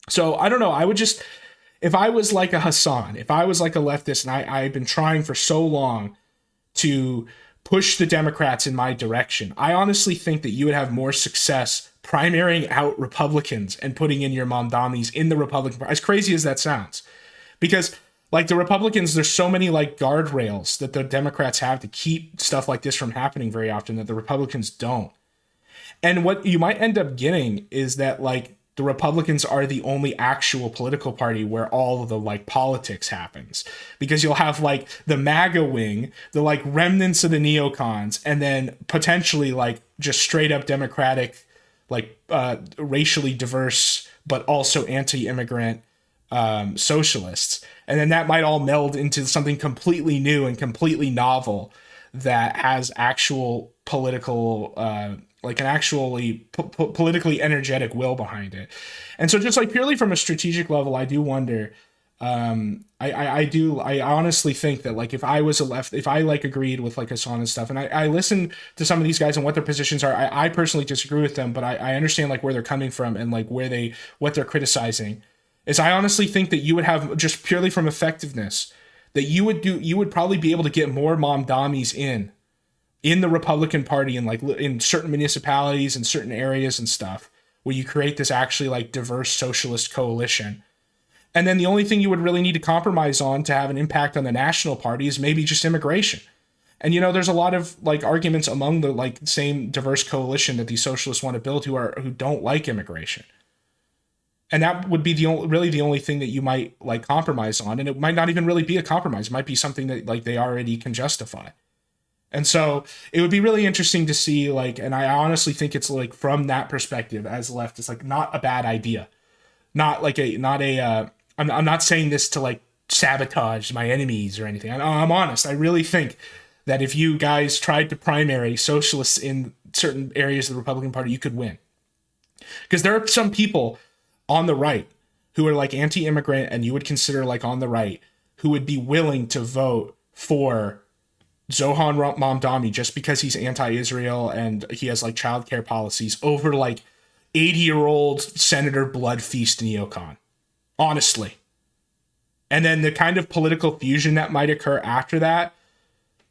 So I don't know. I would just, if I was like a Hassan, if I was like a leftist, and I've been trying for so long to push the Democrats in my direction, I honestly think that you would have more success primarying out Republicans and putting in your Mamdanis in the Republican Party, as crazy as that sounds. Because like the Republicans, there's so many like guardrails that the Democrats have to keep stuff like this from happening very often that the Republicans don't. And what you might end up getting is that like the Republicans are the only actual political party where all of the like politics happens, because you'll have like the MAGA wing, the like remnants of the neocons, and then potentially like just straight up Democratic, like racially diverse, but also anti-immigrant socialists. And then that might all meld into something completely new and completely novel that has actual political, like an actually politically energetic will behind it. And so just like purely from a strategic level, I do wonder, I honestly think that like if I was if I like agreed with like Hassan and stuff, and I listen to some of these guys and what their positions are, I personally disagree with them, but I understand like where they're coming from and like what they're criticizing. Is I honestly think that you would have, just purely from effectiveness, that you would probably be able to get more Mamdanis in the Republican Party and like in certain municipalities and certain areas and stuff, where you create this actually like diverse socialist coalition. And then the only thing you would really need to compromise on to have an impact on the national party is maybe just immigration. And, you know, there's a lot of like arguments among the like same diverse coalition that these socialists want to build who don't like immigration. And that would be really the only thing that you might like compromise on. And it might not even really be a compromise. It might be something that like they already can justify. And so it would be really interesting to see, like, and I honestly think it's like from that perspective as left, it's like not a bad idea. I'm not saying this to like sabotage my enemies or anything. I'm honest. I really think that if you guys tried to primary socialists in certain areas of the Republican Party, you could win. Because there are some people on the right who are like anti-immigrant and you would consider like on the right who would be willing to vote for Zohan Mamdani just because he's anti-Israel and he has like childcare policies over like 80-year-old Senator Blood Feast Neocon. Honestly. And then the kind of political fusion that might occur after that,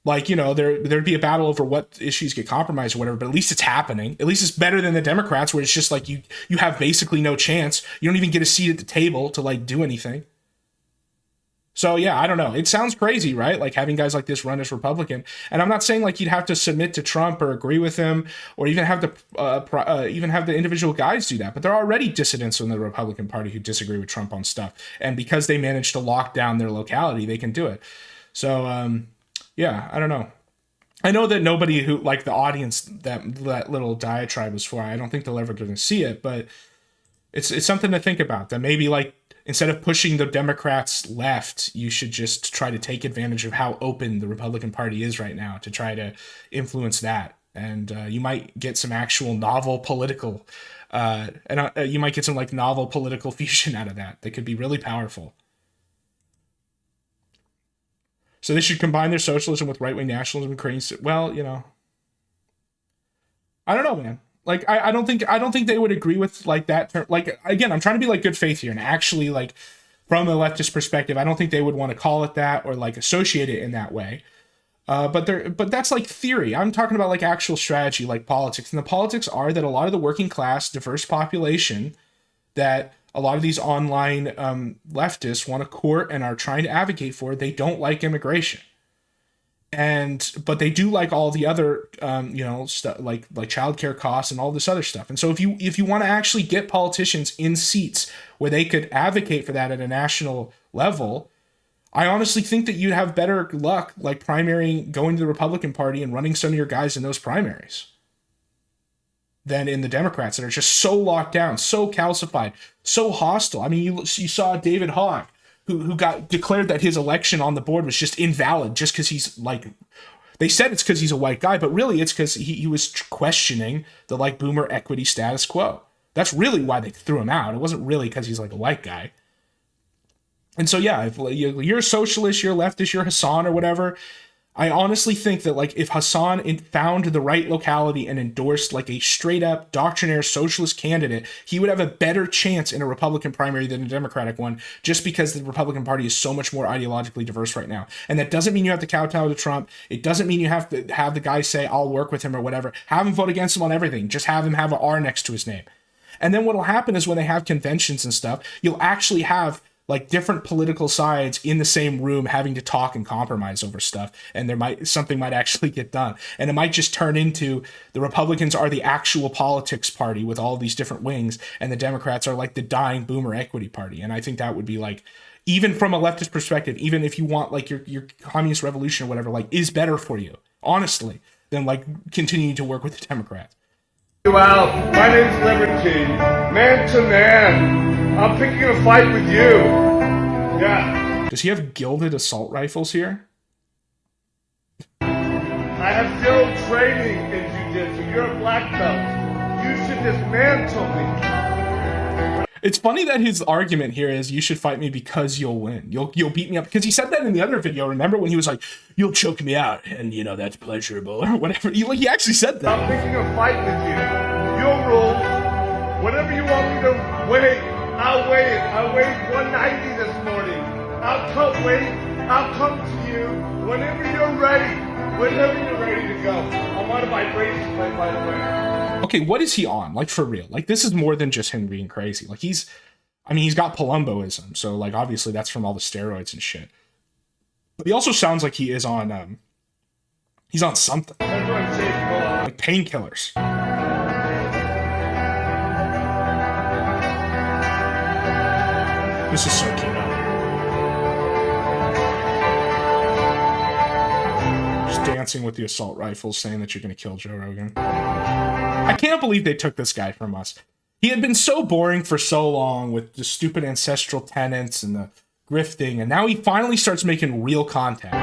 like, you know, there'd be a battle over what issues get compromised or whatever, but at least it's happening. At least it's better than the Democrats where it's just like you have basically no chance. You don't even get a seat at the table to like do anything. So yeah, I don't know. It sounds crazy, right? Like having guys like this run as Republican. And I'm not saying like you'd have to submit to Trump or agree with him or even have the individual guys do that. But there are already dissidents in the Republican Party who disagree with Trump on stuff. And because they managed to lock down their locality, they can do it. So yeah, I don't know. I know that nobody who like the audience that little diatribe was for, I don't think they'll ever get to see it, but it's something to think about. That maybe like instead of pushing the Democrats left, you should just try to take advantage of how open the Republican Party is right now to try to influence that. And you might get some actual novel political, you might get some like novel political fusion out of that. That could be really powerful. So they should combine their socialism with right-wing nationalism and creating, well, you know, I don't know, man. Like, I don't think they would agree with like that term. Like, again, I'm trying to be like good faith here and actually like from a leftist perspective, I don't think they would want to call it that or like associate it in that way. But that's like theory. I'm talking about like actual strategy, like politics. And the politics are that a lot of the working class, diverse population that a lot of these online leftists want to court and are trying to advocate for, they don't like immigration. But they do like all the other, stuff like childcare costs and all this other stuff. And so if you want to actually get politicians in seats where they could advocate for that at a national level, I honestly think that you'd have better luck like primarying, going to the Republican Party and running some of your guys in those primaries than in the Democrats that are just so locked down, so calcified, so hostile. I mean, you saw David Hogg, who got declared that his election on the board was just invalid just because he's like, they said it's because he's a white guy, but really it's because he was questioning the like boomer equity status quo. That's really why they threw him out. It wasn't really because he's like a white guy. And so, yeah, if you're a socialist, you're a leftist, you're Hassan or whatever, I honestly think that like if Hassan found the right locality and endorsed like a straight up doctrinaire socialist candidate, he would have a better chance in a Republican primary than a Democratic one, just because the Republican Party is so much more ideologically diverse right now. And that doesn't mean you have to kowtow to Trump. It doesn't mean you have to have the guy say, I'll work with him or whatever. Have him vote against him on everything. Just have him have an R next to his name. And then what'll happen is when they have conventions and stuff, you'll actually have like different political sides in the same room having to talk and compromise over stuff. And something might actually get done. And it might just turn into the Republicans are the actual politics party with all these different wings. And the Democrats are like the dying boomer equity party. And I think that would be like, even from a leftist perspective, even if you want like your communist revolution or whatever, like is better for you, honestly, than like continuing to work with the Democrats. Wow, my name's Liberty, man to man. I'm picking a fight with you. Yeah. Does he have gilded assault rifles here? I have zero training in jiu-jitsu. You're a black belt. You should dismantle me. It's funny that his argument here is you should fight me because you'll win. You'll beat me up. Because he said that in the other video. Remember when he was like, you'll choke me out and, you know, that's pleasurable or whatever. He actually said that. I'm picking a fight with you. You'll rule. Whatever you want me to weigh, I'll weigh it. I weighed 190 this morning. I'll come to you whenever you're ready. Whenever you're ready to go. I'm on a vibration plane, by the way. Okay, what is he on? Like, for real. Like, this is more than just him being crazy. Like, I mean, he's got Palumboism, so like obviously that's from all the steroids and shit. But he also sounds like he is on he's on something. Like painkillers. This is so cute. Just dancing with the assault rifles, saying that you're gonna kill Joe Rogan. I can't believe they took this guy from us. He had been so boring for so long with the stupid ancestral tenets and the grifting, and now he finally starts making real content.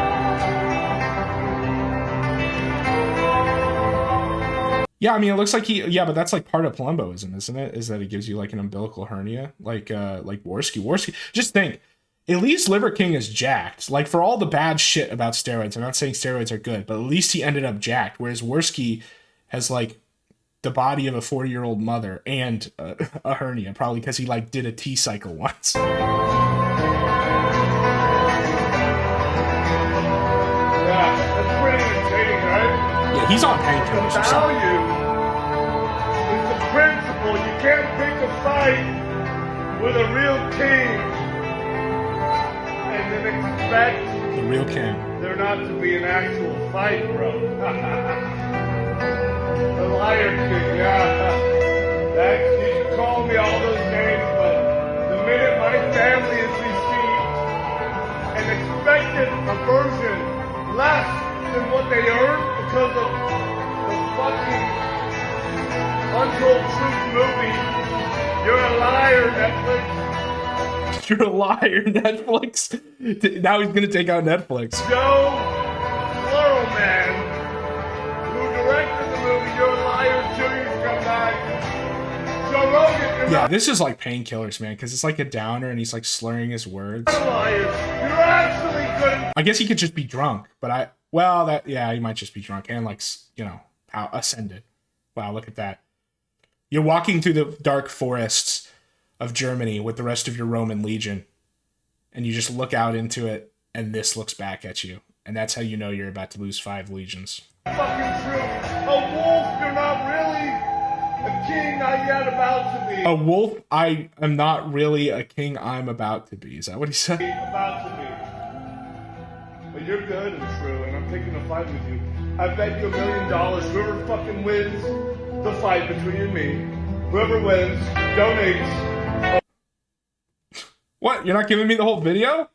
Yeah, I mean, it looks like yeah, but that's like part of Palumboism, isn't it? Is that it gives you like an umbilical hernia, like Worski. Worski, just think, Elise Liver King is jacked. Like, for all the bad shit about steroids, I'm not saying steroids are good, but at least he ended up jacked, whereas Worski has like the body of a 40-year-old mother and a hernia, probably because he like did a T-cycle once. Yeah, that's pretty entertaining, right? Yeah, he's on painkillers The or something. value is the principle. You can't pick a fight with a real king and then expect The real king. there not to be an actual fight, bro. The liar king, yeah. That, you can call me all those names, but the minute my family is received an expected aversion less than what they earned because of the fucking Untold Truth movie, you're a liar, Netflix. You're a liar, Netflix. Now he's gonna take out Netflix. Joe Plural Man, who directed the movie, you're a liar, Julius, come back. Joe Rogan, you're Yeah, this is like painkillers, man, because it's like a downer and he's like slurring his words. not a liar. You're actually good. I guess he could just be drunk, but yeah, he might just be drunk and like, you know, ascended. Wow, look at that. You're walking through the dark forests of Germany with the rest of your Roman legion, and you just look out into it, and this looks back at you, and that's how you know you're about to lose 5 legions. Fucking true. A wolf, you're not really a king, not yet about to be. A wolf, I am not really a king, I'm about to be. Is that what he said? About to be. But you're good and true, and I'm picking a fight with you. I bet you $1 million. Whoever fucking wins the fight between you and me, whoever wins donates. What? You're not giving me the whole video?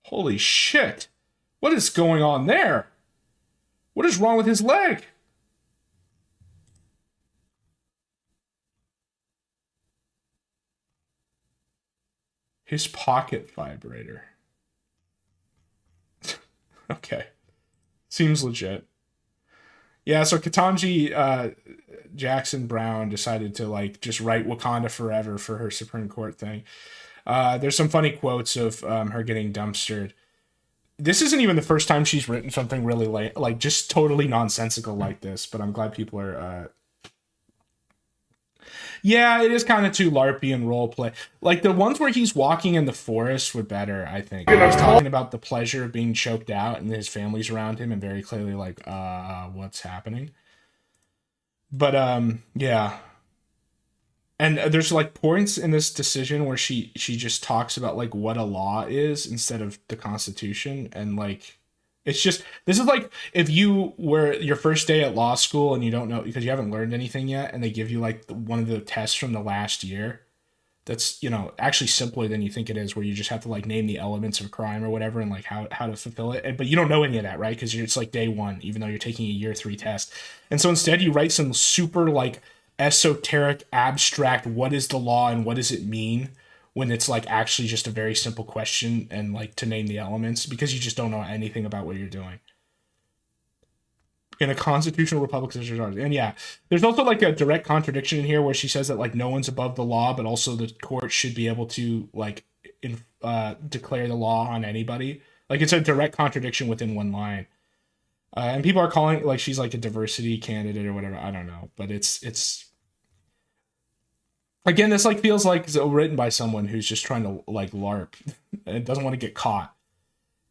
Holy shit. What is going on there? What is wrong with his leg? His pocket vibrator. Okay. Seems legit. Yeah, so Ketanji Jackson Brown decided to like just write Wakanda Forever for her Supreme Court thing. There's some funny quotes of her getting dumpstered. This isn't even the first time she's written something really like just totally nonsensical like this, but I'm glad people are yeah, it is kind of too LARPy and role play. Like the ones where he's walking in the forest were better, I think. He's talking about the pleasure of being choked out and his family's around him and very clearly like, what's happening? But yeah. And there's like points in this decision where she just talks about like what a law is instead of the Constitution, and like it's just, this is like if you were your first day at law school and you don't know because you haven't learned anything yet, and they give you like one of the tests from the last year that's, you know, actually simpler than you think it is, where you just have to like name the elements of crime or whatever and like how to fulfill it, but you don't know any of that, right? Because it's like day one, even though you're taking a year 3 test. And so instead you write some super like esoteric, abstract, what is the law and what does it mean, when it's like actually just a very simple question and like to name the elements, because you just don't know anything about what you're doing. In a constitutional republic, and yeah, there's also like a direct contradiction in here where she says that like no one's above the law, but also the court should be able to like declare the law on anybody. Like it's a direct contradiction within one line. And people are calling like she's like a diversity candidate or whatever. I don't know, but it's again, this like feels like it's written by someone who's just trying to like LARP and doesn't want to get caught.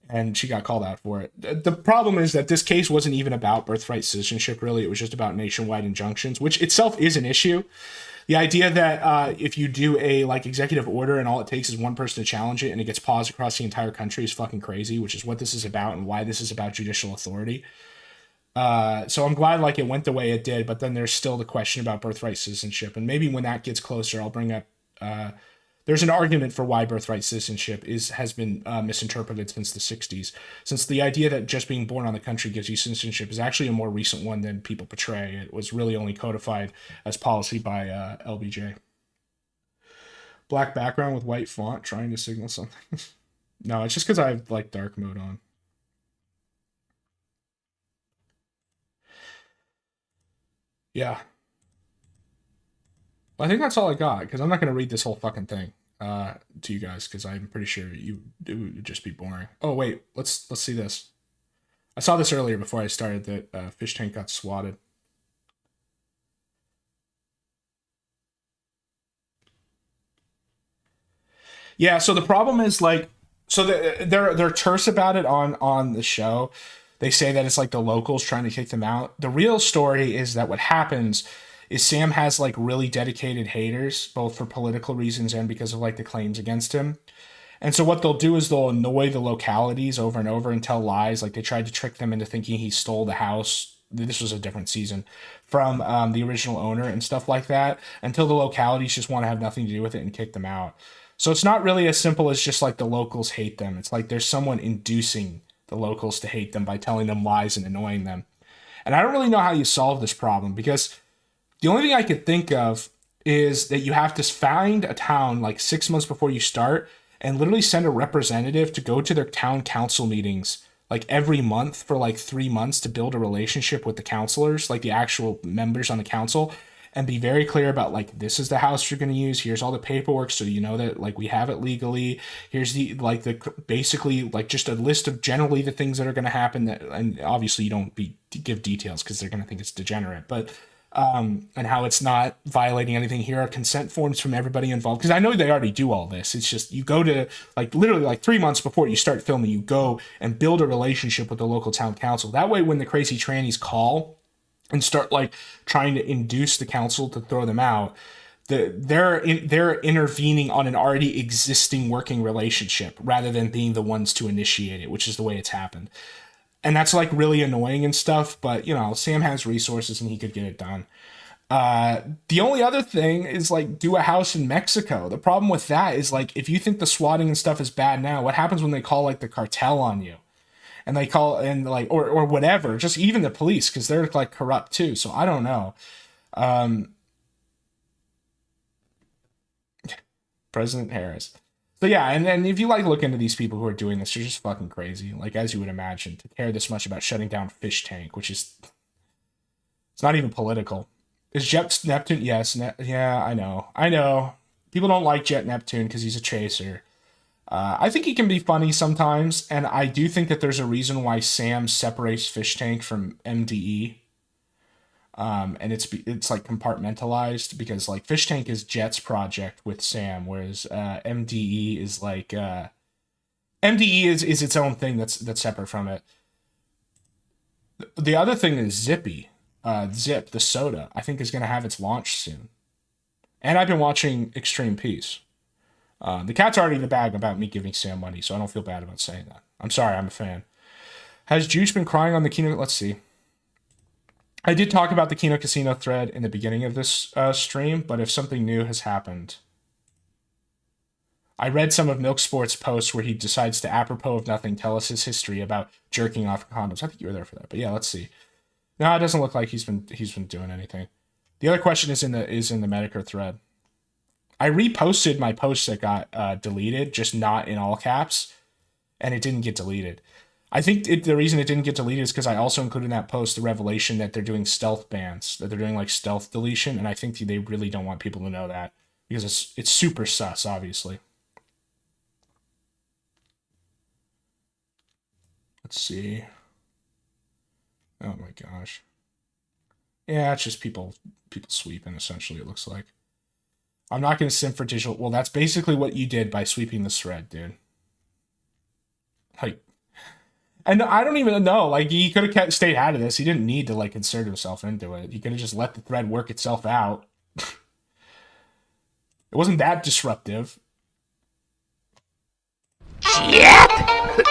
and she got called out for it. The problem is that this case wasn't even about birthright citizenship, really. It was just about nationwide injunctions, which itself is an issue. The idea that if you do a like executive order and all it takes is one person to challenge it and it gets paused across the entire country is fucking crazy, which is what this is about and why this is about judicial authority. So I'm glad like it went the way it did, but then there's still the question about birthright citizenship. And maybe when that gets closer, I'll bring up, there's an argument for why birthright citizenship has been misinterpreted since the 60s, since the idea that just being born on the country gives you citizenship is actually a more recent one than people portray. It was really only codified as policy by LBJ. Black background with white font trying to signal something. No, it's just because I have like dark mode on. Yeah. I think that's all I got, because I'm not going to read this whole fucking thing to you guys, because I'm pretty sure it would just be boring. Oh, wait. Let's see this. I saw this earlier before I started that fish tank got swatted. Yeah, so the problem is, like, so they're terse about it on the show. They say that it's like the locals trying to kick them out. The real story is that what happens is Sam has like really dedicated haters, both for political reasons and because of like the claims against him. And so what they'll do is they'll annoy the localities over and over and tell lies. Like they tried to trick them into thinking he stole the house. This was a different season from the original owner and stuff like that, until the localities just want to have nothing to do with it and kick them out. So it's not really as simple as just like the locals hate them. It's like there's someone inducing the locals to hate them by telling them lies and annoying them. And I don't really know how you solve this problem, because the only thing I could think of is that you have to find a town like 6 months before you start and literally send a representative to go to their town council meetings like every month for like 3 months to build a relationship with the counselors, like the actual members on the council, and be very clear about like, this is the house you're going to use. Here's all the paperwork. So you know that like we have it legally. Here's the, like the, basically like just a list of generally the things that are going to happen, that, and obviously you don't give details because they're going to think it's degenerate, but and how it's not violating anything. Here are consent forms from everybody involved, because I know they already do all this. It's just you go to like literally like 3 months before you start filming, you go and build a relationship with the local town council. That way when the crazy trannies call and start like trying to induce the council to throw them out, they're intervening on an already existing working relationship rather than being the ones to initiate it, which is the way it's happened. And that's like really annoying and stuff, but you know, Sam has resources and he could get it done. The only other thing is like do a house in Mexico. The problem with that is like, if you think the swatting and stuff is bad now, what happens when they call like the cartel on you? And they call and like, or whatever, just even the police, because they're like corrupt too. So I don't know. President Harris. So yeah, and if you like look into these people who are doing this, they're just fucking crazy. Like, as you would imagine, to care this much about shutting down Fish Tank, which is, it's not even political. Is Jet Neptune? Yes. Yeah, I know. People don't like Jet Neptune because he's a chaser. I think he can be funny sometimes, and I do think that there's a reason why Sam separates Fish Tank from MDE. And it's like compartmentalized, because like Fish Tank is Jet's project with Sam, whereas MDE is like MDE is its own thing that's separate from it. The other thing is Zippy, Zip the soda, I think is going to have its launch soon. And I've been watching Extreme Peace. The cat's already in the bag about me giving Sam money, so I don't feel bad about saying that. I'm sorry, I'm a fan. Has Juice been crying on the Kino? Let's see. I did talk about the Kino Casino thread in the beginning of this stream, but if something new has happened. I read some of Milk Sport's posts where he decides to, apropos of nothing, tell us his history about jerking off condoms. I think you were there for that, but yeah, let's see. No, it doesn't look like he's been doing anything. The other question is in the Medicare thread. I reposted my post that got deleted, just not in all caps, and it didn't get deleted. I think the reason it didn't get deleted is because I also included in that post the revelation that they're doing stealth bans, that they're doing like stealth deletion, and I think they really don't want people to know that, because it's super sus, obviously. Let's see. Oh my gosh. Yeah, it's just people sweeping, essentially, it looks like. I'm not going to simp for digital. Well, that's basically what you did by sweeping this thread, dude. Like, And I don't even know. Like, he could have kept stayed out of this. He didn't need to like insert himself into it. He could have just let the thread work itself out. It wasn't that disruptive. Shit! I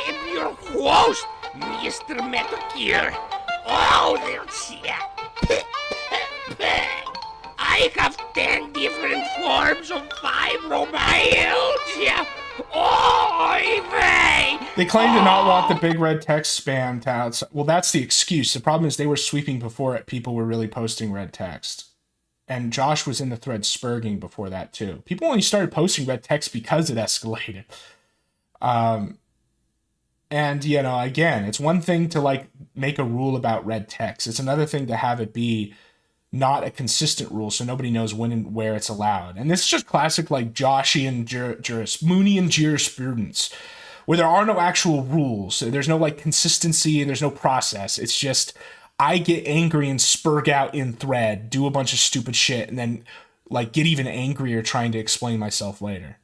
am your host, Mr. Metal Gear. Oh, there, shit. I have 10 different forms of fibromyalgia. Oh, vey! They claim to not want the big red text spam touts. Well, that's the excuse. The problem is they were sweeping before it. People were really posting red text. And Josh was in the thread spurging before that too. People only started posting red text because it escalated. And, you know, again, it's one thing to like make a rule about red text. It's another thing to have it be not a consistent rule so nobody knows when and where it's allowed. And this is just classic like Joshian Moonian jurisprudence, where there are no actual rules. There's no like consistency and there's no process. It's just I get angry and spurg out in thread, do a bunch of stupid shit, and then like get even angrier trying to explain myself later.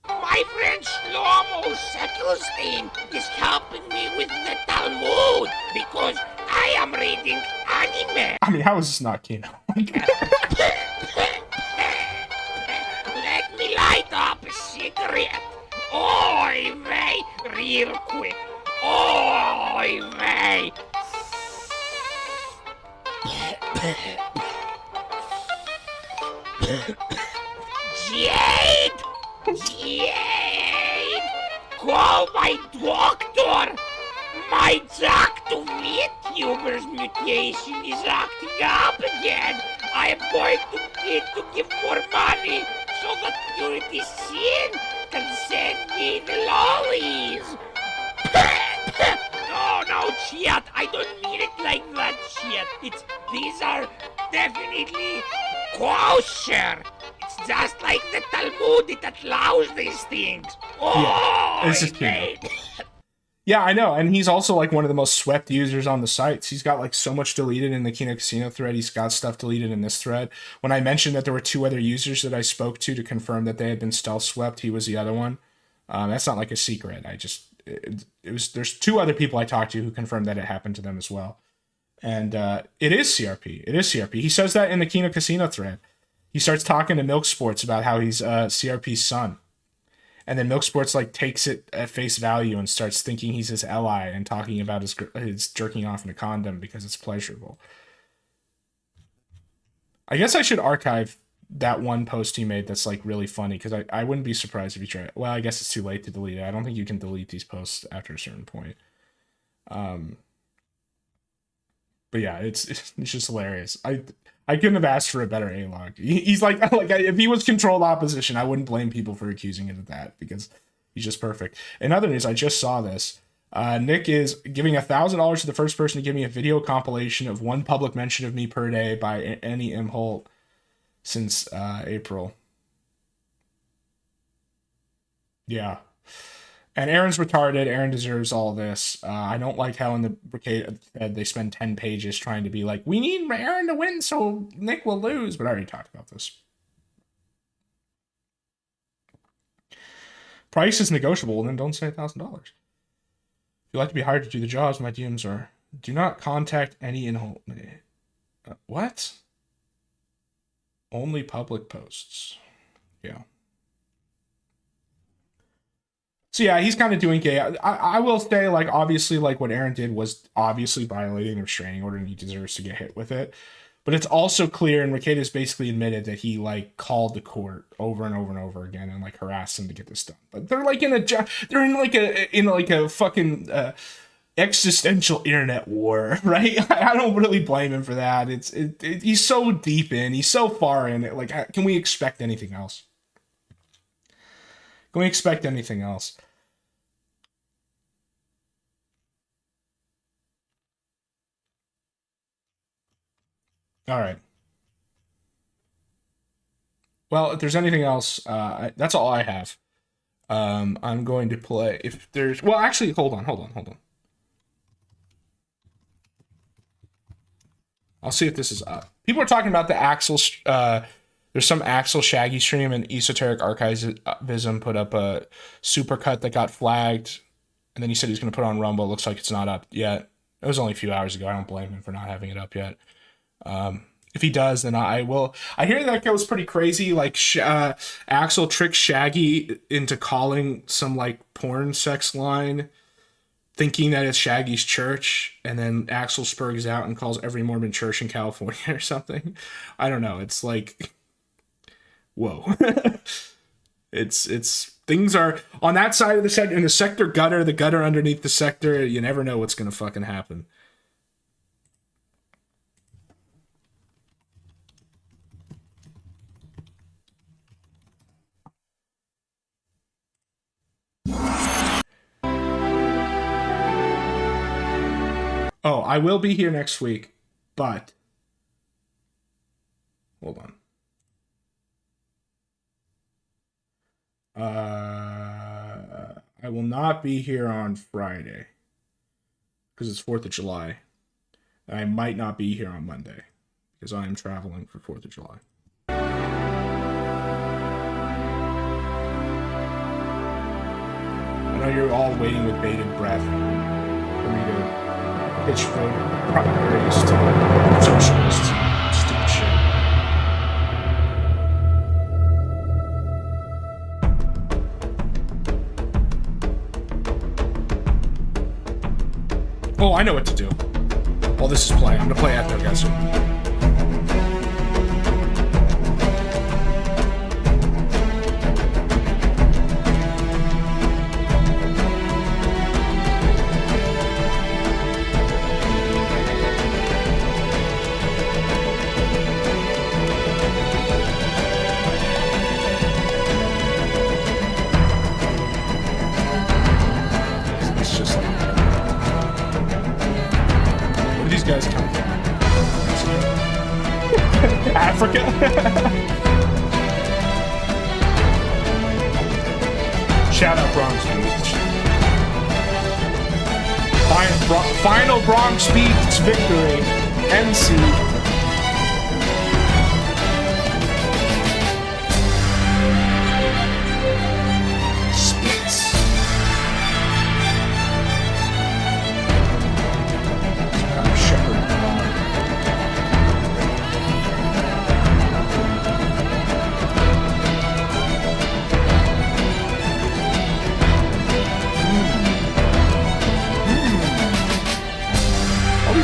My friend Shlomo Sekelstein is helping me with the Talmud because I am reading anime. I mean, how is this not Kino? Let me light up a cigarette. Oy vey, real quick. Oy vey. Jade! Jade! Call my doctor! My doctor VTuber's mutation is acting up again! I am going to need to give more money so that Purity Sin can send me the lollies! No, shit, I don't mean it like that, shit. These are definitely kosher. It's just like the Talmud, it allows these things. Oh, Yeah, it's just Kino. Yeah, I know, and he's also like one of the most swept users on the sites. He's got like so much deleted in the Kino Casino thread. He's got stuff deleted in this thread. When I mentioned that there were 2 other users that I spoke to confirm that they had been stealth swept, he was the other one. That's not like a secret. It was there's 2 other people I talked to who confirmed that it happened to them as well. And it is CRP. It is CRP. He says that in the Kino Casino thread. He starts talking to Milk Sports about how he's CRP's son. And then Milk Sports like takes it at face value and starts thinking he's his ally and talking about his jerking off in a condom because it's pleasurable. I guess I should archive that one post he made that's like really funny because I wouldn't be surprised if he tried. Well, I guess it's too late to delete it. I don't think you can delete these posts after a certain point. But yeah, it's just hilarious. I couldn't have asked for a better A-log. He's like if he was controlled opposition, I wouldn't blame people for accusing him of that because he's just perfect. In other news, I just saw this. Nick is giving $1,000 to the first person to give me a video compilation of one public mention of me per day by Annie M. Holt since April. Yeah. And Aaron's retarded. Aaron deserves all this. I don't like how in the brigade they spend 10 pages trying to be like, we need Aaron to win so Nick will lose. But I already talked about this. Price is negotiable, then don't say $1,000. If you'd like to be hired to do the jobs, my DMs are, do not contact any what? Only public posts. Yeah. So yeah, he's kind of doing gay. I will say, like, obviously, like, what Aaron did was obviously violating the restraining order and he deserves to get hit with it. But it's also clear, and Rekida's basically admitted that he, like, called the court over and over and over again and, like, harassed him to get this done. But they're, like, in a fucking existential internet war, right? I don't really blame him for that. He's so deep in, he's so far in it. Like, can we expect anything else? Can we expect anything else? All right. Well, if there's anything else, that's all I have. I'm going to play. If there's, well, actually, hold on. I'll see if this is up. People are talking about the Axel There's some Axel Shaggy stream, and Esoteric Archivism put up a supercut that got flagged, and then he said he's going to put it on Rumble. It looks like it's not up yet. It was only a few hours ago. I don't blame him for not having it up yet. If he does, then I will. I hear that goes pretty crazy. Like Axel tricks Shaggy into calling some like porn sex line, thinking that it's Shaggy's church, and then Axel spurgs out and calls every Mormon church in California or something. I don't know. It's like, whoa. it's things are on that side of the sector, in the sector gutter, the gutter underneath the sector. You never know what's gonna fucking happen. Oh, I will be here next week, but hold on. I will not be here on Friday because it's 4th of July. I might not be here on Monday because I am traveling for 4th of July. I know you're all waiting with bated breath for me to pitch for primaries to socialists. Stupid shit. Oh, I know what to do. While this is playing, I'm gonna play Ethnoguesser. Guys come from Africa. Shout out Bronx Beach. Final Bronx Beach victory. NC.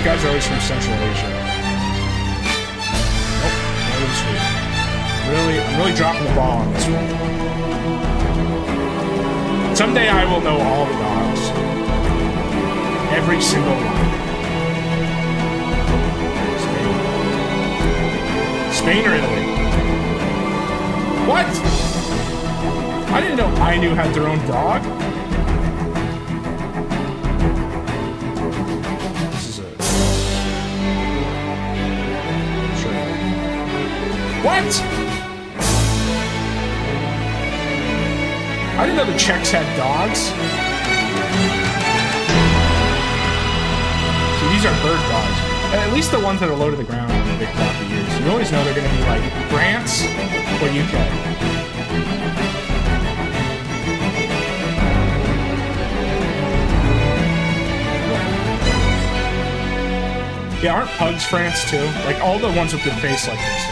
Guys are always from Central Asia. Oh, really sweet. I'm really dropping the ball on this one. Someday I will know all the dogs. Every single one. Spain or Italy? What? I didn't know Ainu had their own dog. What? I didn't know the Czechs had dogs. See, these are bird dogs. At least the ones that are low to the ground are big floppy ears. You always know they're going to be like France or UK. Yeah, aren't pugs France too? Like all the ones with the face like this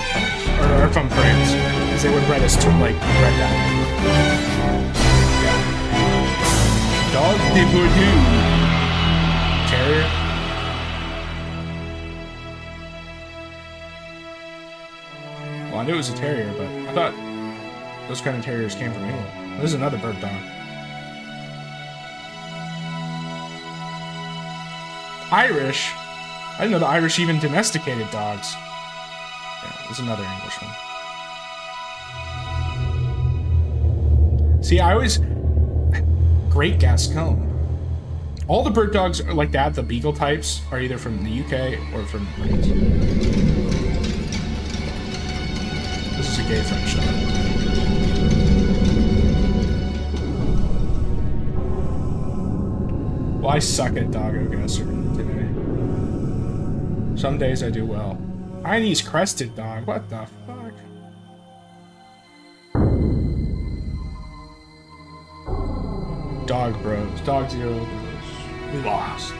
are from France, because they were bred as to like bred that. Yeah. Dog de Bordeaux. Terrier. Well, I knew it was a terrier, but I thought those kind of terriers came from England. This is another bird dog. Irish. I didn't know the Irish even domesticated dogs. Yeah, there's another English one. See, I always... Great Gascon. All the bird dogs are like that, the beagle types, are either from the UK or from France. This is a gay French dog. Well, I suck at doggo guesser today. Some days I do well. Chinese crested dog, what the fuck? Dog Bros. Dog Zero Bros. We lost.